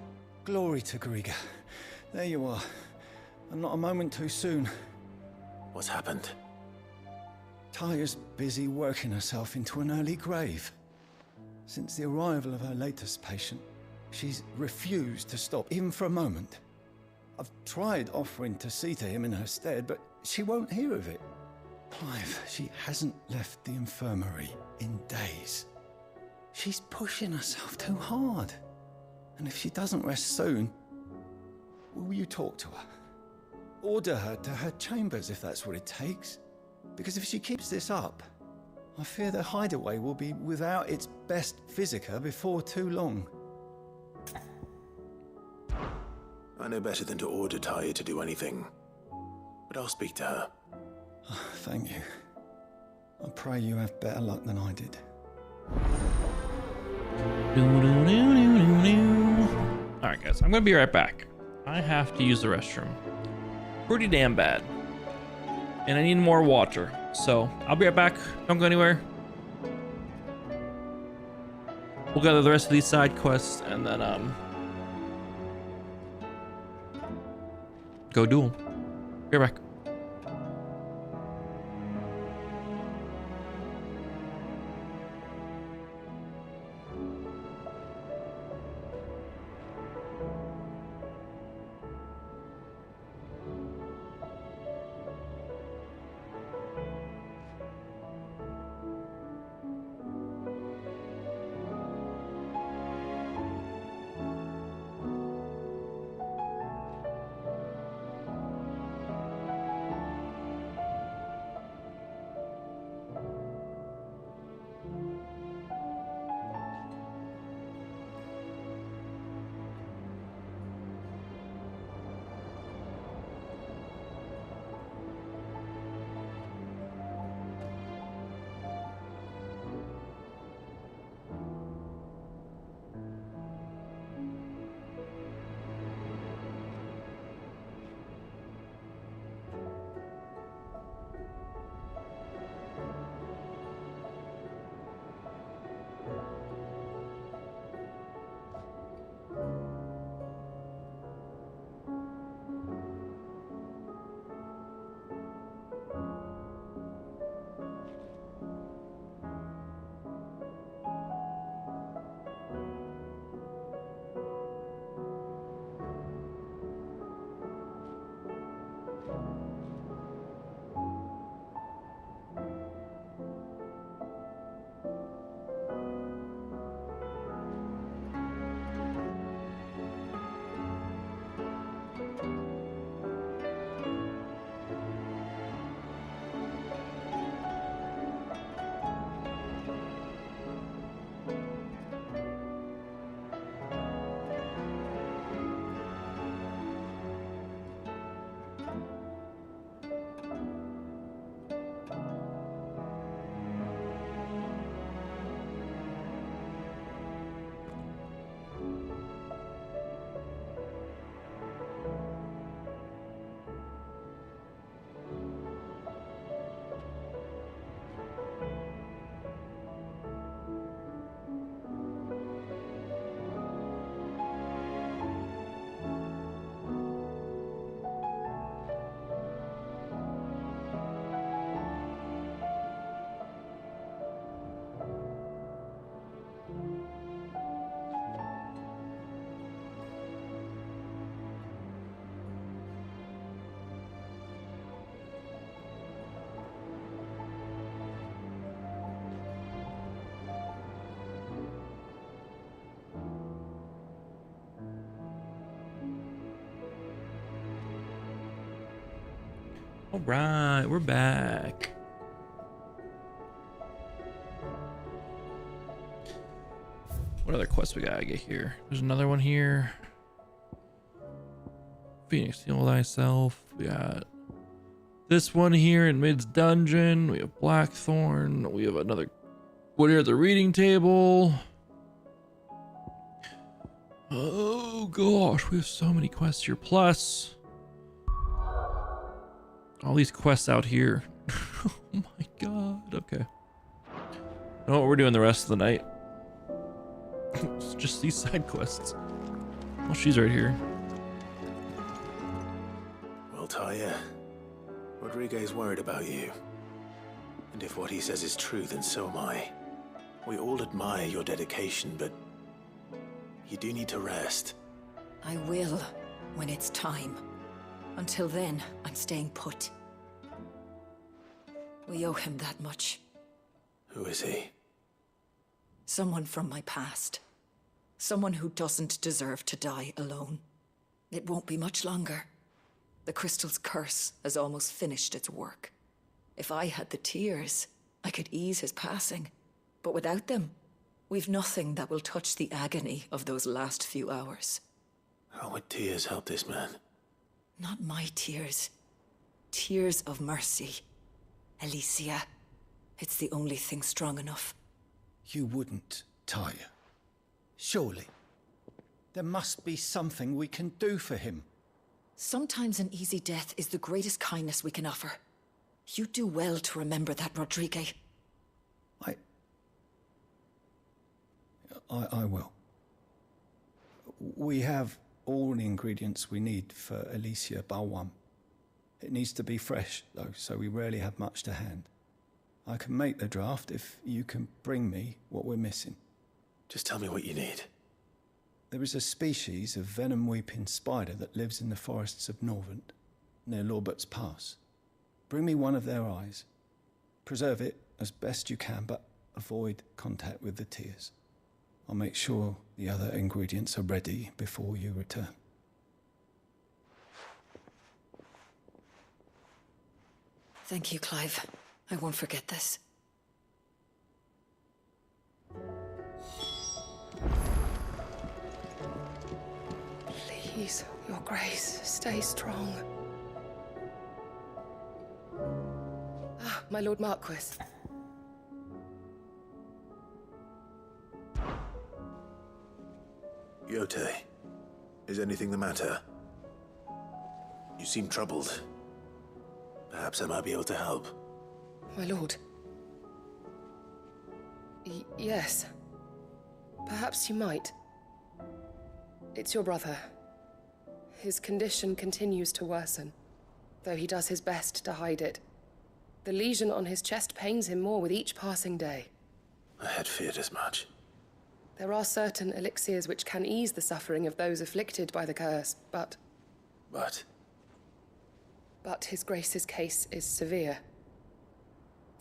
Glory to Griga. There you are. And not a moment too soon. What's happened? Taya's busy working herself into an early grave. Since the arrival of her latest patient, she's refused to stop, even for a moment. I've tried offering to see to him in her stead, but she won't hear of it. Clive, she hasn't left the infirmary in days. She's pushing herself too hard. And if she doesn't rest soon, will you talk to her? Order her to her chambers if that's what it takes. Because if she keeps this up, I fear the hideaway will be without its best physica before too long. I know better than to order Taya to do anything. But I'll speak to her. Thank you. I pray you have better luck than I did. Alright guys, I'm gonna be right back. I have to use the restroom. Pretty damn bad. And I need more water. So I'll be right back. Don't go anywhere. We'll gather the rest of these side quests and then go do them. Be right back. All right, we're back. What other quests we gotta get here? There's another one here. Phoenix, heal thyself. We got this one here in Mid's Dungeon. We have Blackthorn. We have another one here at the reading table. Oh gosh, we have so many quests here. Plus, all these quests out here. Oh my god. Okay. I know what we're doing the rest of the night. It's just these side quests. Oh, she's right here. Well, Talia, Rodriguez worried about you. And if what he says is true, then so am I. We all admire your dedication, but you do need to rest. I will, when it's time. Until then, I'm staying put. We owe him that much. Who is he? Someone from my past. Someone who doesn't deserve to die alone. It won't be much longer. The crystal's curse has almost finished its work. If I had the tears, I could ease his passing. But without them, we've nothing that will touch the agony of those last few hours. How would tears help this man? Not my tears. Tears of mercy. Alicia, it's the only thing strong enough. You wouldn't, Talia. Surely. There must be something we can do for him. Sometimes an easy death is the greatest kindness we can offer. You do well to remember that, Rodriguez. I will. We have all the ingredients we need for Alicia Balwam. It needs to be fresh, though, so we rarely have much to hand. I can make the draft if you can bring me what we're missing. Just tell me what you need. There is a species of venom-weeping spider that lives in the forests of Norvent, near Lorbert's Pass. Bring me one of their eyes. Preserve it as best you can, but avoid contact with the tears. I'll make sure the other ingredients are ready before you return. Thank you, Clive. I won't forget this. Please, Your Grace, stay strong. Ah, my Lord Marquis. Yote, is anything the matter? You seem troubled. Perhaps I might be able to help. My lord. Yes. Perhaps you might. It's your brother. His condition continues to worsen, though he does his best to hide it. The lesion on his chest pains him more with each passing day. I had feared as much. There are certain elixirs which can ease the suffering of those afflicted by the curse, but... But His Grace's case is severe.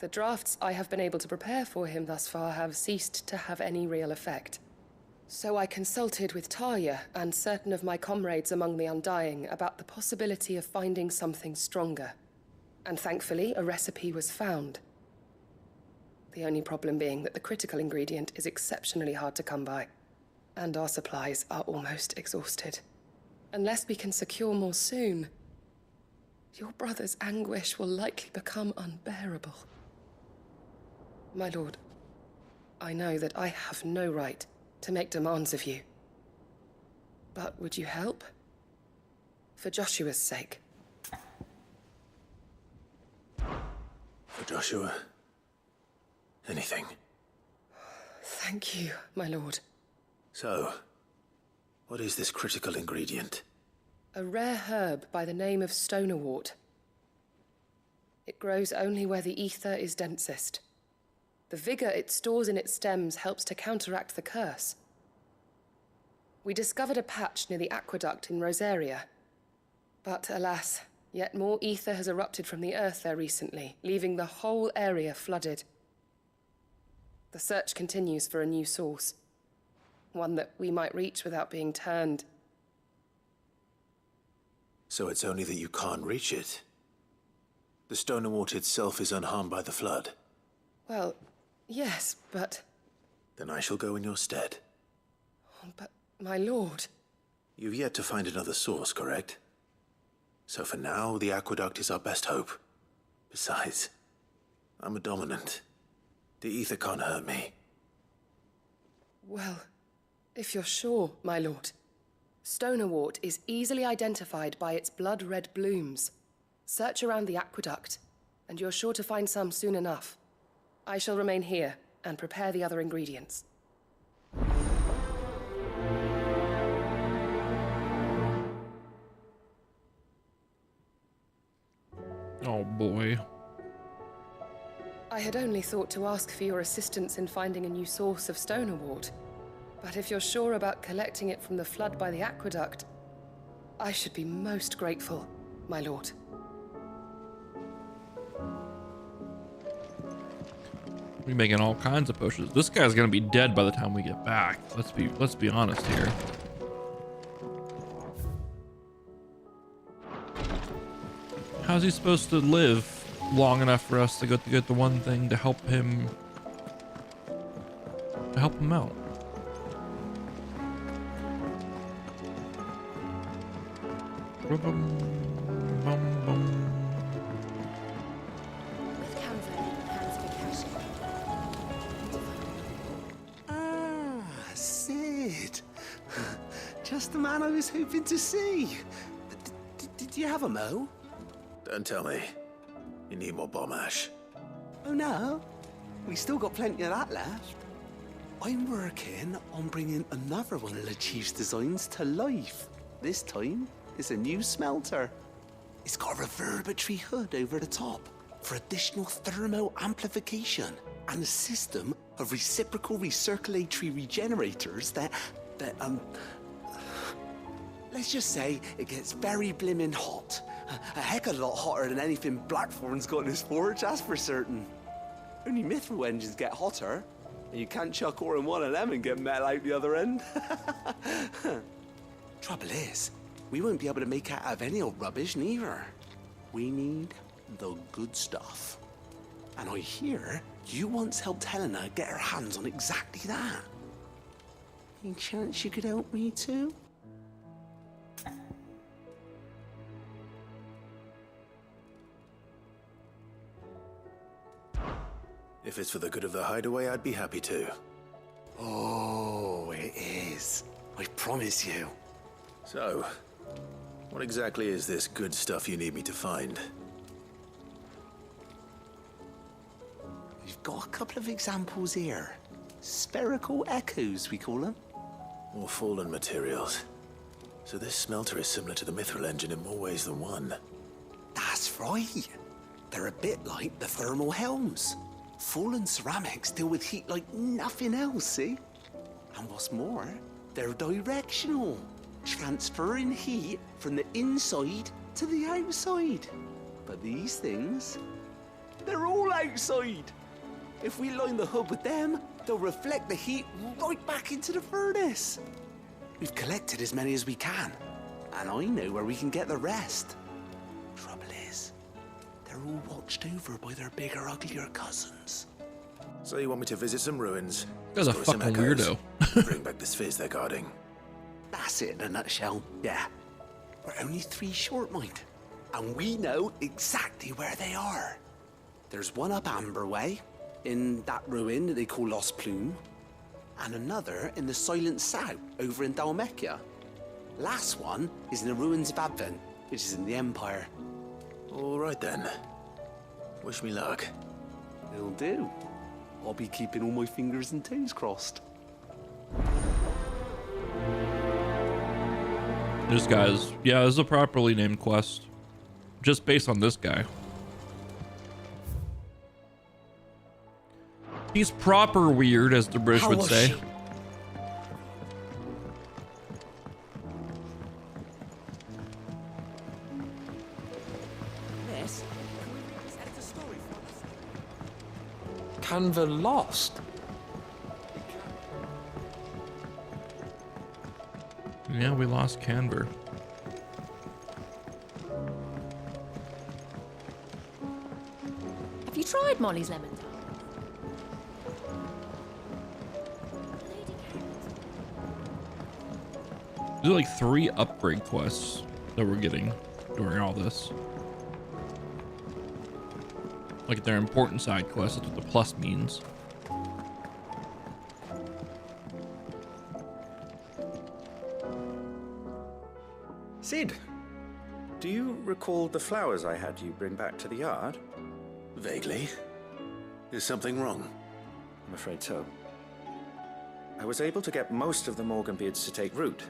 The drafts I have been able to prepare for him thus far have ceased to have any real effect. So I consulted with Talia and certain of my comrades among the Undying about the possibility of finding something stronger. And thankfully, a recipe was found. The only problem being that the critical ingredient is exceptionally hard to come by, and our supplies are almost exhausted. Unless we can secure more soon, your brother's anguish will likely become unbearable. My lord, I know that I have no right to make demands of you. But would you help? For Joshua's sake. For Joshua? Anything. Thank you, my lord. So, what is this critical ingredient? A rare herb by the name of stonerwort. It grows only where the ether is densest. The vigor it stores in its stems helps to counteract the curse. We discovered a patch near the aqueduct in Rosaria. But alas, yet more ether has erupted from the earth there recently, leaving the whole area flooded. The search continues for a new source. One that we might reach without being turned. So it's only that you can't reach it? The Stoner Wart itself is unharmed by the flood. Well, yes, but... Then I shall go in your stead. But, my lord... You've yet to find another source, correct? So for now, the aqueduct is our best hope. Besides, I'm a dominant. The ether can't hurt me. Well, if you're sure, my lord. Stoner Wart is easily identified by its blood-red blooms. Search around the aqueduct, and you're sure to find some soon enough. I shall remain here and prepare the other ingredients. Oh boy. I had only thought to ask for your assistance in finding a new source of Stoner Wart. But if you're sure about collecting it from the flood by the aqueduct, I should be most grateful, my lord. We're making all kinds of potions. This guy's gonna be dead by the time we get back. Let's be honest here. How's he supposed to live long enough for us to get the one thing to help him out? Ah, Sid. Just the man I was hoping to see. Did you have a mo? Don't tell me. You need more bomb ash. Oh no, we still got plenty of that left. I'm working on bringing another one of the Chief's designs to life. This time, it's a new smelter. It's got a reverberatory hood over the top for additional thermal amplification and a system of reciprocal recirculatory regenerators that let's just say it gets very blimmin' hot. A heck of a lot hotter than anything Blackthorn's got in his forge, that's for certain. Only mithril engines get hotter, and you can't chuck ore in one of them and get metal out the other end. Trouble is, we won't be able to make out of any old rubbish neither. We need the good stuff. And I hear you once helped Helena get her hands on exactly that. Any chance you could help me too? If it's for the good of the hideaway, I'd be happy to. Oh, it is. I promise you. So, what exactly is this good stuff you need me to find? We've got a couple of examples here. Spherical echoes, we call them. More fallen materials. So this smelter is similar to the mithril engine in more ways than one. That's right. They're a bit like the thermal helms. Fallen ceramics deal with heat like nothing else, see? And what's more, they're directional, transferring heat from the inside to the outside. But these things, they're all outside. If we line the hood with them, they'll reflect the heat right back into the furnace. We've collected as many as we can, and I know where we can get the rest. Trouble is, they're all watched over by their bigger, uglier cousins. So you want me to visit some ruins? That's a destroy some fucking echoes, weirdo. bring back the spheres they're guarding. That's it in a nutshell, yeah. We're only 3 short, mind. And we know exactly where they are. There's one up Amber Way, in that ruin that they call Lost Plume, and another in the Silent South, over in Dalmekia. Last one is in the ruins of Advent, which is in the Empire. All right then. Wish me luck. It'll do. I'll be keeping all my fingers and toes crossed. This guy's, yeah, this is a properly named quest. Just based on this guy. He's proper weird, as the British would say. Miss, can we read this editor's story for us? Canva lost. Yeah, we lost Canver. Have you tried Molly's lemon tart? There's like 3 upgrade quests that we're getting during all this. Like they're important side quests. That's what the plus means. Sid, do you recall the flowers I had you bring back to the yard? Vaguely. Is something wrong? I'm afraid so. I was able to get most of the Morganbeards to take root,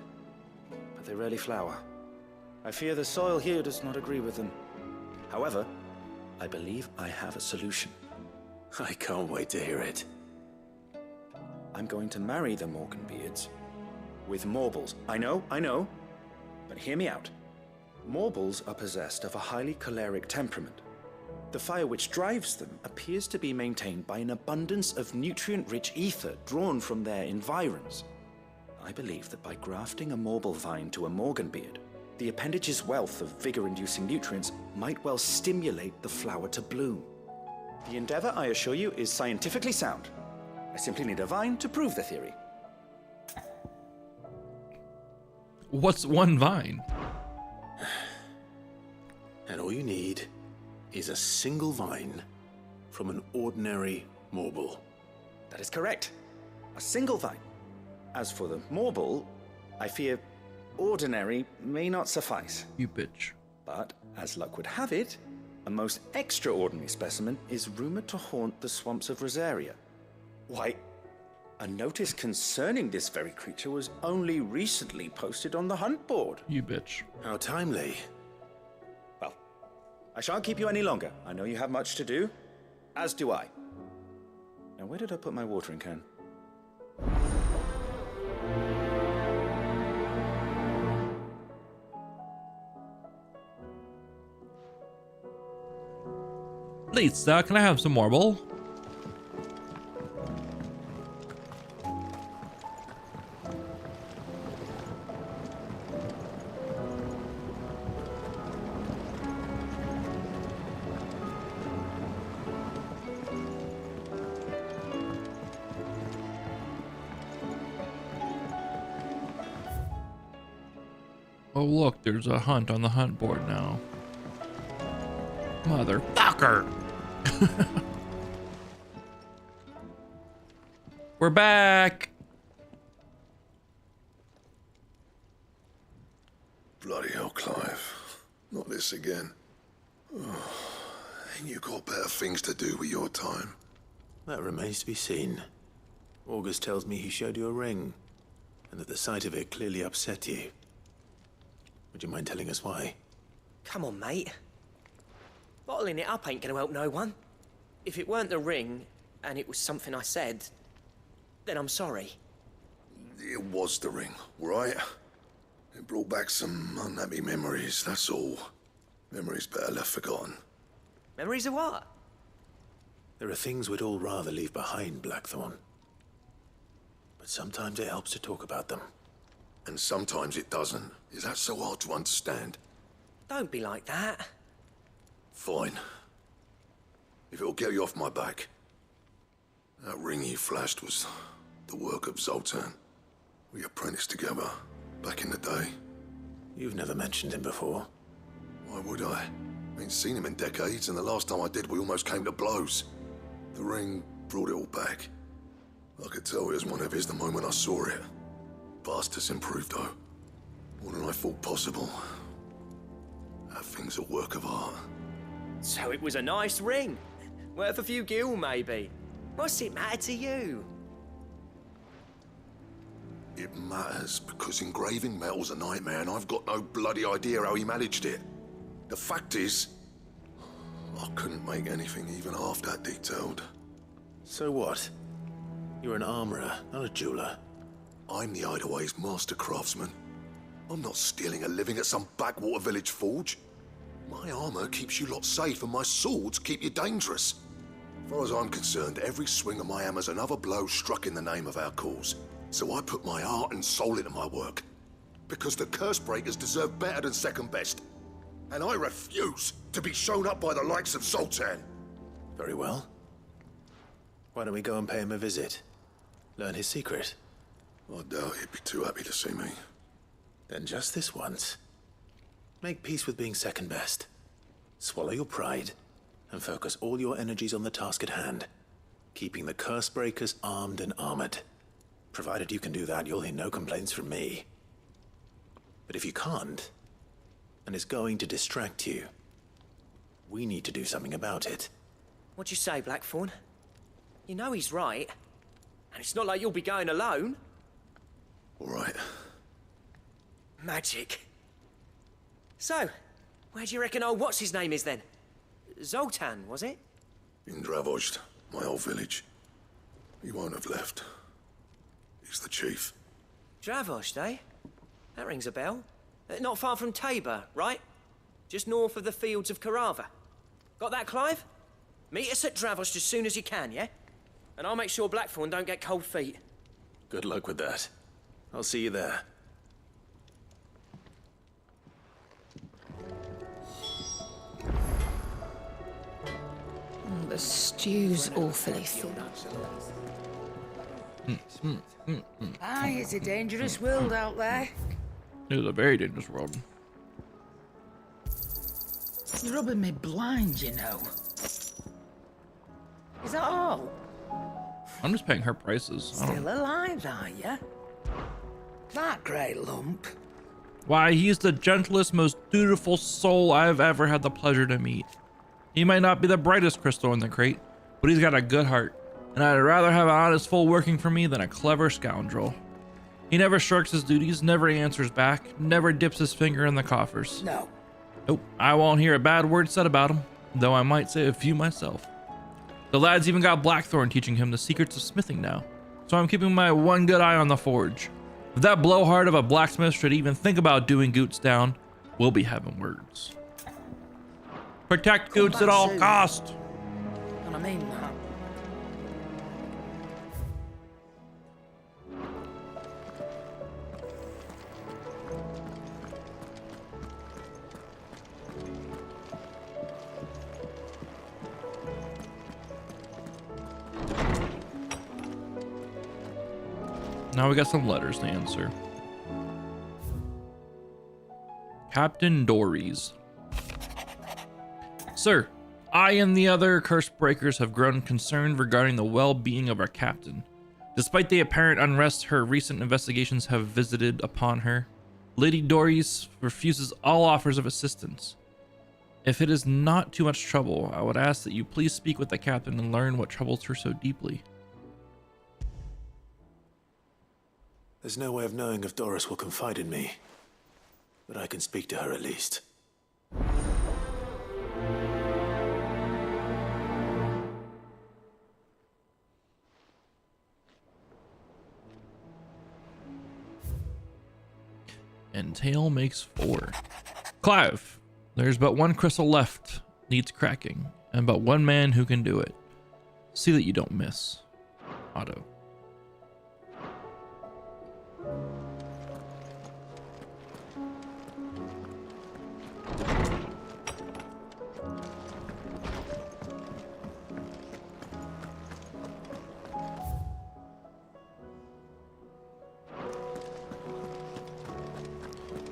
but they rarely flower. I fear the soil here does not agree with them. However, I believe I have a solution. I can't wait to hear it. I'm going to marry the Morganbeards with Morbles. I know, but hear me out. Morbles are possessed of a highly choleric temperament. The fire which drives them appears to be maintained by an abundance of nutrient-rich ether drawn from their environs. I believe that by grafting a Morble vine to a Morganbeard, the appendage's wealth of vigor-inducing nutrients might well stimulate the flower to bloom. The endeavor, I assure you, is scientifically sound. I simply need a vine to prove the theory. What's one vine? And all you need is a single vine from an ordinary Morble. That is correct. A single vine. As for the Morble, I fear ordinary may not suffice. You bitch. But, as luck would have it, a most extraordinary specimen is rumored to haunt the swamps of Rosaria. Why, a notice concerning this very creature was only recently posted on the hunt board. You bitch. How timely. Well, I shan't keep you any longer. I know you have much to do, as do I. Now, where did I put my watering can? Please, sir, can I have some marble? Oh, look, there's a hunt on the hunt board now. Motherfucker! We're back! Bloody hell, Clive. Not this again. Oh, ain't you got better things to do with your time? That remains to be seen. August tells me he showed you a ring, and that the sight of it clearly upset you. Would you mind telling us why? Come on, mate. Bottling it up ain't gonna help no one. If it weren't the ring, and it was something I said, then I'm sorry. It was the ring, right? It brought back some unhappy memories, that's all. Memories better left forgotten. Memories of what? There are things we'd all rather leave behind, Blackthorn. But sometimes it helps to talk about them. And sometimes it doesn't. Is that so hard to understand? Don't be like that. Fine. If it'll get you off my back. That ring you flashed was the work of Zoltan. We apprenticed together, back in the day. You've never mentioned him before. Why would I? Ain't seen him in decades, and the last time I did, we almost came to blows. The ring brought it all back. I could tell it was one of his the moment I saw it. Vast has improved, though. More than I thought possible. That thing's a work of art. So it was a nice ring. Worth a few gil, maybe. What's it matter to you? It matters because engraving metal's a nightmare, and I've got no bloody idea how he managed it. The fact is, I couldn't make anything even half that detailed. So what? You're an armorer, not a jeweler. I'm the Idaway's master craftsman. I'm not stealing a living at some backwater village forge. My armor keeps you lot safe, and my swords keep you dangerous. As far as I'm concerned, every swing of my hammer's another blow struck in the name of our cause. So I put my heart and soul into my work. Because the curse breakers deserve better than second best. And I refuse to be shown up by the likes of Zoltan. Very well. Why don't we go and pay him a visit? Learn his secret. I doubt he'd be too happy to see me. Then just this once. Make peace with being second best. Swallow your pride, and focus all your energies on the task at hand. Keeping the curse breakers armed and armored. Provided you can do that, you'll hear no complaints from me. But if you can't, and it's going to distract you, we need to do something about it. What'd you say, Blackthorn? You know he's right. And it's not like you'll be going alone. All right. Magic. So, where do you reckon old what's-his-name is then? Zoltan, was it? In Dravozd, my old village. He won't have left. He's the chief. Dravozd, eh? That rings a bell. Not far from Tabor, right? Just north of the fields of Carava. Got that, Clive? Meet us at Dravozd as soon as you can, yeah? And I'll make sure Blackthorn don't get cold feet. Good luck with that. I'll see you there. The stew's awfully thick. Aye, it's a dangerous world out there. It is a very dangerous world. You're rubbing me blind, you know. Is that all? I'm just paying her prices. Still alive, are ya? That great lump. Why, he's the gentlest, most dutiful soul I've ever had the pleasure to meet. He might not be the brightest crystal in the crate, but he's got a good heart, and I'd rather have an honest fool working for me than a clever scoundrel. He never shirks his duties, never answers back, never dips his finger in the coffers. No. Nope, I won't hear a bad word said about him, though I might say a few myself. The lad's even got Blackthorn teaching him the secrets of smithing now, so I'm keeping my one good eye on the forge. If that blowhard of a blacksmith should even think about doing Goots down, we'll be having words. Protect Goots at all cost. And I mean that. Now we got some letters to answer. Captain Dories. Sir, I and the other curse breakers have grown concerned regarding the well-being of our captain. Despite the apparent unrest her recent investigations have visited upon her, Lady Dories refuses all offers of assistance. If it is not too much trouble, I would ask that you please speak with the captain and learn what troubles her so deeply. There's no way of knowing if Doris will confide in me, but I can speak to her at least. Entail makes 4. Clive, there's but one crystal left, needs cracking, and but one man who can do it. See that you don't miss. Otto.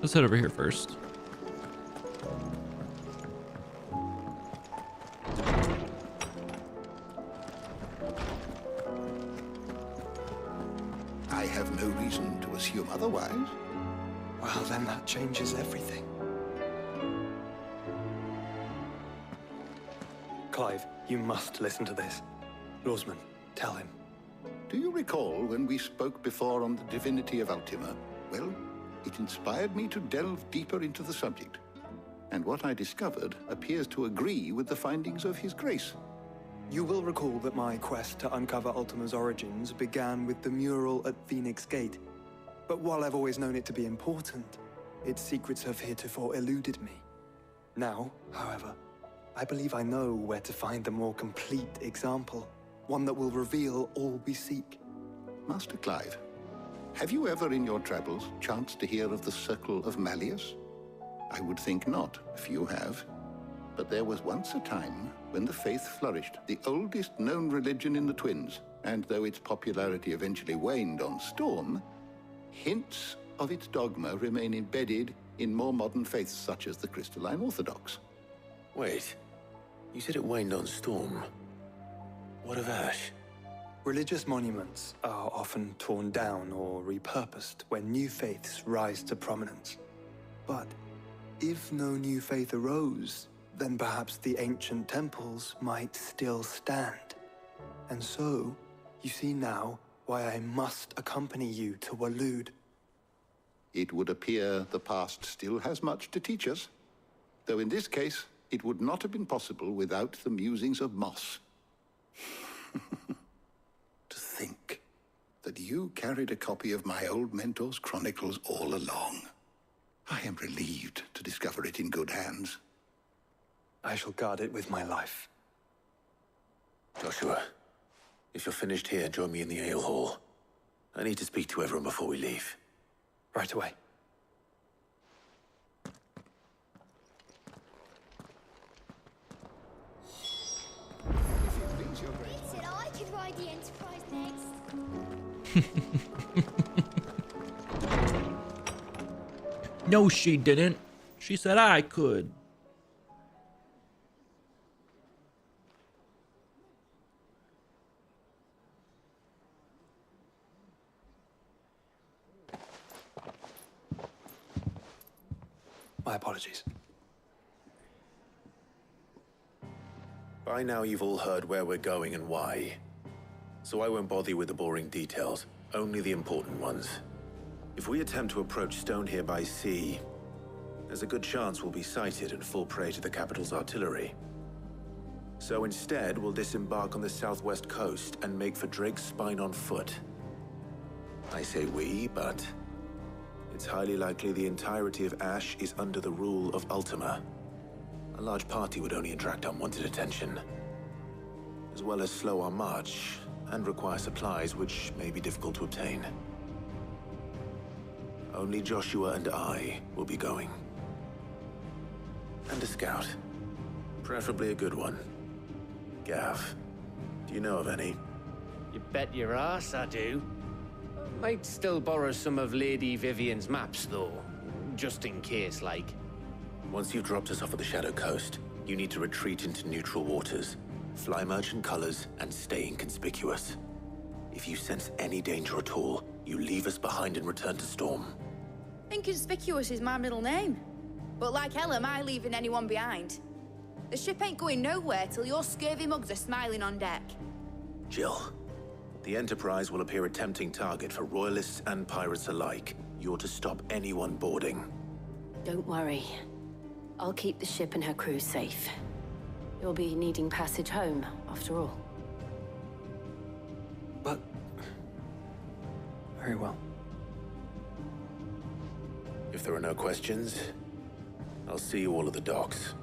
Let's head over here first. I have no reason to assume otherwise. Well, then that changes everything. Clive, you must listen to this. Lawsman, tell him. Do you recall when we spoke before on the divinity of Ultima? Well, it inspired me to delve deeper into the subject. And what I discovered appears to agree with the findings of His Grace. You will recall that my quest to uncover Ultima's origins began with the mural at Phoenix Gate. But while I've always known it to be important, its secrets have heretofore eluded me. Now, however, I believe I know where to find the more complete example, one that will reveal all we seek. Master Clive, have you ever in your travels chanced to hear of the Circle of Malleus? I would think not, if you have. But there was once a time when the faith flourished, the oldest known religion in the Twins. And though its popularity eventually waned on Storm, hints of its dogma remain embedded in more modern faiths such as the Crystalline Orthodox. Wait, you said it waned on Storm. What of Ash? Religious monuments are often torn down or repurposed when new faiths rise to prominence. But if no new faith arose, then perhaps the ancient temples might still stand. And so, you see now why I must accompany you to Waloed. It would appear the past still has much to teach us, though in this case, it would not have been possible without the musings of Moss. To think that you carried a copy of my old mentor's chronicles all along. I am relieved to discover it in good hands. I shall guard it with my life. Joshua, if you're finished here, join me in the ale hall. I need to speak to everyone before we leave. Right away. Said I could ride the Enterprise next. No, she didn't. She said I could. My apologies. By now you've all heard where we're going and why. So I won't bother you with the boring details, only the important ones. If we attempt to approach Stone here by sea, there's a good chance we'll be sighted and fall prey to the capital's artillery. So instead, we'll disembark on the southwest coast and make for Drake's Spine on foot. I say we, but it's highly likely the entirety of Ash is under the rule of Ultima. A large party would only attract unwanted attention, as well as slow our march and require supplies which may be difficult to obtain. Only Joshua and I will be going. And a scout. Preferably a good one. Gav, do you know of any? You bet your ass I do. Might still borrow some of Lady Vivian's maps, though. Just in case, like. Once you've dropped us off at the Shadow Coast, you need to retreat into neutral waters, fly merchant colors, and stay inconspicuous. If you sense any danger at all, you leave us behind and return to Storm. Inconspicuous is my middle name. But like hell am I leaving anyone behind. The ship ain't going nowhere till your scurvy mugs are smiling on deck. Jill, the Enterprise will appear a tempting target for royalists and pirates alike. You're to stop anyone boarding. Don't worry. I'll keep the ship and her crew safe. You'll be needing passage home, after all. But... very well. If there are no questions, I'll see you all at the docks.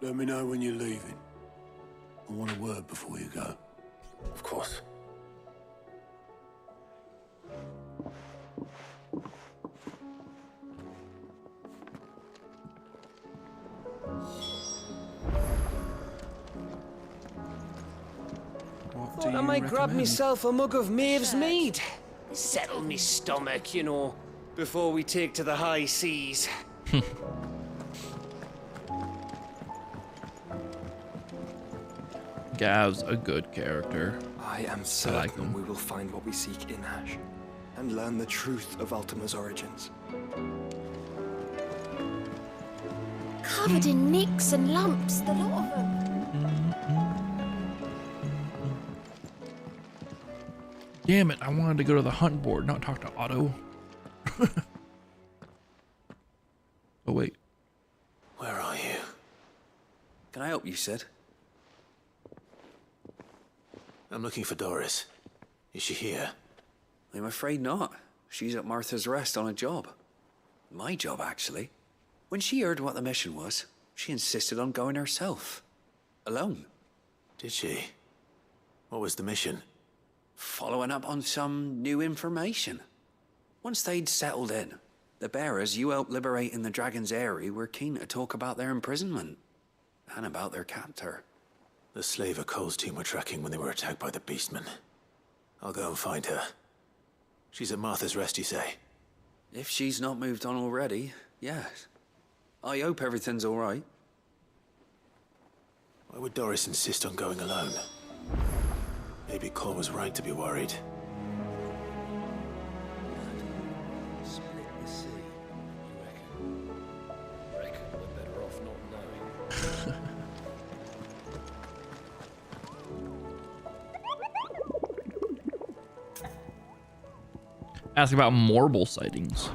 Let me know when you're leaving. I want a word before you go. Of course. Thought I might grab myself a mug of Maeve's mead. Settle me stomach, you know, before we take to the high seas. Gav's a good character. I am certain we will find what we seek in Ash, and learn the truth of Ultima's origins. Covered in nicks and lumps, the lot of them. Damn it, I wanted to go to the hunt board, not talk to Otto. Oh, wait. Where are you? Can I help you, Sid? I'm looking for Doris. Is she here? I'm afraid not. She's at Martha's Rest on a job. My job, actually. When she heard what the mission was, she insisted on going herself. Alone. Did she? What was the mission? following up on some new information. Once they'd settled in, the bearers you helped liberate in the Dragon's Eyrie were keen to talk about their imprisonment and about their captor. The slaver Cole's team were tracking when they were attacked by the Beastmen. I'll go and find her. She's at Martha's Rest, you say? If she's not moved on already, yes. I hope everything's all right. Why would Doris insist on going alone? Maybe Cole was right to be worried. Split the sea, you reckon we're better off not knowing. Ask about Morble sightings.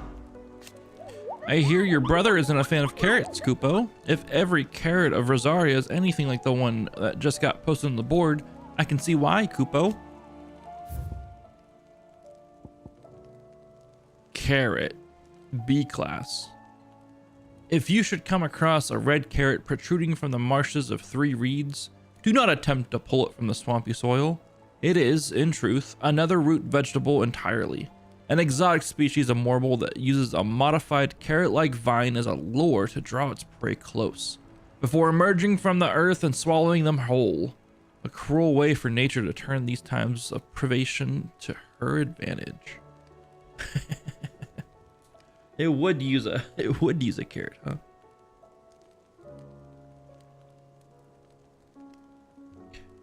I hear your brother isn't a fan of carrots, Kupo. If every carrot of Rosaria is anything like the one that just got posted on the board, I can see why, Kupo. Carrot. B class. If you should come across a red carrot protruding from the marshes of Three Reeds, do not attempt to pull it from the swampy soil. It is, in truth, another root vegetable entirely. An exotic species of Morble that uses a modified carrot-like vine as a lure to draw its prey close, before emerging from the earth and swallowing them whole. A cruel way for nature to turn these times of privation to her advantage. It would use a carrot, huh?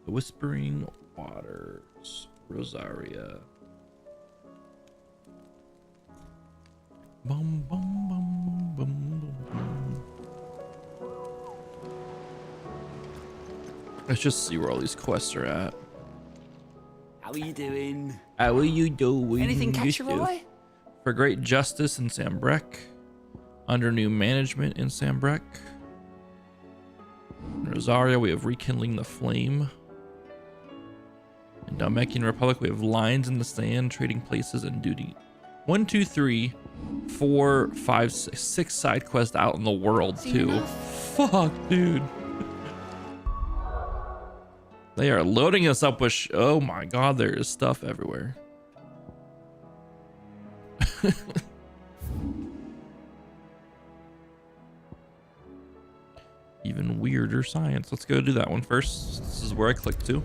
The Whispering Waters, Rosaria. Bum, bum, bum, bum, bum. Let's just see where all these quests are at. How are you doing? How are you doing? Anything catch your eye? For great justice in Sambrek. Under new management in Sambrek. In Rosaria, we have Rekindling the Flame. In Dalmekian Republic, we have Lines in the Sand, Trading Places, and Duty. 1, 2, 3, 4, 5, 6 side quests out in the world, too. Fuck, dude. They are loading us up with oh my god, there is stuff everywhere. Even weirder science. Let's go do that one first. This is where I click to.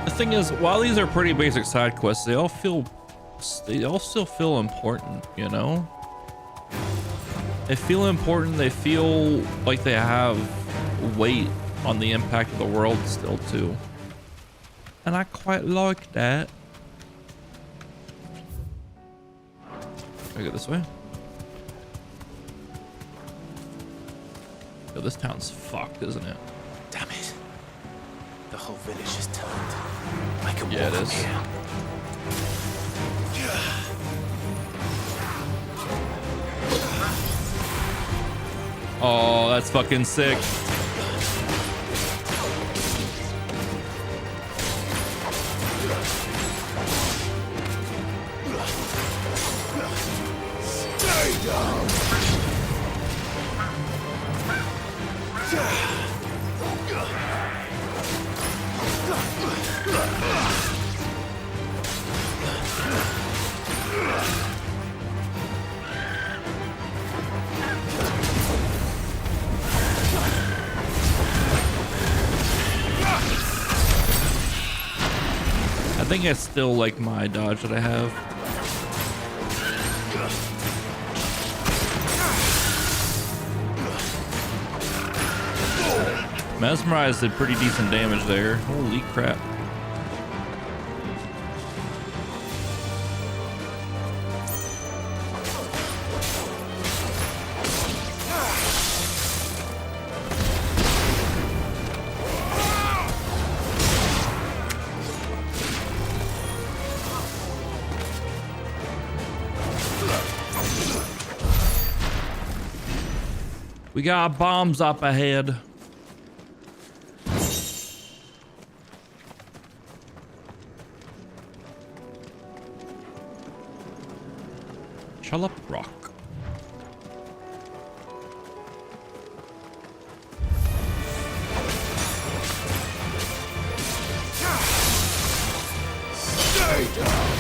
The thing is, while these are pretty basic side quests, they all still feel important, you know? They feel important, they feel like they have weight on the impact of the world still too. And I quite like that. Can I go this way? Yo, this town's fucked, isn't it? Damn it. The whole village is turned. I can Yeah, walk it from is. here. Oh, that's fucking sick. Stay down. I think I still like my dodge that I have. Mesmerize did pretty decent damage there. Holy crap. We got bombs up ahead. Chalup Rock. Stay down!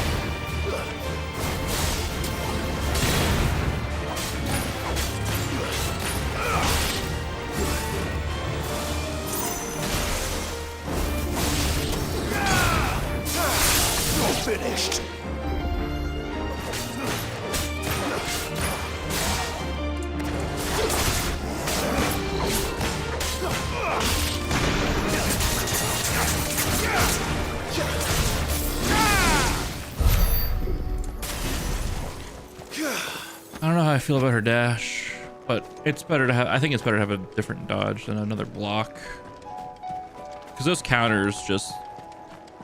You're finished! I don't know how I feel about her dash, but it's better to have, I think it's better to have a different dodge than another block. Because those counters just,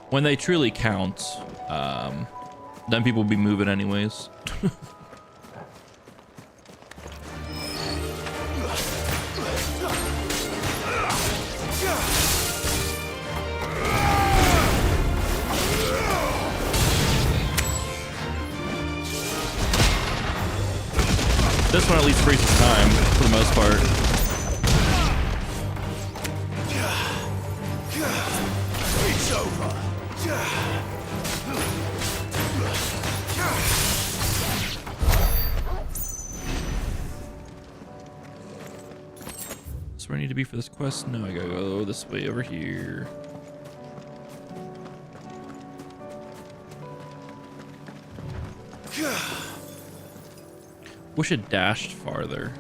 when they truly count, then people will be moving anyways. This one at least freezes time for the most part. It's over. So where I need to be for this quest? No, I gotta go this way over here. Wish it dashed farther.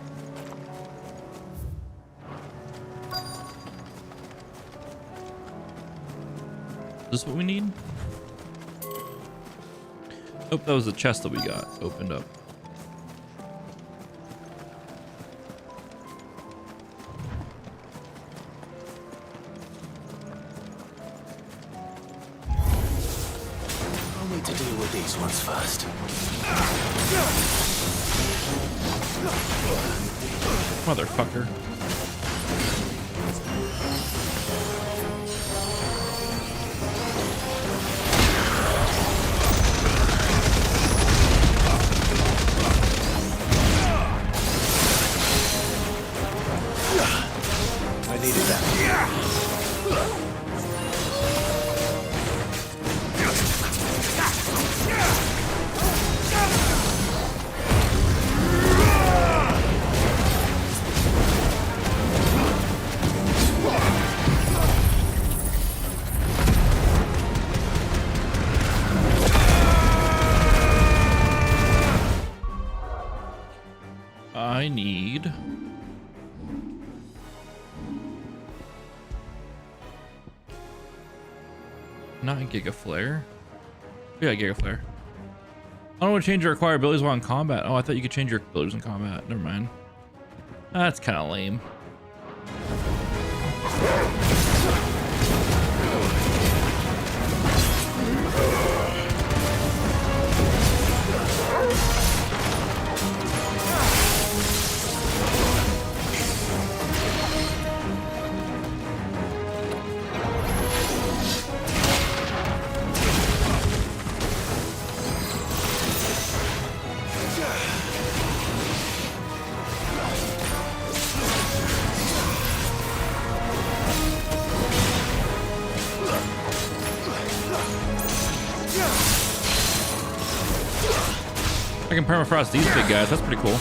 Is this what we need? Oh, that was the chest that we got opened up. I'll need to deal with these ones first. Motherfucker. I needed that. I need 9 Gigaflare. Yeah, Gigaflare. I don't want to change your acquired abilities while in combat. Oh, I thought you could change your abilities in combat. Never mind. That's kind of lame. I can permafrost these big guys. That's pretty cool.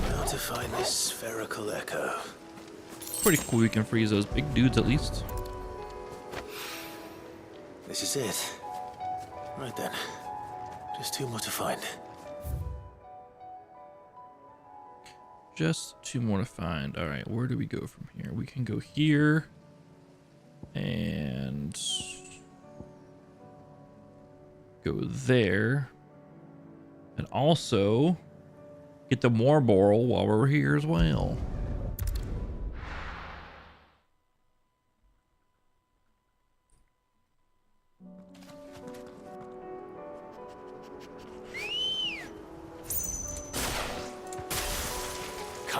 How to find this spherical echo? Pretty cool. You can freeze those big dudes at least. This is it. Right then. Just 2 more to find. Just 2 more to find. All right, where do we go from here? We can go here and go there, and also get the Morborl while we're here as well.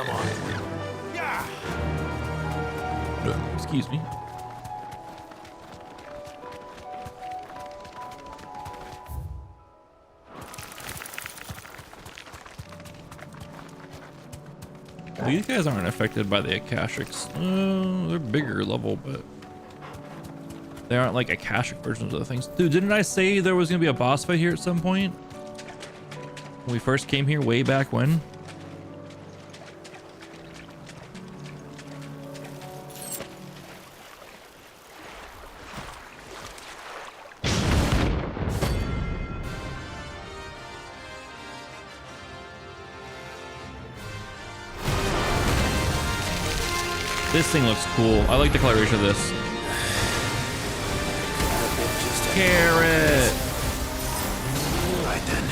Come on. Yeah. Excuse me. These guys aren't affected by the Akashics. They're bigger level, but they aren't like Akashic versions of the things. Dude, didn't I say there was gonna be a boss fight here at some point? When we first came here way back when? This thing looks cool. I like the coloration of this. Carrot. Right then.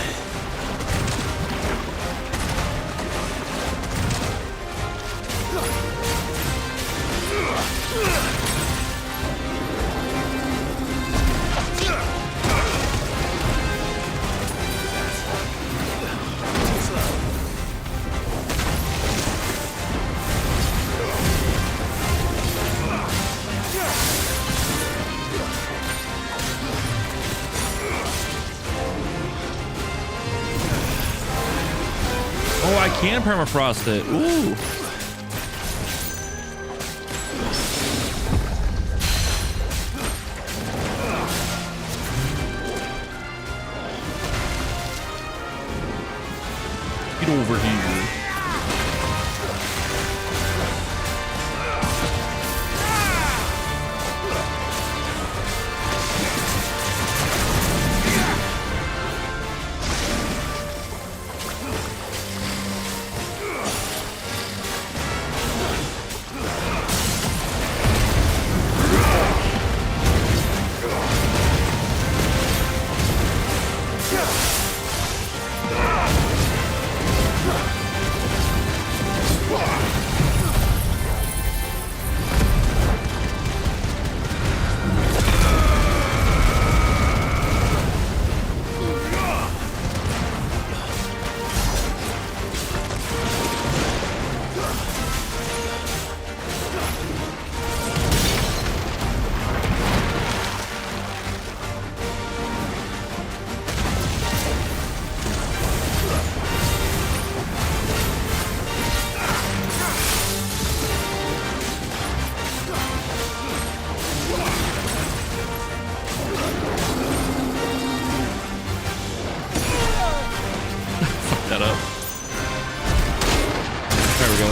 Oh, I can permafrost it. Ooh. Get over here. That up. There we go.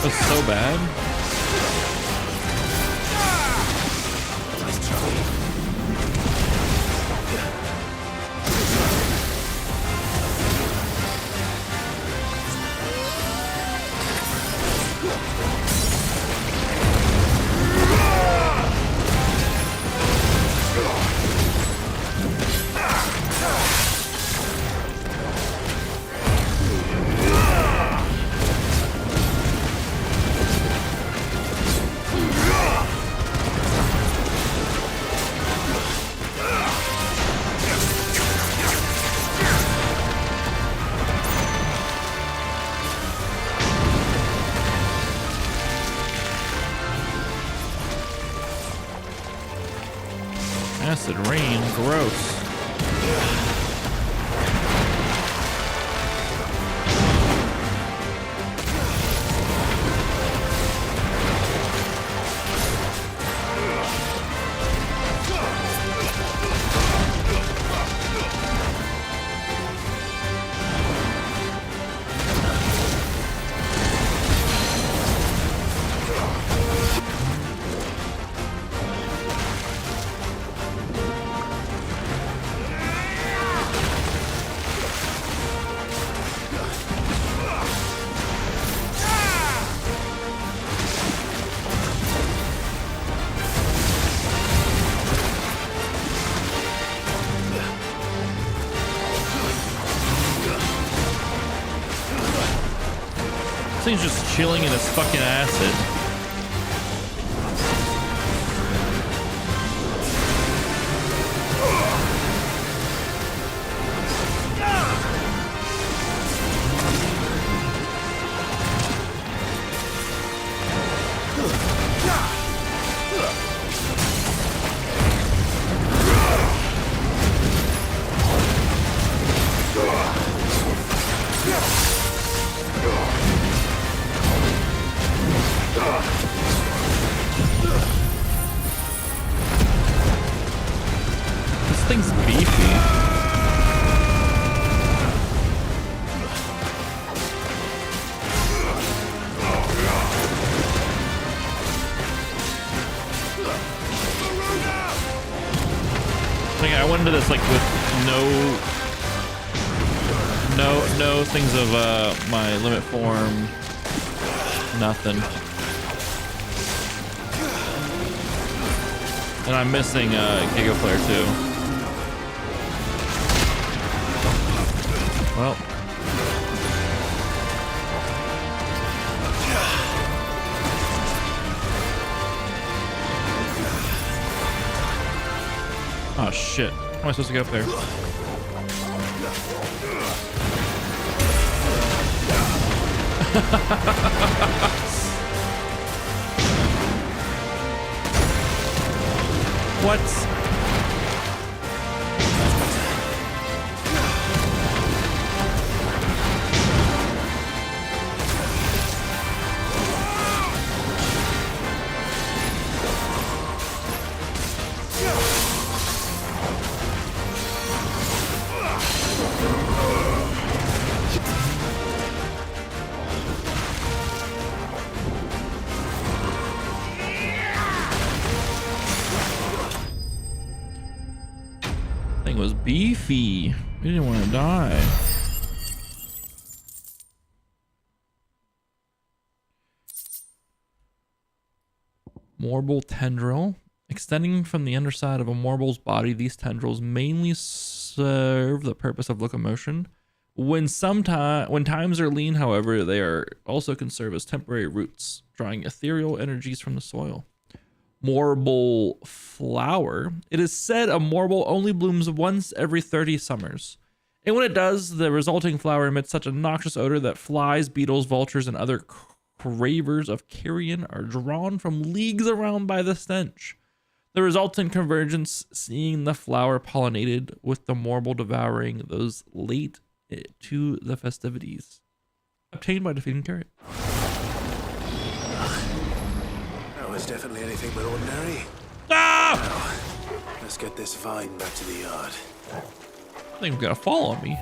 That's so bad. Acid rain, gross. This thing's just chilling in its fucking acid. This thing's beefy. Like, I went into this like with no things of my limit form, nothing. And I'm missing Giga Flare too. Well. Oh shit. How am I supposed to get up there? What? Thing was beefy. We didn't want to die. Morble tendril. Extending from the underside of a morble's body, these tendrils mainly serve the purpose of locomotion. When times are lean, however, they are also can serve as temporary roots, drawing ethereal energies from the soil. Morble flower. It is said a morble only blooms once every 30 summers. And when it does, the resulting flower emits such a noxious odor that flies, beetles, vultures, and other cravers of carrion are drawn from leagues around by the stench. The resultant convergence, seeing the flower pollinated with the morble devouring those late to the festivities. Obtained by defeating Carrot. That was definitely anything but ordinary. Ah! Now, let's get this vine back to the yard. I think I'm gonna fall on me.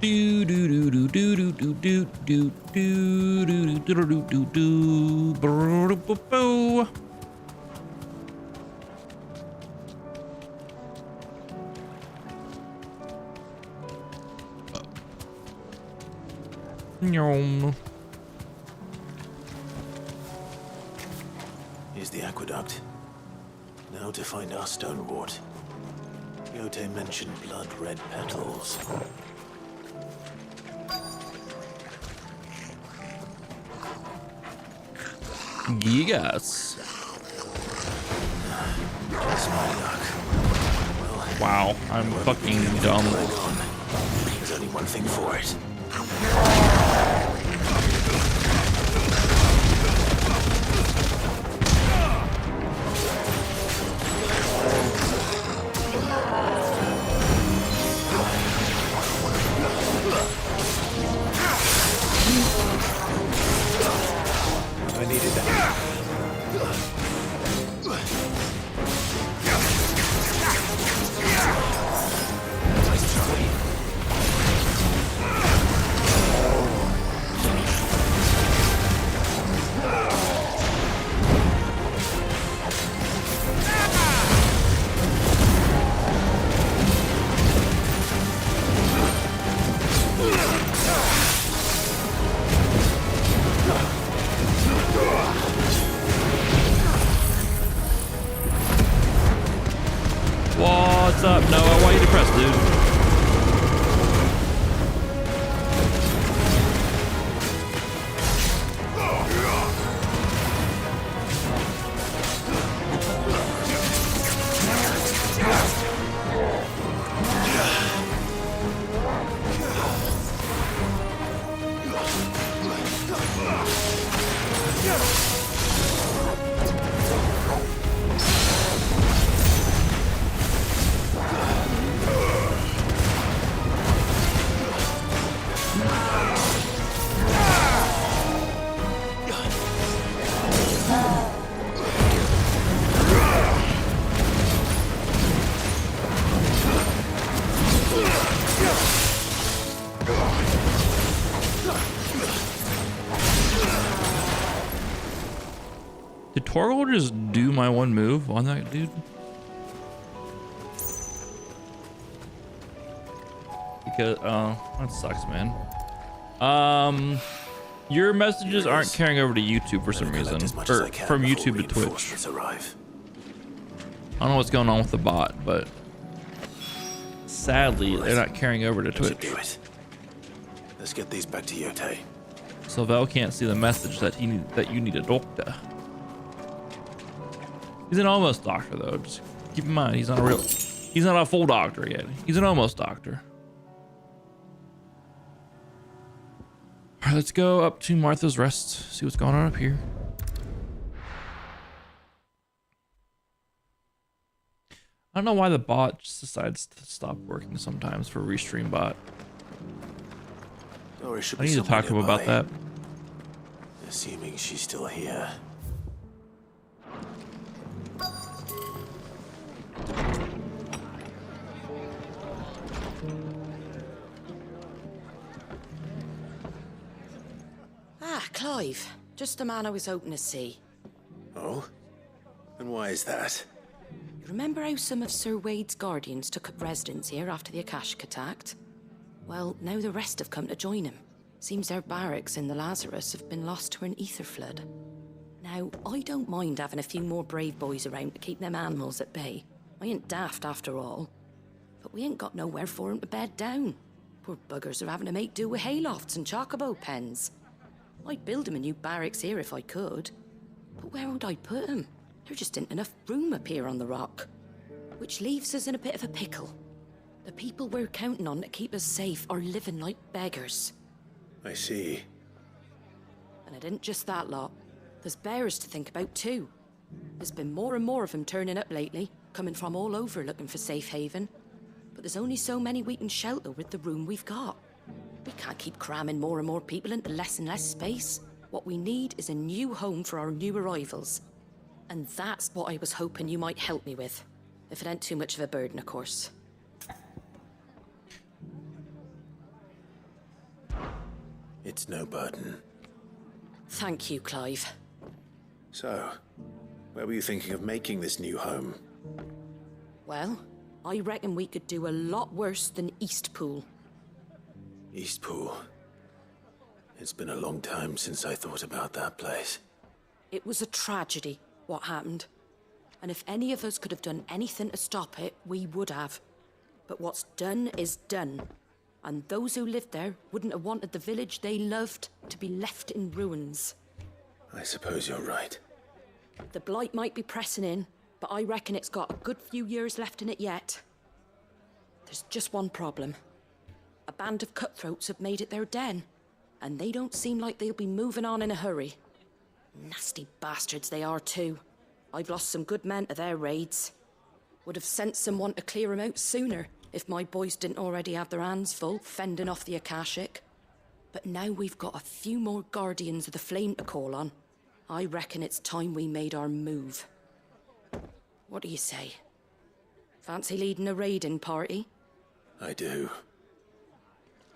Do do do do do do do do do do do do do do do. Nyom. Here's the aqueduct. Now to find our stonewort. Yote mentioned blood-red petals. Gigas. Just my luck. Well, wow, I'm fucking dumb. There's only one thing for it. I needed that. Nice try. What's up, Noah? Why are you depressed, dude? Did Torgal just do my one move on that dude? Because that sucks, man. Your messages aren't carrying over to YouTube for some reason, or from YouTube to Twitch. I don't know what's going on with the bot, but sadly they're not carrying over to Twitch. Let's get these back to Yote. So Vel can't see the message that you need a doctor. He's an almost doctor though. Just keep in mind he's not a full doctor yet. He's an almost doctor. All right, let's go up to Martha's Rest. See what's going on up here. I don't know why the bot just decides to stop working sometimes for Restream bot. I need to talk to him about that. Assuming she's still here. Ah, Clive. Just the man I was hoping to see. Oh? And why is that? You remember how some of Sir Wade's guardians took up residence here after the Akashic attacked? Well, now the rest have come to join him. Seems their barracks in the Lazarus have been lost to an ether flood. Now, I don't mind having a few more brave boys around to keep them animals at bay. I ain't daft after all. But we ain't got nowhere for 'em to bed down. Poor buggers are having to make do with haylofts and chocobo pens. I'd build 'em a new barracks here if I could. But where would I put 'em? There just ain't enough room up here on the rock. Which leaves us in a bit of a pickle. The people we're counting on to keep us safe are living like beggars. I see. And it ain't just that lot. There's bears to think about too. There's been more and more of them turning up lately, coming from all over looking for safe haven. But there's only so many we can shelter with the room we've got. We can't keep cramming more and more people into less and less space. What we need is a new home for our new arrivals. And that's what I was hoping you might help me with. If it ain't too much of a burden, of course. It's no burden. Thank you, Clive. So, where were you thinking of making this new home? Well, I reckon we could do a lot worse than Eastpool. Eastpool. It's been a long time since I thought about that place. It was a tragedy, what happened. And if any of us could have done anything to stop it, we would have. But what's done is done. And those who lived there wouldn't have wanted the village they loved to be left in ruins. I suppose you're right. The blight might be pressing in, but I reckon it's got a good few years left in it yet. There's just one problem. A band of cutthroats have made it their den, and they don't seem like they'll be moving on in a hurry. Nasty bastards they are too. I've lost some good men to their raids. Would have sent someone to clear them out sooner if my boys didn't already have their hands full fending off the Akashic. But now we've got a few more guardians of the flame to call on. I reckon it's time we made our move. What do you say? Fancy leading a raiding party? I do.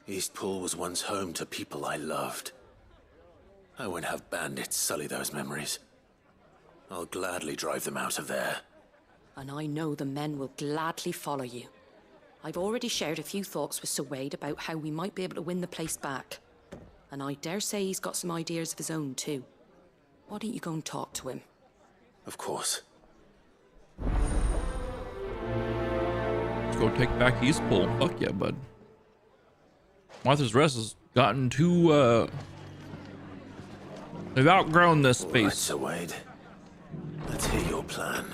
Eastpool was once home to people I loved. I won't have bandits sully those memories. I'll gladly drive them out of there. And I know the men will gladly follow you. I've already shared a few thoughts with Sir Wade about how we might be able to win the place back. And I dare say he's got some ideas of his own too. Why don't you go and talk to him? Of course. go take back Eastpool. Fuck yeah, bud. Martha's Rest has gotten too, they've outgrown this space. Right, Sir Wade. Let's hear your plan.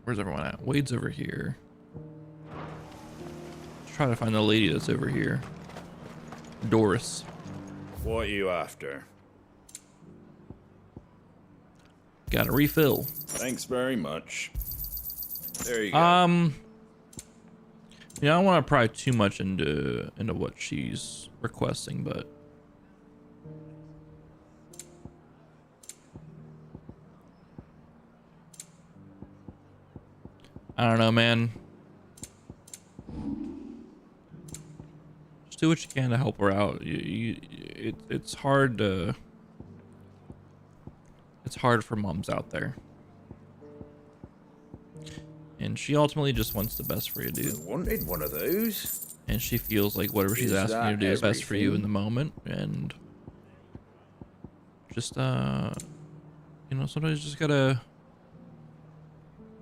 Where's everyone at? Wade's over here. Let's try to find the lady that's over here. Doris. What are you after? Got a refill. Thanks very much. There you go. Yeah, I don't want to pry too much into what she's requesting, but I don't know, man. Just do what you can to help her out. It's hard to. It's hard for moms out there. And she ultimately just wants the best for you, dude. I wanted one of those. And she feels like whatever she's asking you to do is best for you in the moment. And just, you know, sometimes you just gotta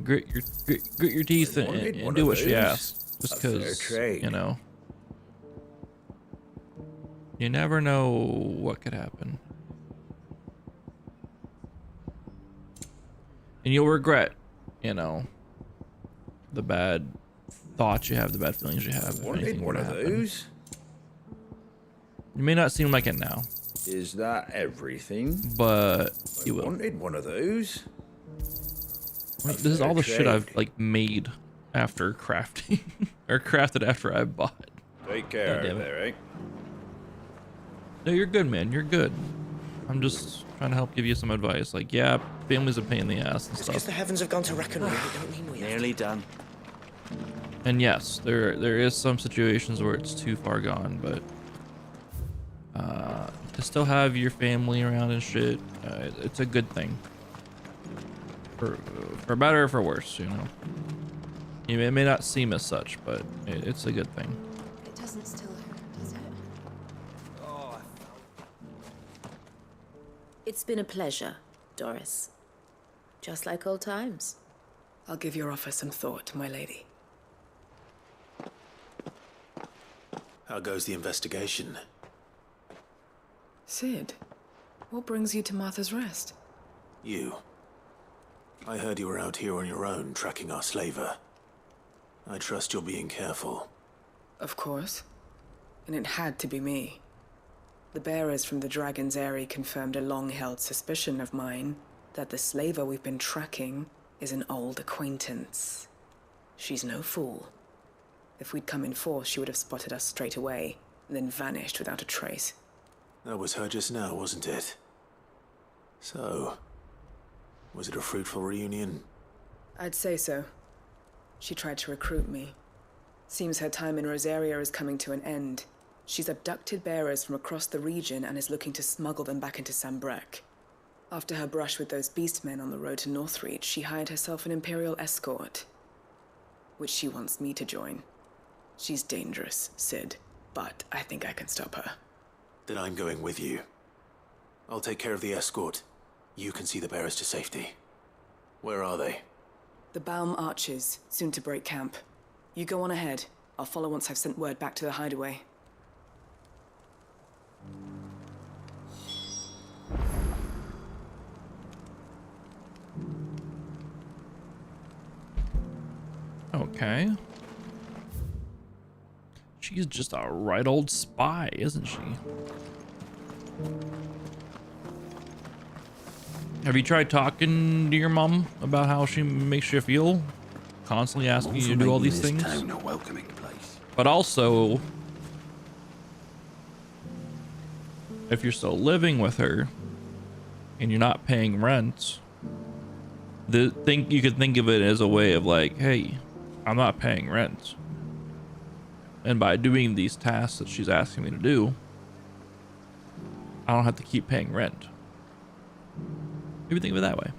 grit your teeth and do what she asks. Just because, you know, you never know what could happen. And you'll regret, you know, the bad thoughts you have, the bad feelings you have. If anything were to happen. You may not seem like it now. Is that everything? But you will. Wanted one of those. This is all the shit I've like made after crafting, or crafted after I bought. Take care of it, right? No, you're good, man. You're good. I'm just trying to help give you some advice. Like, yeah, family's a pain in the ass and Just stuff. because the heavens have gone to reckon we don't mean we Nearly done. And yes, there is some situations where it's too far gone, but to still have your family around and shit, it's a good thing. For better or for worse, you know. It may not seem as such, but it's a good thing. It doesn't still hurt, does it? It's been a pleasure, Doris. Just like old times. I'll give your offer some thought, my lady. How goes the investigation? Sid, what brings you to Martha's Rest? You. I heard you were out here on your own, tracking our slaver. I trust you're being careful. Of course. And it had to be me. The bearers from the Dragon's Eyrie confirmed a long-held suspicion of mine that the slaver we've been tracking is an old acquaintance. She's no fool. If we'd come in force, she would have spotted us straight away, and then vanished without a trace. That was her just now, wasn't it? So, was it a fruitful reunion? I'd say so. She tried to recruit me. Seems her time in Rosaria is coming to an end. She's abducted bearers from across the region and is looking to smuggle them back into Sambrec. After her brush with those beastmen on the road to Northreach, she hired herself an Imperial escort, which she wants me to join. She's dangerous, Sid, but I think I can stop her. Then I'm going with you. I'll take care of the escort. You can see the bearers to safety. Where are they? The Baum Archers, soon to break camp. You go on ahead. I'll follow once I've sent word back to the hideaway. Okay. She's just a right old spy, isn't she? Have you tried talking to your mom about how she makes you feel? Constantly asking you to do all these things? Town a welcoming place. But also, if you're still living with her and you're not paying rent, you could think of it as a way of like, hey, I'm not paying rent. And by doing these tasks that she's asking me to do, I don't have to keep paying rent. Maybe think of it that way.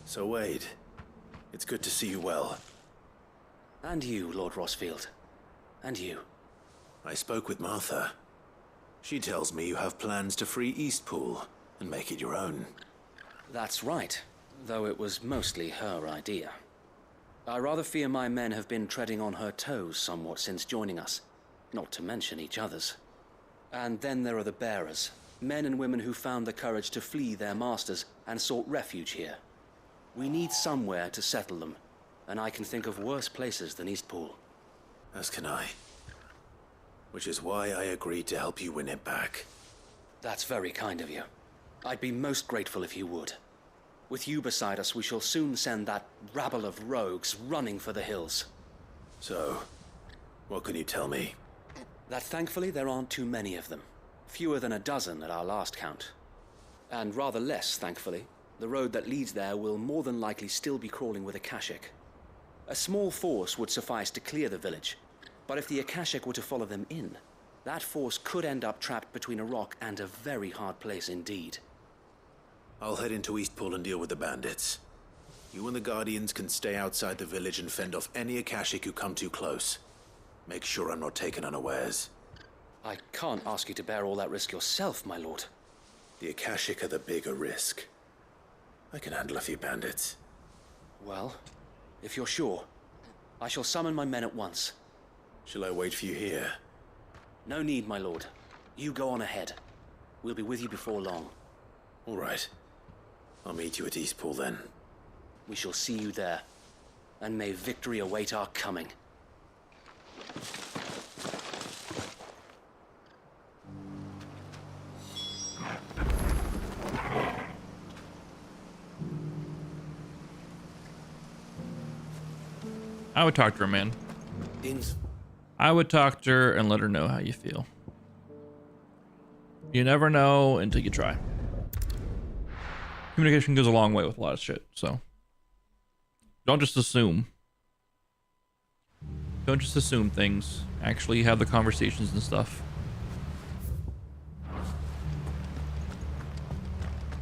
So Wade, it's good to see you well. And you, Lord Rossfield. And you. I spoke with Martha. She tells me you have plans to free Eastpool. and make it your own. That's right, though it was mostly her idea. I rather fear my men have been treading on her toes somewhat since joining us, not to mention each other's. And then there are the bearers, men and women who found the courage to flee their masters and sought refuge here. We need somewhere to settle them, and I can think of worse places than Eastpool. As can I. Which is why I agreed to help you win it back. That's very kind of you. I'd be most grateful if you would. With you beside us, we shall soon send that rabble of rogues running for the hills. So, what can you tell me? That thankfully there aren't too many of them. Fewer than a dozen at our last count. And rather less, thankfully. The road that leads there will more than likely still be crawling with Akashic. A small force would suffice to clear the village, but if the Akashic were to follow them in, that force could end up trapped between a rock and a very hard place indeed. I'll head into Eastpool and deal with the bandits. You and the Guardians can stay outside the village and fend off any Akashic who come too close. Make sure I'm not taken unawares. I can't ask you to bear all that risk yourself, my lord. The Akashic are the bigger risk. I can handle a few bandits. Well, if you're sure, I shall summon my men at once. Shall I wait for you here? No need, my lord. You go on ahead. We'll be with you before long. All right. I'll meet you at Eastpool then. We shall see you there. And may victory await our coming. I would talk to her, man. I would talk to her and let her know how you feel. You never know until you try. Communication goes a long way with a lot of shit, so don't just assume. Don't just assume things. Actually have the conversations and stuff.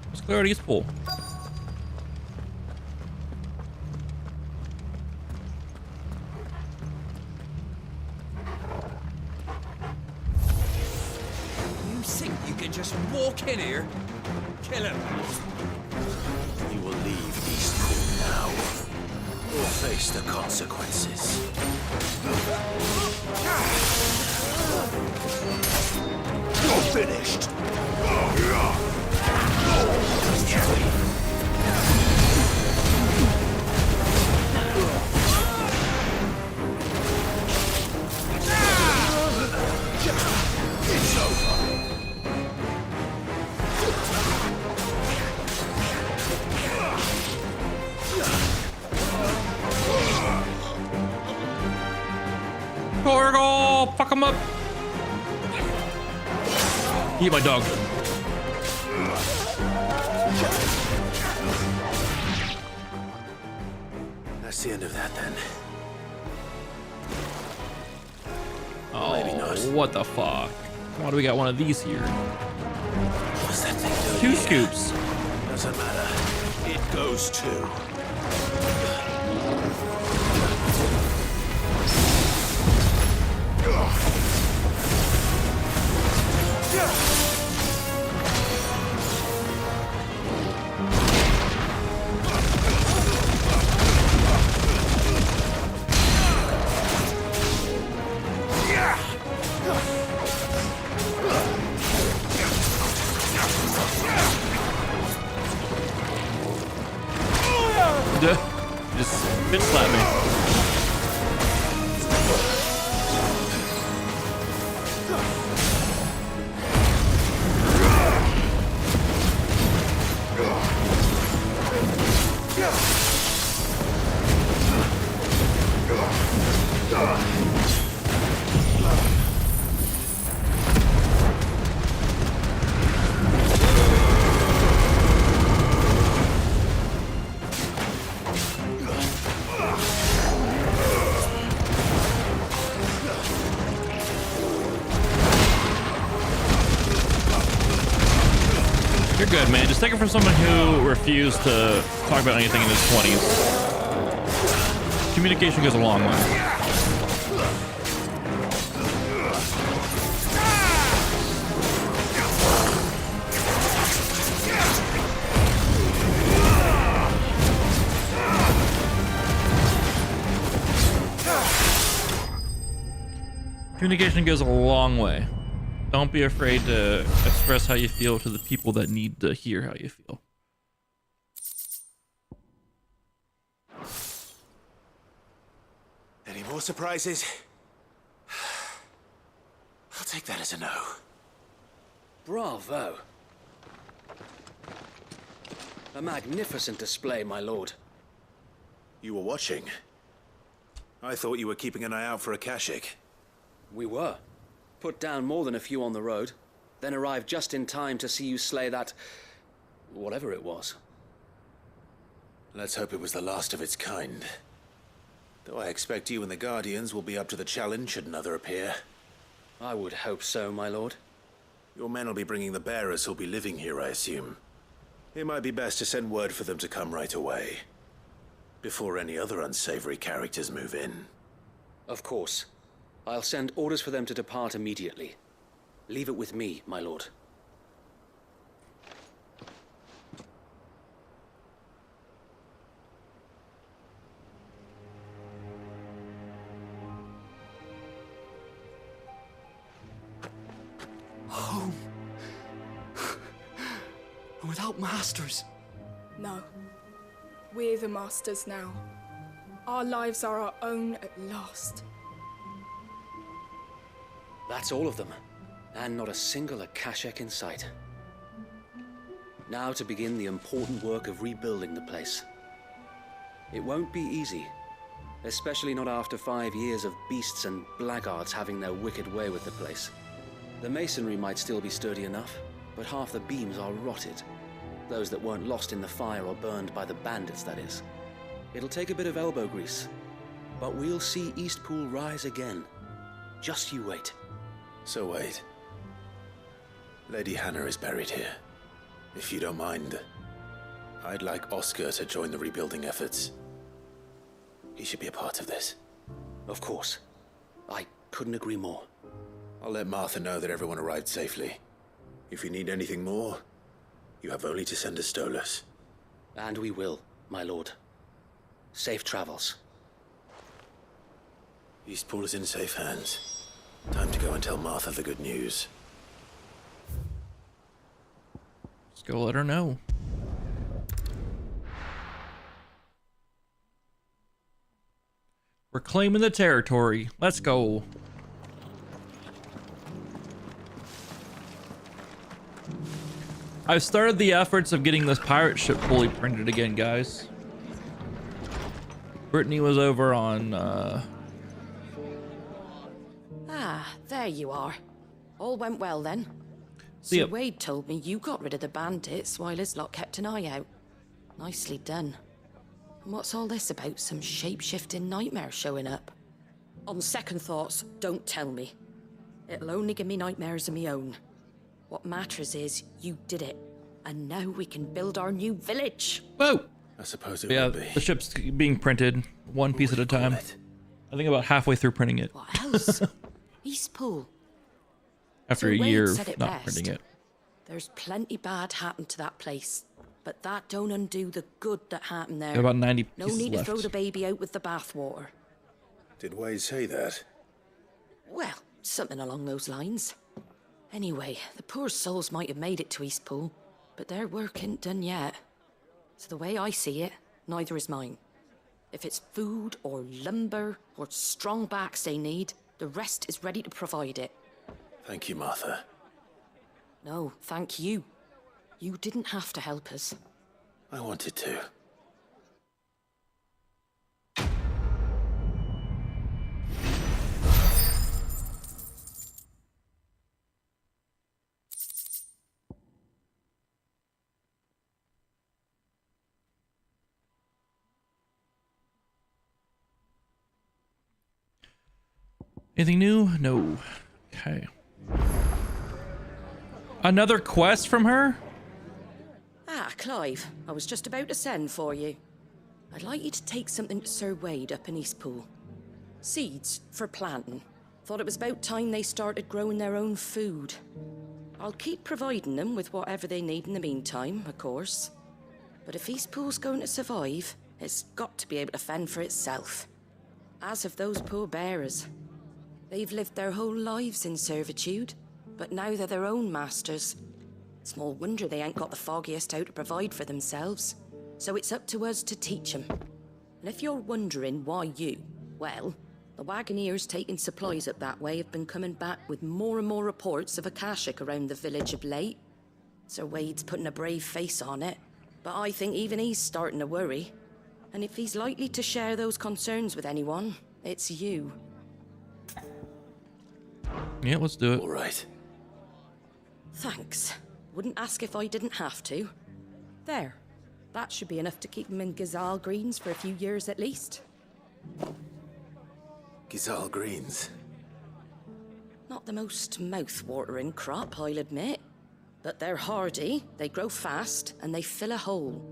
Let's clear out Eastpool. You think you can just walk in here? Kill him. You will leave Eastpool now, or face the consequences. You're finished. It's over. Torgal, fuck him up. Eat my dog. That's the end of that then. Oh, maybe not. What the fuck? Why do we got one of these here? What's that thing doing? Two here? scoops. Doesn't matter. It goes too. Just bitch slap me. You're good, man. Just take it from someone who refused to talk about anything in his 20s. Communication goes a long way. Communication goes a long way. Don't be afraid to express how you feel to the people that need to hear how you feel. Any more surprises? I'll take that as a no. Bravo. A magnificent display, my lord. You were watching. I thought you were keeping an eye out for a Kashik. We were. Put down more than a few on the road, then arrived just in time to see you slay that... whatever it was. Let's hope it was the last of its kind. Though I expect you and the Guardians will be up to the challenge should another appear. I would hope so, my lord. Your men will be bringing the bearers who'll be living here, I assume. It might be best to send word for them to come right away, before any other unsavory characters move in. Of course. I'll send orders for them to depart immediately. Leave it with me, my lord. Home. Without masters. No. We're the masters now. Our lives are our own at last. That's all of them, and not a single Akashek in sight. Now to begin the important work of rebuilding the place. It won't be easy, especially not after 5 years of beasts and blackguards having their wicked way with the place. The masonry might still be sturdy enough, but half the beams are rotted. Those that weren't lost in the fire or burned by the bandits, that is. It'll take a bit of elbow grease, but we'll see Eastpool rise again. Just you wait. So wait. Lady Hannah is buried here. If you don't mind, I'd like Oscar to join the rebuilding efforts. He should be a part of this. Of course. I couldn't agree more. I'll let Martha know that everyone arrived safely. If you need anything more, you have only to send a Stolas. And we will, my lord. Safe travels. Eastpool is in safe hands. Time to go and tell Martha the good news. Let's go let her know. We're claiming the territory. Let's go. I've started the efforts of getting this pirate ship fully printed again, guys. Brittany was over on, Ah, there you are. All went well then. See ya. Sir Wade told me you got rid of the bandits while his lot kept an eye out. Nicely done. And what's all this about some shape-shifting nightmare showing up? On second thoughts, don't tell me. It'll only give me nightmares of my own. What matters is you did it, and now we can build our new village. Whoa! I suppose it Yeah, will be. the ship's being printed one piece at a time. I think about halfway through printing it. What else? Eastpool. After Sir a Wade year said of it not best. printing it. There's plenty bad happened to that place, but that don't undo the good that happened there. Got about 90 No pieces need left. to throw the baby out with the bathwater. Did Wade say that? Well, something along those lines. Anyway, the poor souls might have made it to Eastpool, but their work ain't done yet. So the way I see it, neither is mine. If it's food or lumber or strong backs they need, the rest is ready to provide it. Thank you, Martha. No, thank you. You didn't have to help us. I wanted to. Anything new? No. Okay. Another quest from her? Ah, Clive, I was just about to send for you. I'd like you to take something to Sir Wade up in Eastpool. Seeds for planting. Thought it was about time they started growing their own food. I'll keep providing them with whatever they need in the meantime, of course. But if Eastpool's going to survive, it's got to be able to fend for itself. As have those poor bearers. They've lived their whole lives in servitude, but now they're their own masters. Small wonder they ain't got the foggiest how to provide for themselves. So it's up to us to teach them. And if you're wondering why you, well, the Wagoneers taking supplies up that way have been coming back with more and more reports of Akashic around the village of late. Sir Wade's putting a brave face on it, but I think even he's starting to worry. And if he's likely to share those concerns with anyone, it's you. Yeah, let's do it. All right. Thanks. Wouldn't ask if I didn't have to. There. That should be enough to keep him in Gazal Greens for a few years at least. Gazal Greens. Not the most mouth-watering crop, I'll admit. But they're hardy, they grow fast, and they fill a hole.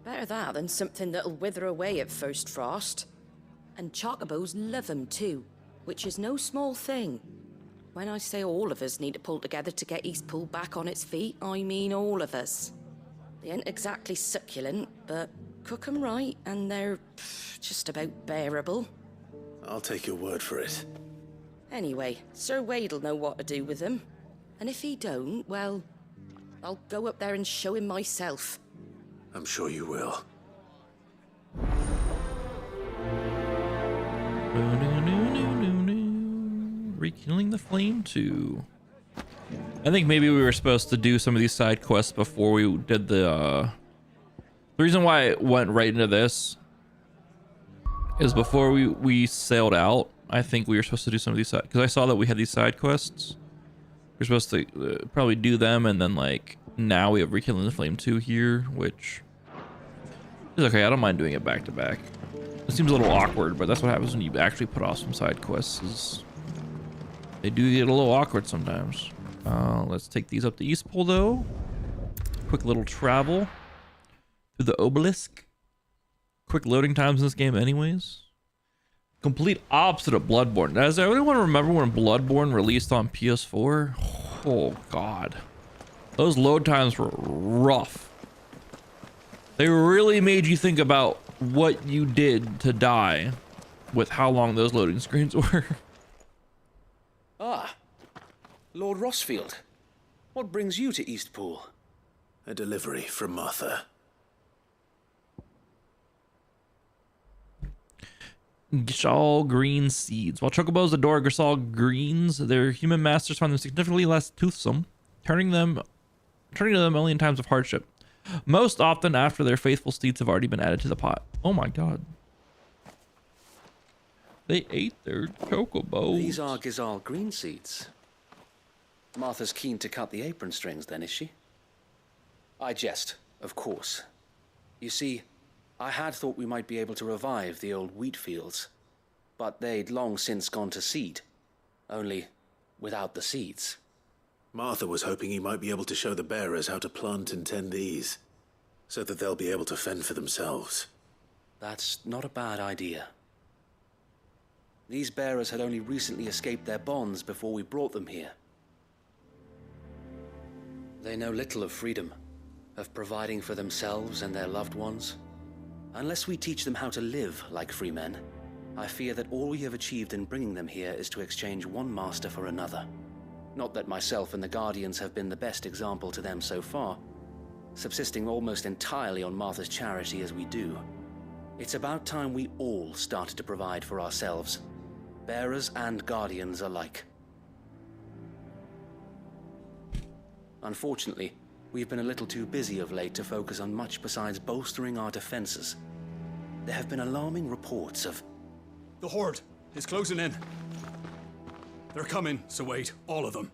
Better that than something that'll wither away at first frost. And chocobos love 'em too, which is no small thing. When I say all of us need to pull together to get Eastpool back on its feet, I mean all of us. They ain't exactly succulent, but cook 'em right, and they're just about bearable. I'll take your word for it. Anyway, Sir Wade'll know what to do with them. And if he don't, well, I'll go up there and show him myself. I'm sure you will. Rekindling the Flame 2. I think maybe we were supposed to do some of these side quests before we did the reason why it went right into this is before we sailed out. I think we were supposed to do some of these side, because I saw that we had these side quests. We're supposed to probably do them, and then like now we have Rekindling the Flame 2 here, which is okay. I don't mind doing it back to back. It seems a little awkward, but that's what happens when you actually put off some side quests. Is they do get a little awkward sometimes. Let's take these up to Eastpool though. Quick little travel through the obelisk. Quick loading times in this game anyways. Complete opposite of Bloodborne. Does anyone remember when Bloodborne released on PS4? Oh god. Those load times were rough. They really made you think about what you did to die with how long those loading screens were. Ah, Lord Rossfield. What brings you to Eastpool? A delivery from Martha. Gishal green seeds. While chocobos adore Gishal greens, their human masters find them significantly less toothsome, turning to them a million times of hardship. Most often after their faithful steeds have already been added to the pot. Oh my god. They ate their chocobos. These are Gazal green seeds. Martha's keen to cut the apron strings then, is she? I jest, of course. You see, I had thought we might be able to revive the old wheat fields, but they'd long since gone to seed, only without the seeds. Martha was hoping he might be able to show the bearers how to plant and tend these, so that they'll be able to fend for themselves. That's not a bad idea. These bearers had only recently escaped their bonds before we brought them here. They know little of freedom, of providing for themselves and their loved ones. Unless we teach them how to live like free men, I fear that all we have achieved in bringing them here is to exchange one master for another. Not that myself and the Guardians have been the best example to them so far, subsisting almost entirely on Martha's charity as we do. It's about time we all started to provide for ourselves, bearers and Guardians alike. Unfortunately, we've been a little too busy of late to focus on much besides bolstering our defenses. There have been alarming reports of... The Horde is closing in. They're coming, so wait, all of them.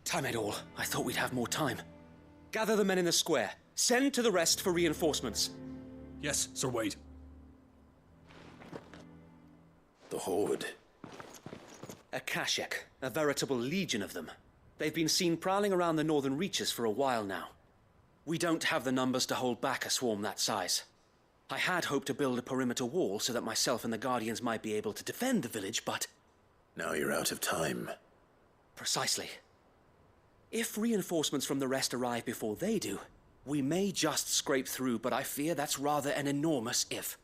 Damn it all, I thought we'd have more time. Gather the men in the square. Send to the rest for reinforcements. Yes, Sir Wade. The Horde. Akashic, a veritable legion of them. They've been seen prowling around the northern reaches for a while now. We don't have the numbers to hold back a swarm that size. I had hoped to build a perimeter wall so that myself and the Guardians might be able to defend the village, but... Now you're out of time. Precisely. If reinforcements from the rest arrive before they do, we may just scrape through, but I fear that's rather an enormous if.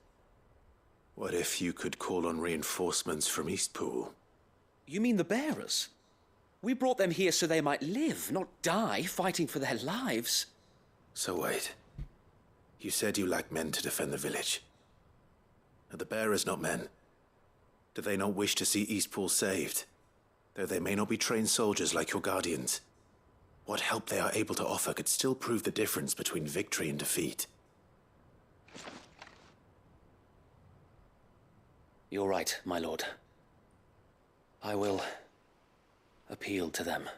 What if you could call on reinforcements from Eastpool? You mean the bearers? We brought them here so they might live, not die fighting for their lives. So wait. You said you lacked men to defend the village. Are the bearers not men? Do they not wish to see Eastpool saved? Though they may not be trained soldiers like your guardians, what help they are able to offer could still prove the difference between victory and defeat. You're right, my lord. I will appeal to them.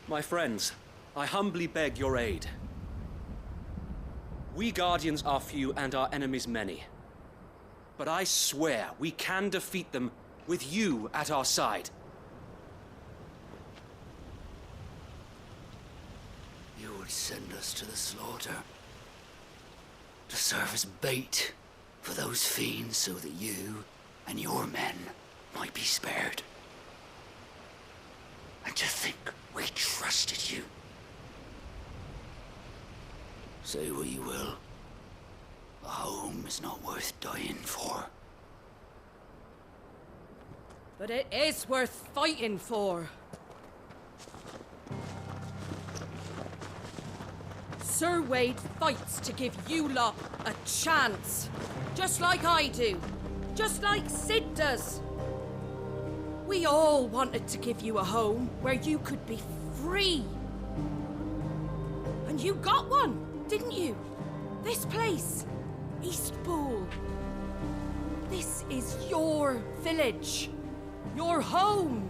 My friends, I humbly beg your aid. We Guardians are few and our enemies many. But I swear we can defeat them with you at our side. You would send us to the slaughter, to serve as bait for those fiends so that you and your men might be spared. And to think we trusted you. Say what you will, a home is not worth dying for. But it is worth fighting for. Sir Wade fights to give you lot a chance. Just like I do. Just like Sid does. We all wanted to give you a home where you could be free. And you got one, didn't you? This place, Eastpool. This is your village. Your home.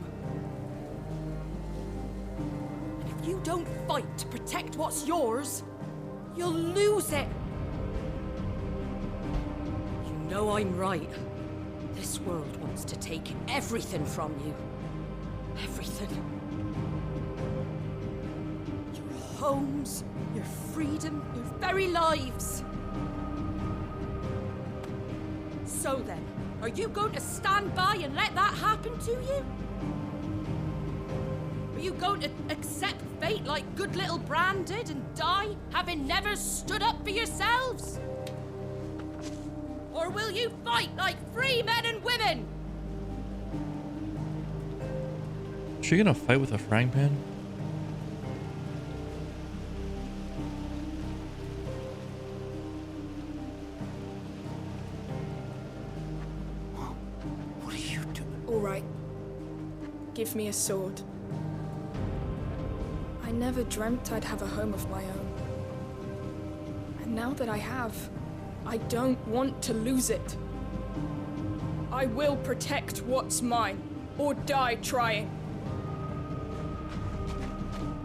And if you don't fight to protect what's yours, you'll lose it. You know I'm right. This world wants to take everything from you. Everything. Your homes, your freedom, your very lives. So then, are you going to stand by and let that happen to you? Are you going to accept fate like good little Bran did and die, having never stood up for yourselves? Or will you fight like free men and women? Is she gonna fight with a frying pan? What are you doing? All right. Give me a sword. I never dreamt I'd have a home of my own. And now that I have, I don't want to lose it. I will protect what's mine, or die trying.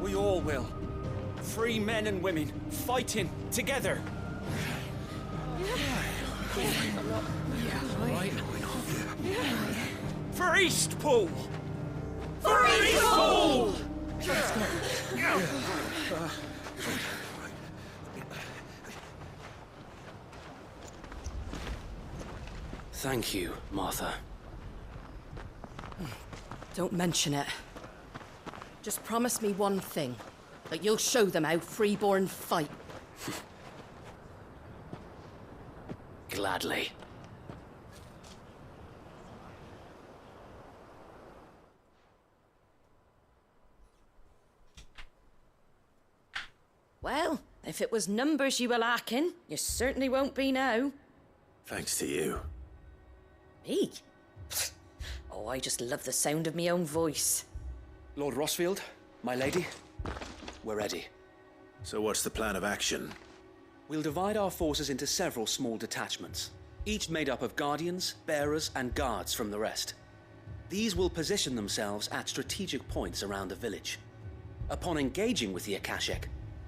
We all will. Free men and women, fighting together. For Eastpool! For Eastpool! Thank you, Martha. Don't mention it. Just promise me one thing. That you'll show them how freeborn fight. Gladly. Well, if it was numbers you were lacking, you certainly won't be now. Thanks to you. Me? Oh, I just love the sound of my own voice. Lord Rossfield, my lady, we're ready. So what's the plan of action? We'll divide our forces into several small detachments, each made up of guardians, bearers, and guards from the rest. These will position themselves at strategic points around the village. Upon engaging with the Akashek,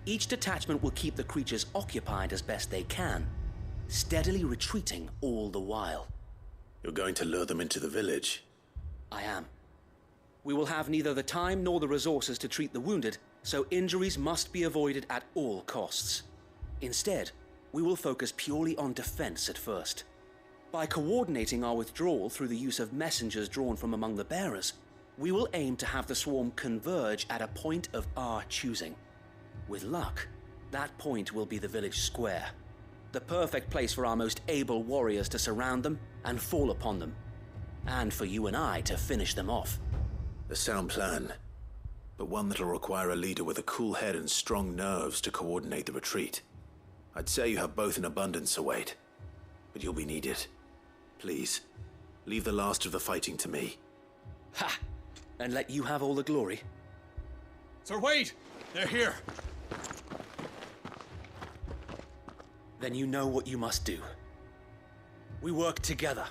each detachment will keep the creatures occupied as best they can, steadily retreating all the while. You're going to lure them into the village? I am. We will have neither the time nor the resources to treat the wounded, so injuries must be avoided at all costs. Instead, we will focus purely on defense at first. By coordinating our withdrawal through the use of messengers drawn from among the bearers, We will aim to have the swarm converge at a point of our choosing. With luck, that point will be the village square. The perfect place for our most able warriors to surround them and fall upon them. And for you and I to finish them off. A sound plan, but one that'll require a leader with a cool head and strong nerves to coordinate the retreat. I'd say you have both in abundance, Sir Wade, but you'll be needed. Please, leave the last of the fighting to me. Ha! And let you have all the glory. Sir Wade! They're here! Then you know what you must do. We work together,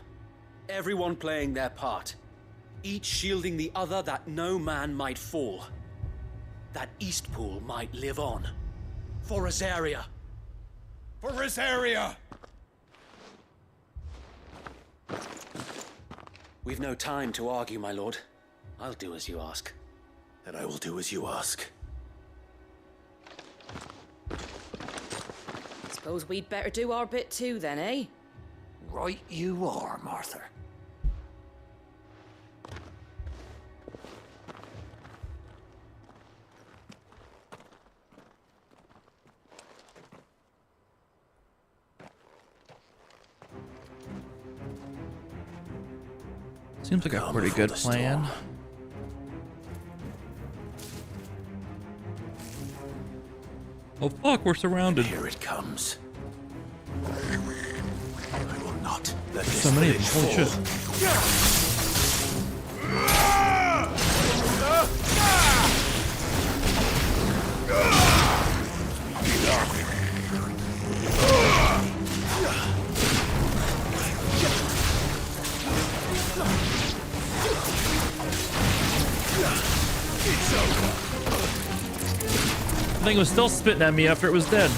everyone playing their part, each shielding the other that no man might fall, that Eastpool might live on. For Rosaria! For Rosaria! We've no time to argue, my lord. I'll do as you ask. And I will do as you ask. Suppose we'd better do our bit too then, eh? Right you are, Martha. Seems like a pretty good plan. Oh fuck, we're surrounded. Here it comes. I will not let There's this so many of village them. Holy fall. shit. The thing was still spitting at me after it was dead.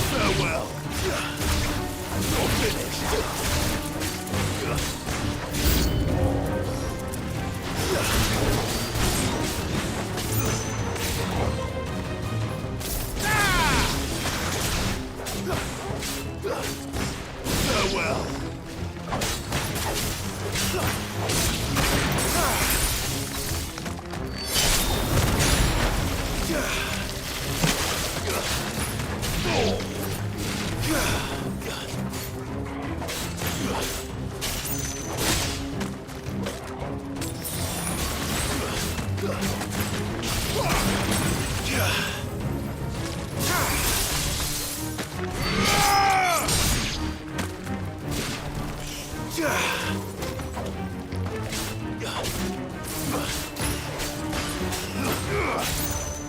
Farewell. You're finished. Farewell.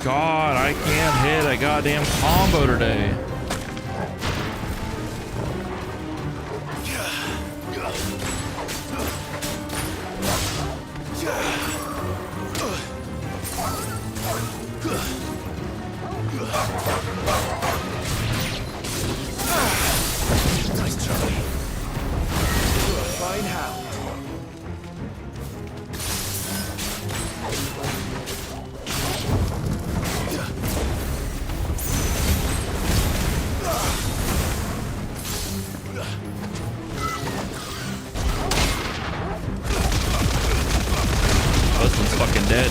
God, I can't hit a goddamn combo today. Nice try. Fine hound. This one's fucking dead.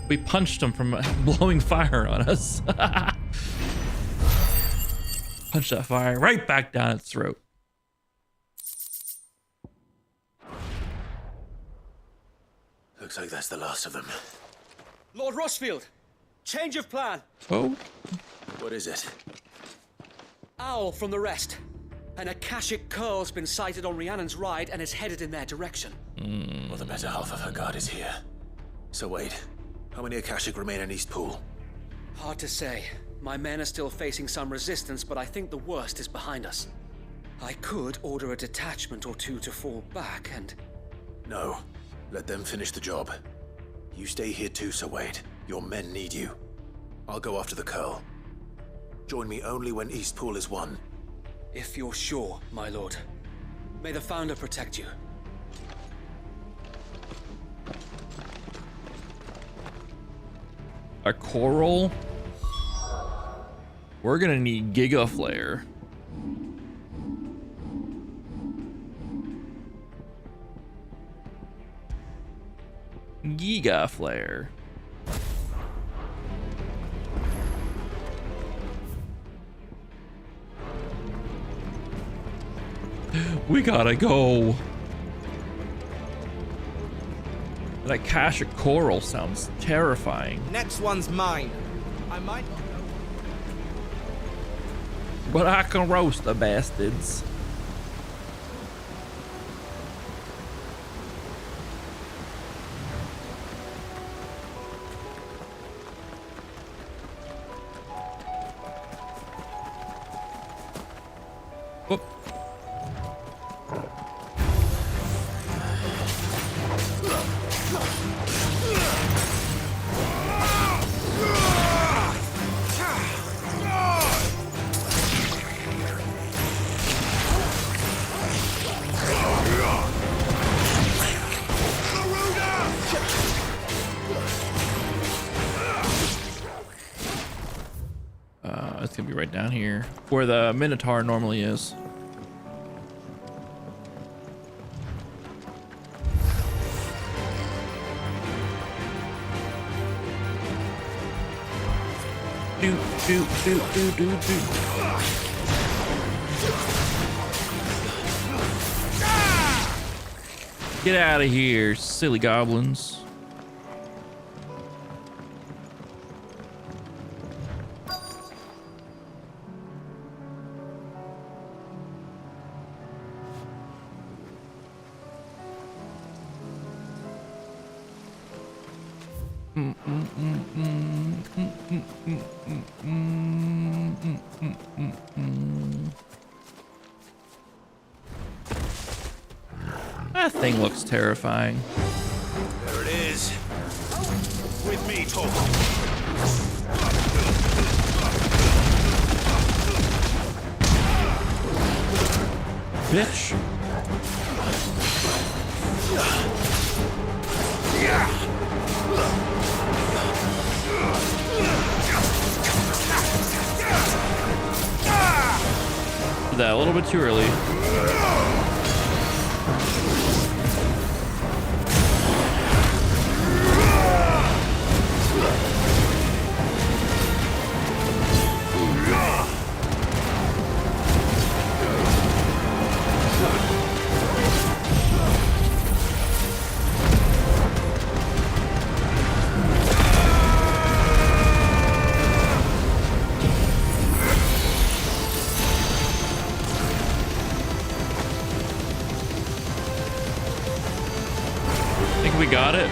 We punched him from blowing fire on us. Punch that fire right back down its throat. Looks like that's the last of them. Lord Rossfield, change of plan. Oh? What is it? Owl from the rest. An Akashic curl's been sighted on Rhiannon's ride and is headed in their direction. Well, the better half of her guard is here. So wait, how many Akashic remain in Eastpool? Hard to say. My men are still facing some resistance, but I think the worst is behind us. I could order a detachment or two to fall back and... No, let them finish the job. You stay here too, Sir Wade. Your men need you. I'll go after the Curl. Join me only when Eastpool is won. If you're sure, my lord. May the Founder protect you. A coral? We're gonna need Giga Flare. Giga Flare. We gotta go. That cache of coral sounds terrifying. Next one's mine. I might not know. But I can roast the bastards. Whoop. It's gonna be right down here where the Minotaur normally is. Do. Get out of here, silly goblins. That thing looks terrifying. There it is. With me, Talk. Bitch. Did that a little bit too early. We got it.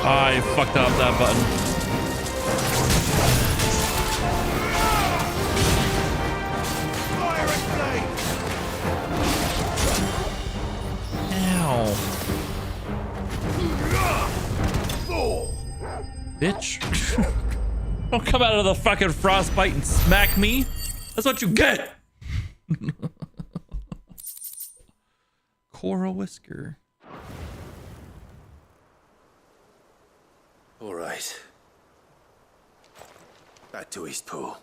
I fucked up that button. Ow. Bitch. Don't come out of the fucking frostbite and smack me. That's what you get. Coral Whisker. All right. Back to Eastpool.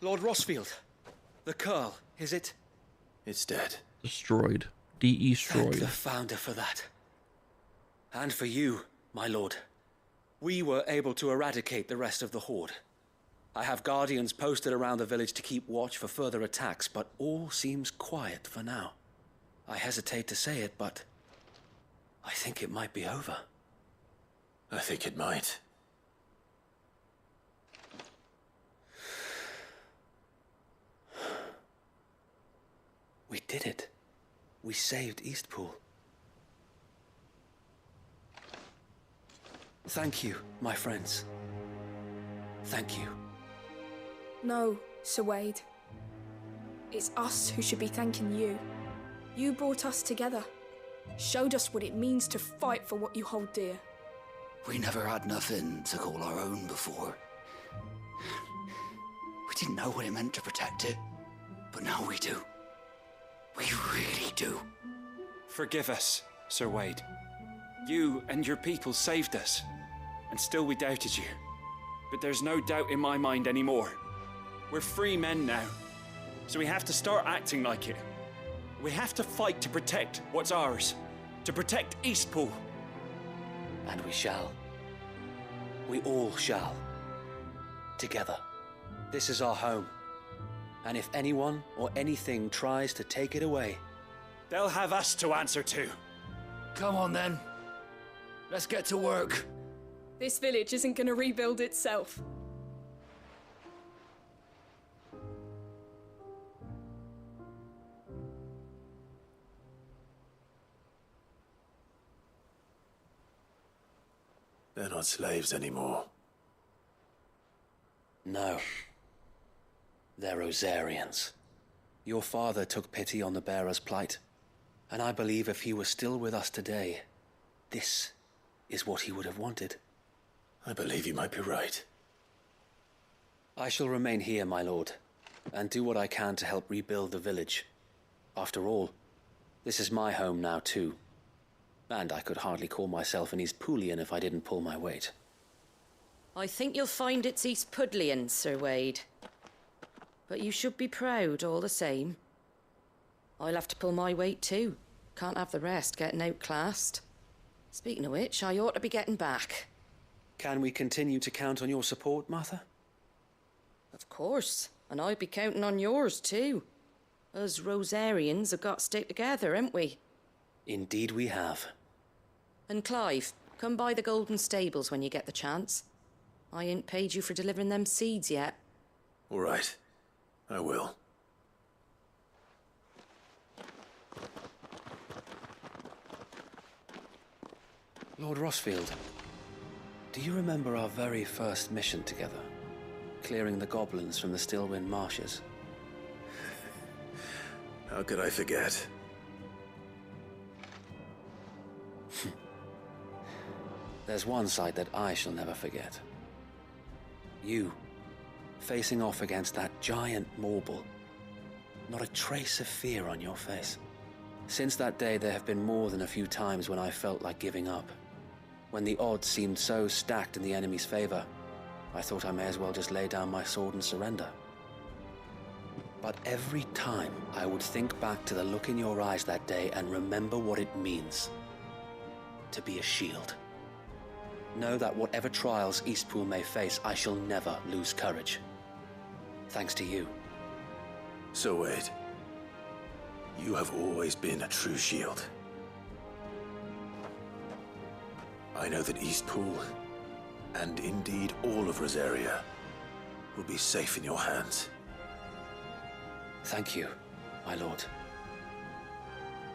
Lord Rossfield, the Curl, is it? It's dead. Destroyed. Destroyed. Thank the Founder for that. And for you, my lord. We were able to eradicate the rest of the Horde. I have guardians posted around the village to keep watch for further attacks, but all seems quiet for now. I hesitate to say it, but I think it might be over. I think it might. We did it. We saved Eastpool. Thank you, my friends. Thank you. No, Sir Wade. It's us who should be thanking you. You brought us together. Showed us what it means to fight for what you hold dear. We never had nothing to call our own before. We didn't know what it meant to protect it, but now we do. We really do. Forgive us, Sir Wade. You and your people saved us, and still we doubted you. But there's no doubt in my mind anymore. We're free men now, so we have to start acting like it. We have to fight to protect what's ours, to protect Eastpool. And we shall. We all shall. Together. This is our home. And if anyone or anything tries to take it away, they'll have us to answer to. Come on then. Let's get to work. This village isn't gonna rebuild itself. They're not slaves anymore. No. They're Rosarians. Your father took pity on the bearer's plight, and I believe if he were still with us today, this is what he would have wanted. I believe you might be right. I shall remain here, my lord, and do what I can to help rebuild the village. After all, this is my home now too. And I could hardly call myself an Eastpoolian if I didn't pull my weight. I think you'll find it's Eastpudlian, Sir Wade. But you should be proud all the same. I'll have to pull my weight too. Can't have the rest getting outclassed. Speaking of which, I ought to be getting back. Can we continue to count on your support, Martha? Of course, and I'd be counting on yours too. Us Rosarians have got to stick together, haven't we? Indeed we have. And Clive, come by the Golden Stables when you get the chance. I ain't paid you for delivering them seeds yet. All right. I will. Lord Rossfield, do you remember our very first mission together? Clearing the goblins from the Stillwind marshes? How could I forget? There's one sight that I shall never forget. You, facing off against that giant Morble. Not a trace of fear on your face. Since that day, there have been more than a few times when I felt like giving up. When the odds seemed so stacked in the enemy's favor, I thought I may as well just lay down my sword and surrender. But every time, I would think back to the look in your eyes that day and remember what it means to be a shield. Know that whatever trials Eastpool may face, I shall never lose courage. Thanks to you. So Wade, you have always been a true shield. I know that Eastpool, and indeed all of Rosaria, will be safe in your hands. Thank you, my lord.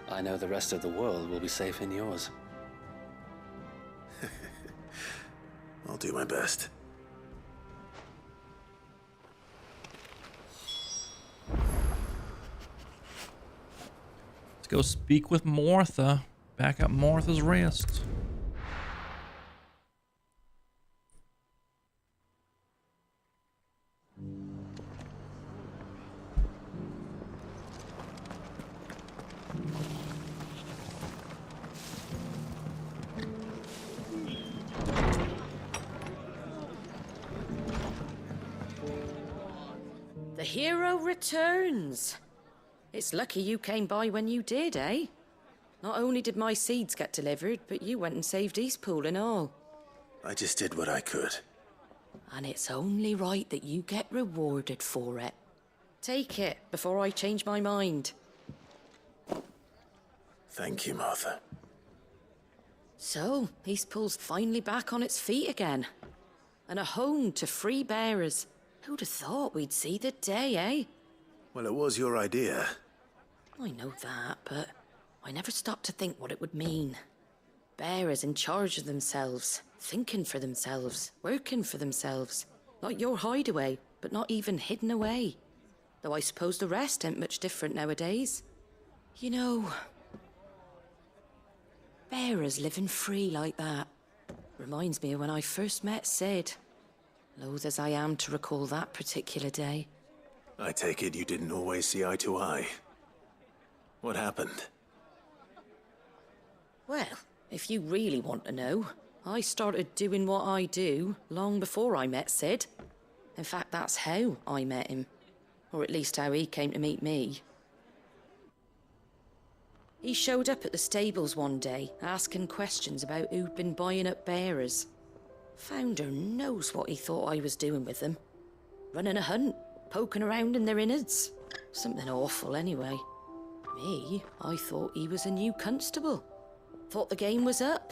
I know the rest of the world will be safe in yours. I'll do my best. Let's go speak with Martha. Back at Martha's Rest. The hero returns. It's lucky you came by when you did, eh? Not only did my seeds get delivered, but you went and saved Eastpool and all. I just did what I could. And it's only right that you get rewarded for it. Take it before I change my mind. Thank you, Martha. So, Eastpool's finally back on its feet again. And a home to free bearers. Who'd have thought we'd see the day, eh? Well, it was your idea. I know that, but I never stopped to think what it would mean. Bearers in charge of themselves, thinking for themselves, working for themselves. Like your hideaway, but not even hidden away. Though I suppose the rest ain't much different nowadays. You know, bearers living free like that reminds me of when I first met Sid. Loath as I am to recall that particular day. I take it you didn't always see eye to eye. What happened? Well, if you really want to know, I started doing what I do long before I met Sid. In fact, that's how I met him. Or at least how he came to meet me. He showed up at the stables one day, asking questions about who'd been buying up bearers. Founder knows what he thought I was doing with them. Running a hunt, poking around in their innards. Something awful anyway. Me, I thought he was a new constable. Thought the game was up.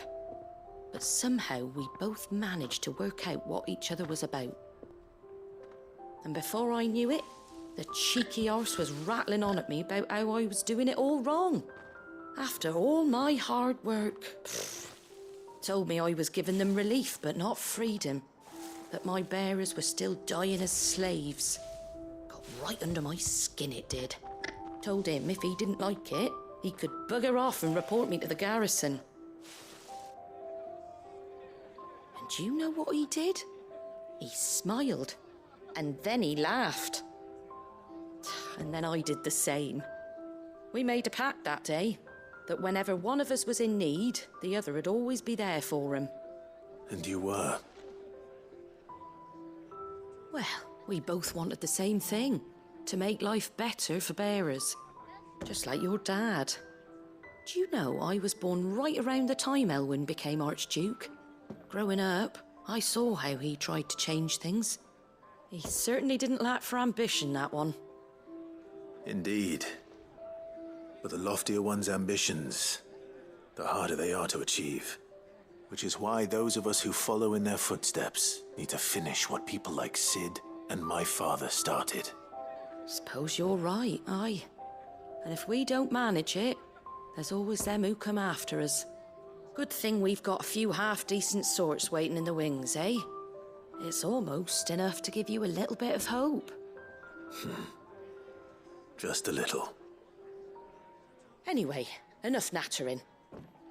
But somehow we both managed to work out what each other was about. And before I knew it, the cheeky arse was rattling on at me about how I was doing it all wrong. After all my hard work. Told me I was giving them relief, but not freedom. That my bearers were still dying as slaves. Got right under my skin, it did. Told him if he didn't like it, he could bugger off and report me to the garrison. And do you know what he did? He smiled. And then he laughed. And then I did the same. We made a pact that day, that whenever one of us was in need, the other would always be there for him. And you were? Well, we both wanted the same thing. To make life better for bearers. Just like your dad. Do you know I was born right around the time Elwyn became Archduke? Growing up, I saw how he tried to change things. He certainly didn't lack for ambition, that one. Indeed. But the loftier one's ambitions, the harder they are to achieve. Which is why those of us who follow in their footsteps need to finish what people like Sid and my father started. Suppose you're right, aye. And if we don't manage it, there's always them who come after us. Good thing we've got a few half-decent sorts waiting in the wings, eh? It's almost enough to give you a little bit of hope. Just a little. Anyway, enough nattering.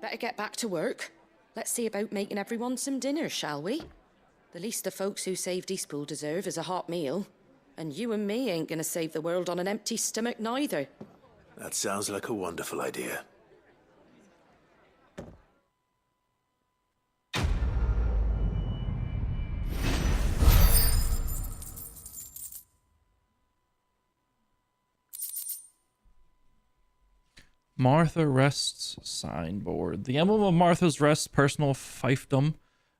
Better get back to work. Let's see about making everyone some dinner, shall we? The least the folks who saved Eastpool deserve is a hot meal. And you and me ain't gonna save the world on an empty stomach neither. That sounds like a wonderful idea. Martha Rest's signboard. The emblem of Martha's Rest's personal fiefdom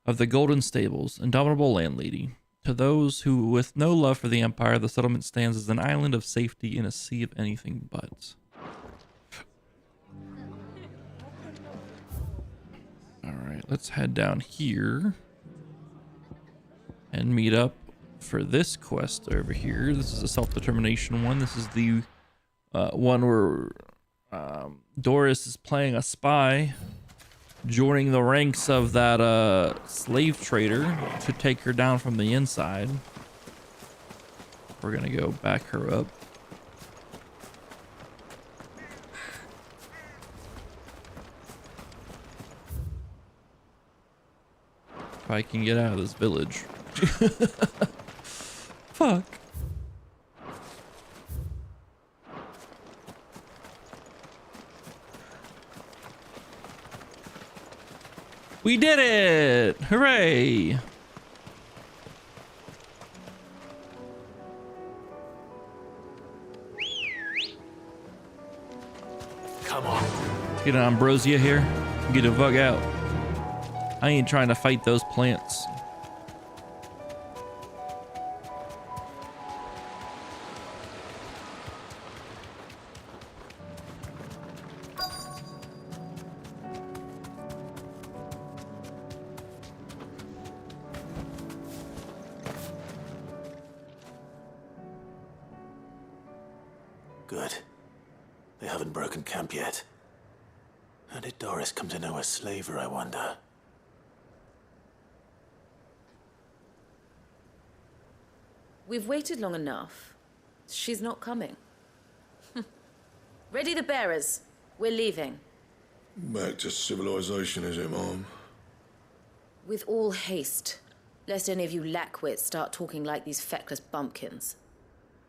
of the Golden Stables, indomitable landlady. To those who, with no love for the Empire, the settlement stands as an island of safety in a sea of anything but. Alright, let's head down here and meet up for this quest over here. This is a self-determination one. This is the one where Doris is playing a spy, joining the ranks of that slave trader to take her down from the inside. We're gonna go back her up. If I can get out of this village. Fuck. We did it! Hooray! Come on. Let's get an ambrosia here. Get the fuck out. I ain't trying to fight those plants. haven't broken camp yet. How did Doris come to know a slaver, I wonder? We've waited long enough. She's not coming. Ready the bearers. We're leaving. Back to civilization, is it, Mom? With all haste, lest any of you lackwits start talking like these feckless bumpkins.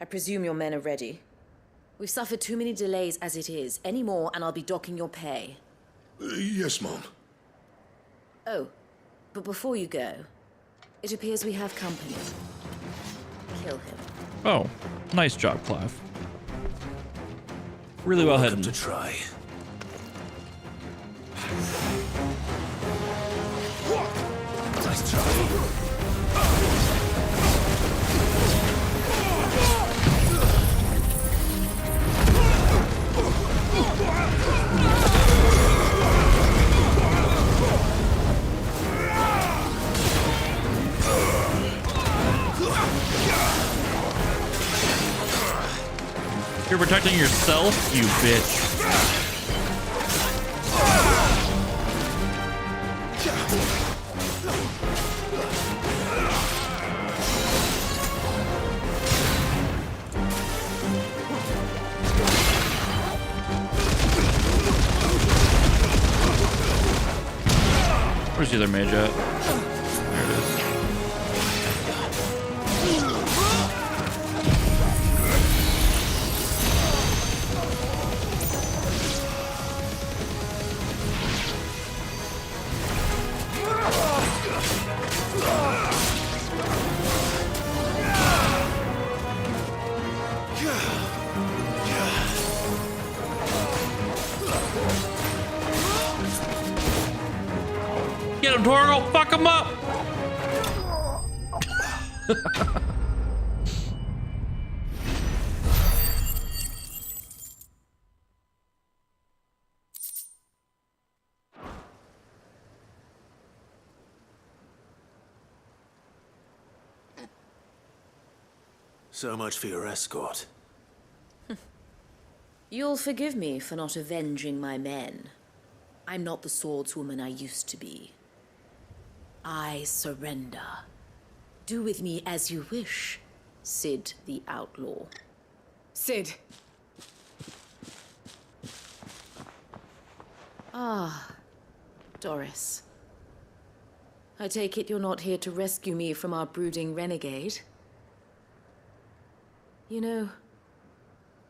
I presume your men are ready. We've suffered too many delays as it is. Any more, and I'll be docking your pay. Yes, Mom. Oh, but before you go, it appears we have company. Kill him. Oh, nice job, Clive. Really well hidden. To try. Nice try. You're protecting yourself, you bitch. Where's the other mage at? There it is. Get him, Torgal! Fuck him up! So much for your escort. You'll forgive me for not avenging my men. I'm not the swordswoman I used to be. I surrender. Do with me as you wish, Sid the Outlaw. Sid. Ah, Doris. I take it you're not here to rescue me from our brooding renegade? You know,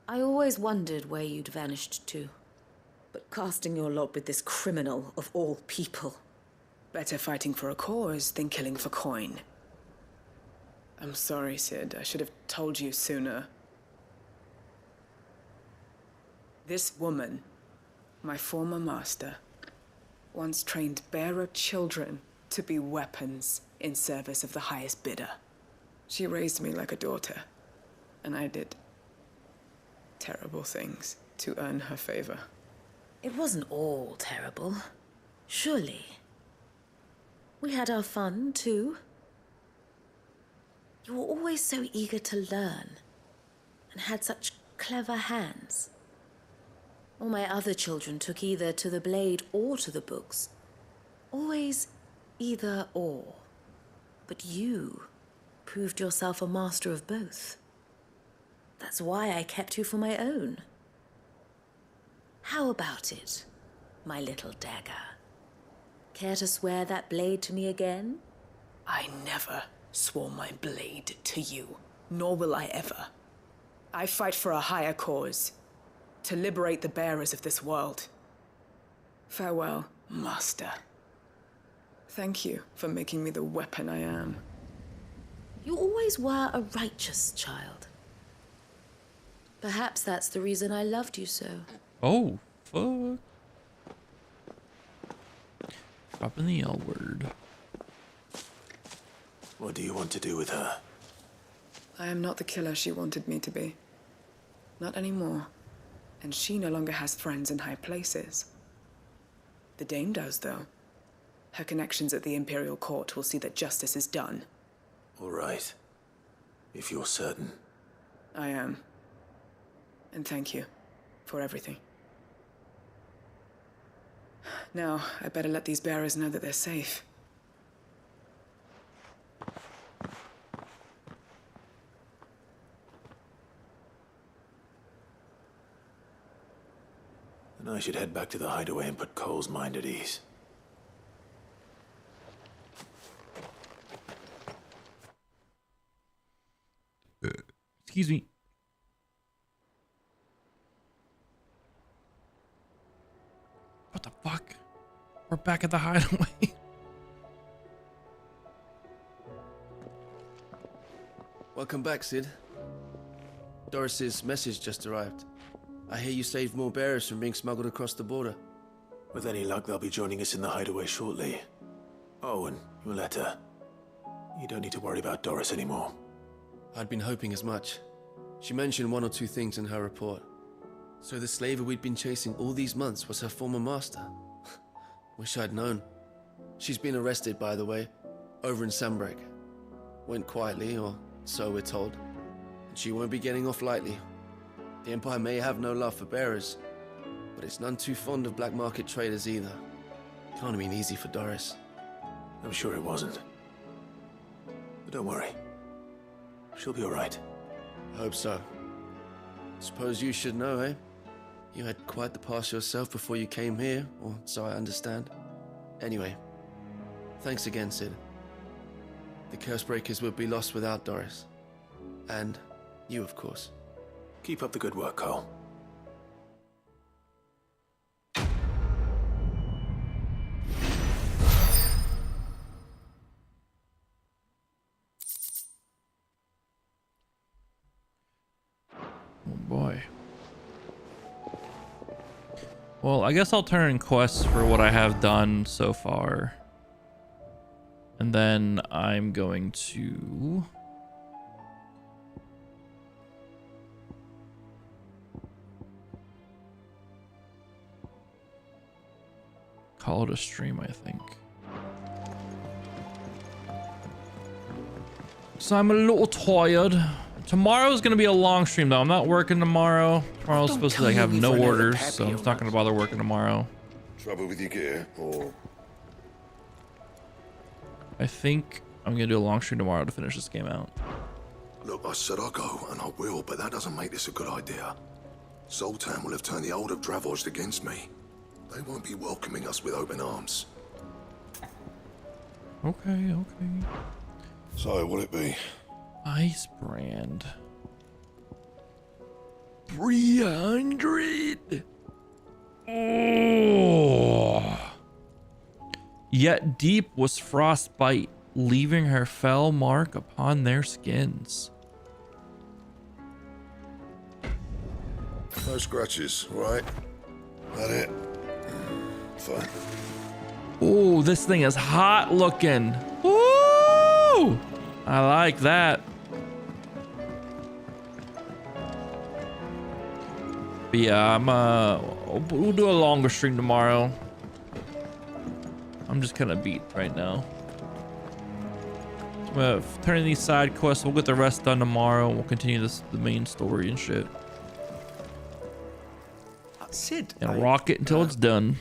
I always wondered where you'd vanished to. But casting your lot with this criminal of all people. Better fighting for a cause than killing for coin. I'm sorry, Sid. I should have told you sooner. This woman, my former master, once trained bearer children to be weapons in service of the highest bidder. She raised me like a daughter, and I did terrible things to earn her favor. It wasn't all terrible, surely. We had our fun, too. You were always so eager to learn, and had such clever hands. All my other children took either to the blade or to the books. Always either or. But you proved yourself a master of both. That's why I kept you for my own. How about it, my little dagger? Care to swear that blade to me again? I never swore my blade to you, nor will I ever. I fight for a higher cause, to liberate the bearers of this world. Farewell, Master. Thank you for making me the weapon I am. You always were a righteous child. Perhaps that's the reason I loved you so. Oh, fuck. Dropping the L word. What do you want to do with her? I am not the killer she wanted me to be. Not anymore. And she no longer has friends in high places. The Dame does, though. Her connections at the Imperial Court will see that justice is done. All right. If you're certain. I am. And thank you for everything. Now, I better let these bearers know that they're safe. And I should head back to the hideaway and put Cole's mind at ease. Excuse me. What the fuck? We're back at the hideaway. Welcome back, Sid. Doris's message just arrived. I hear you saved more bearers from being smuggled across the border. With any luck, they'll be joining us in the hideaway shortly. Oh, and your letter. You don't need to worry about Doris anymore. I'd been hoping as much. She mentioned one or two things in her report. So the slaver we'd been chasing all these months was her former master. Wish I'd known. She's been arrested, by the way, over in Sandbreak. Went quietly, or so we're told. And she won't be getting off lightly. The Empire may have no love for bearers, but it's none too fond of black market traders either. Can't have been easy for Doris. I'm sure it wasn't. But don't worry. She'll be all right. I hope so. Suppose you should know, eh? You had quite the past yourself before you came here, or so I understand. Anyway, thanks again, Sid. The Cursebreakers would be lost without Doris. And you, of course. Keep up the good work, Cole. Oh boy. Well, I guess I'll turn in quests for what I have done so far. And then I'm going to... call it a stream, I think. So I'm a little tired. Tomorrow's gonna be a long stream though. I'm not working tomorrow. Tomorrow's supposed to like have no orders, so I'm just not gonna bother working tomorrow. Trouble with your gear, or? I think I'm gonna do a long stream tomorrow to finish this game out. Look, I said I'll go, and I will, but that doesn't make this a good idea. Zoltan will have turned the old of Dravost against me. They won't be welcoming us with open arms. Okay, okay. So, will it be? Ice brand. 300. Oh. Yet deep was frostbite, leaving her fell mark upon their skins. No scratches, right? That it? Fine. Oh, this thing is hot looking. Woo! I like that. But yeah, we'll do a longer stream tomorrow. I'm just kind of beat right now. So turning these side quests, we'll get the rest done tomorrow. We'll continue the main story and shit. Sid, And rock it until it's done.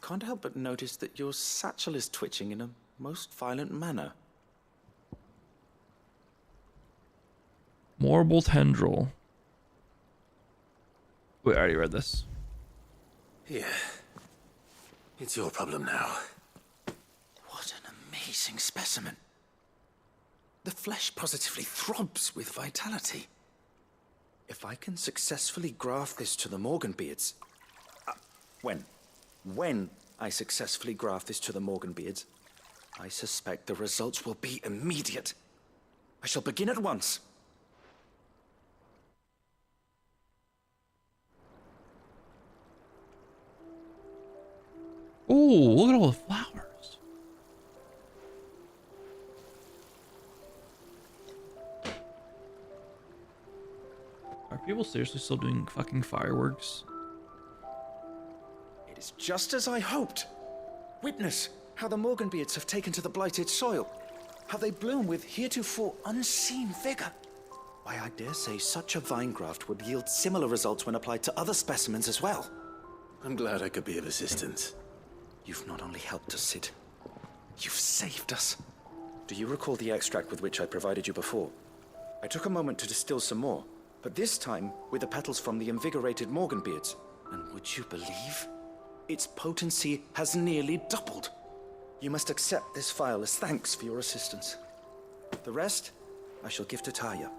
Can't help but notice that your satchel is twitching in a most violent manner. Marble tendril. Wait, I already read this. Yeah. It's your problem now. What an amazing specimen. The flesh positively throbs with vitality. If I can successfully graft this to the Morganbeards... When I successfully graft this to the Morganbeards, I suspect the results will be immediate. I shall begin at once. Oh, look at all the flowers. Are people seriously still doing fucking fireworks? It is just as I hoped. Witness how the Morganbeards have taken to the blighted soil. How they bloom with heretofore unseen vigor. Why, I dare say such a vine graft would yield similar results when applied to other specimens as well. I'm glad I could be of assistance. You've not only helped us, Cid, you've saved us. Do you recall the extract with which I provided you before? I took a moment to distill some more, but this time with the petals from the invigorated Morganbeards. And would you believe? Its potency has nearly doubled. You must accept this vial as thanks for your assistance. The rest, I shall give to Taya.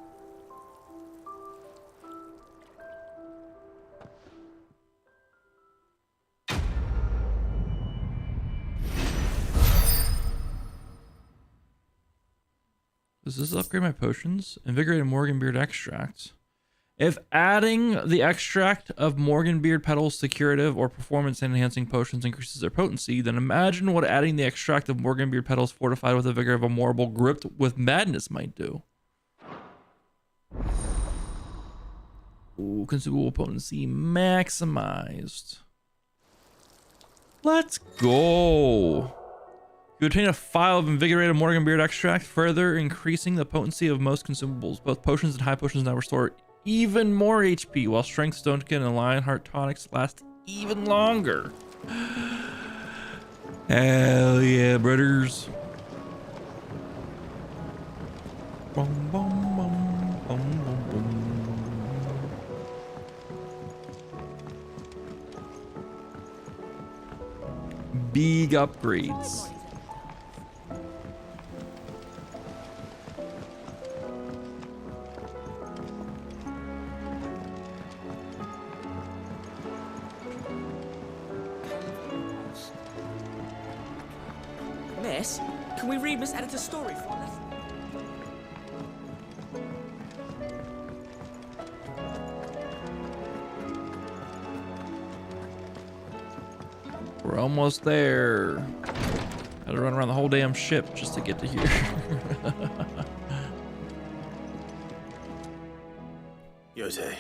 Does this upgrade my potions? Invigorated Morganbeard extract. If adding the extract of Morganbeard petals to curative or performance enhancing potions increases their potency, then imagine what adding the extract of Morganbeard petals fortified with the vigor of a Morble gripped with madness might do. Ooh, consumable potency maximized. Let's go. You obtain a vial of invigorated Morganbeard extract, further increasing the potency of most consumables. Both potions and high potions now restore even more HP, while Strength, Stonekin, and Lionheart tonics last even longer. Hell yeah, brothers. Boom, boom, boom, boom, boom, boom. Big upgrades. Miss, can we read Miss Editor's story for us? We're almost there. Had to run around the whole damn ship just to get to here. Yotei,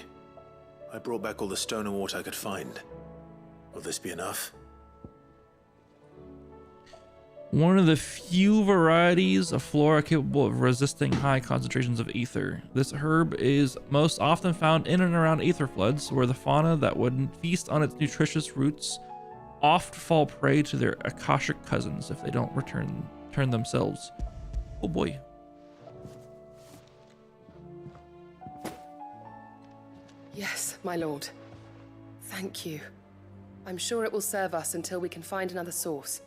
I brought back all the stone and water I could find. Will this be enough? One of the few varieties of flora capable of resisting high concentrations of ether. This herb is most often found in and around aether floods, where the fauna that would feast on its nutritious roots oft fall prey to their akashic cousins if they don't turn themselves. Oh boy. Yes, my lord. Thank you. I'm sure it will serve us until we can find another source.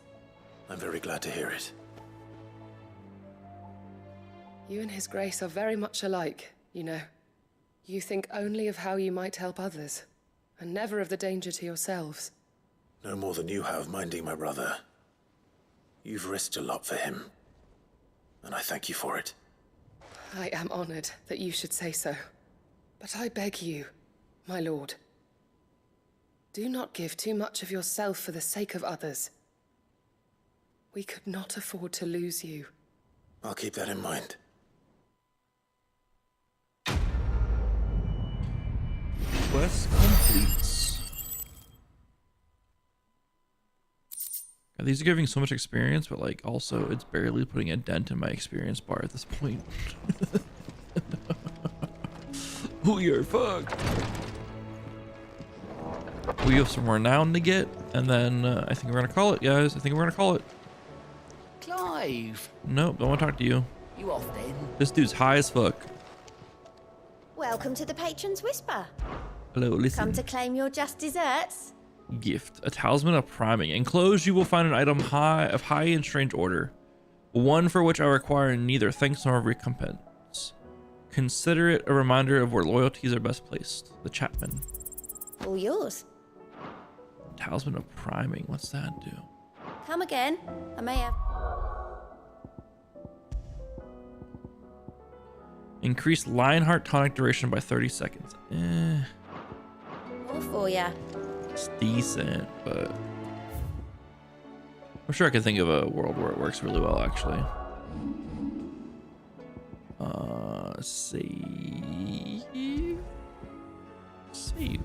I'm very glad to hear it. You and His Grace are very much alike, you know. You think only of how you might help others, and never of the danger to yourselves. No more than you have minding my brother. You've risked a lot for him, and I thank you for it. I am honored that you should say so. But I beg you, my lord, do not give too much of yourself for the sake of others. We could not afford to lose you. I'll keep that in mind. Quest complete. God, these are giving so much experience, but like also it's barely putting a dent in my experience bar at this point. We are fucked. We have some renown to get, and then I think we're gonna call it, guys. I think we're gonna call it. Clive! Nope, don't want to talk to you. You off then? This dude's high as fuck. Welcome to the Patron's Whisper. Hello, listen. Come to claim your just desserts? Gift. A talisman of priming. Enclosed you will find an item of high and strange order. One for which I require neither thanks nor recompense. Consider it a reminder of where loyalties are best placed. The Chapman. All yours. Talisman of priming. What's that do? Come again. I may have... Increase Lionheart tonic duration by 30 seconds. All for ya. It's decent, but... I'm sure I can think of a world where it works really well, actually. Save. Save.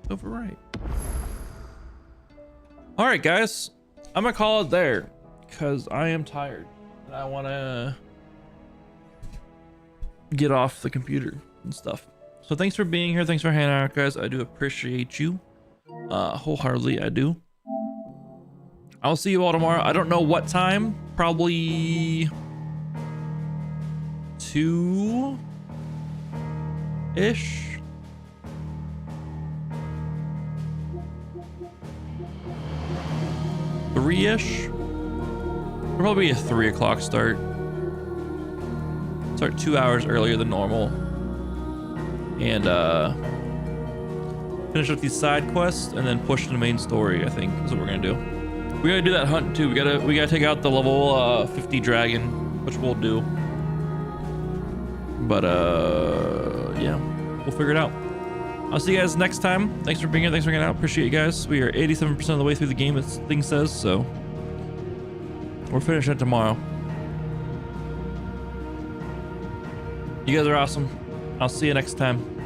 Overwrite. Alright, guys. I'm gonna call it there, because I am tired. And I want to get off the computer and stuff. So thanks for being here. Thanks for hanging out, guys. I do appreciate you. Wholeheartedly, I do. I'll see you all tomorrow. I don't know what time. Probably 2-ish. Three-ish. Probably a 3 o'clock start. Start 2 hours earlier than normal. And finish up these side quests and then push to the main story, I think, is what we're gonna do. We gotta do that hunt too. We gotta take out the level 50 dragon, which we'll do. But yeah, we'll figure it out. I'll see you guys next time. Thanks for being here. Thanks for hanging out. Appreciate you guys. We are 87% of the way through the game, this thing says, so we're finishing it tomorrow. You guys are awesome. I'll see you next time.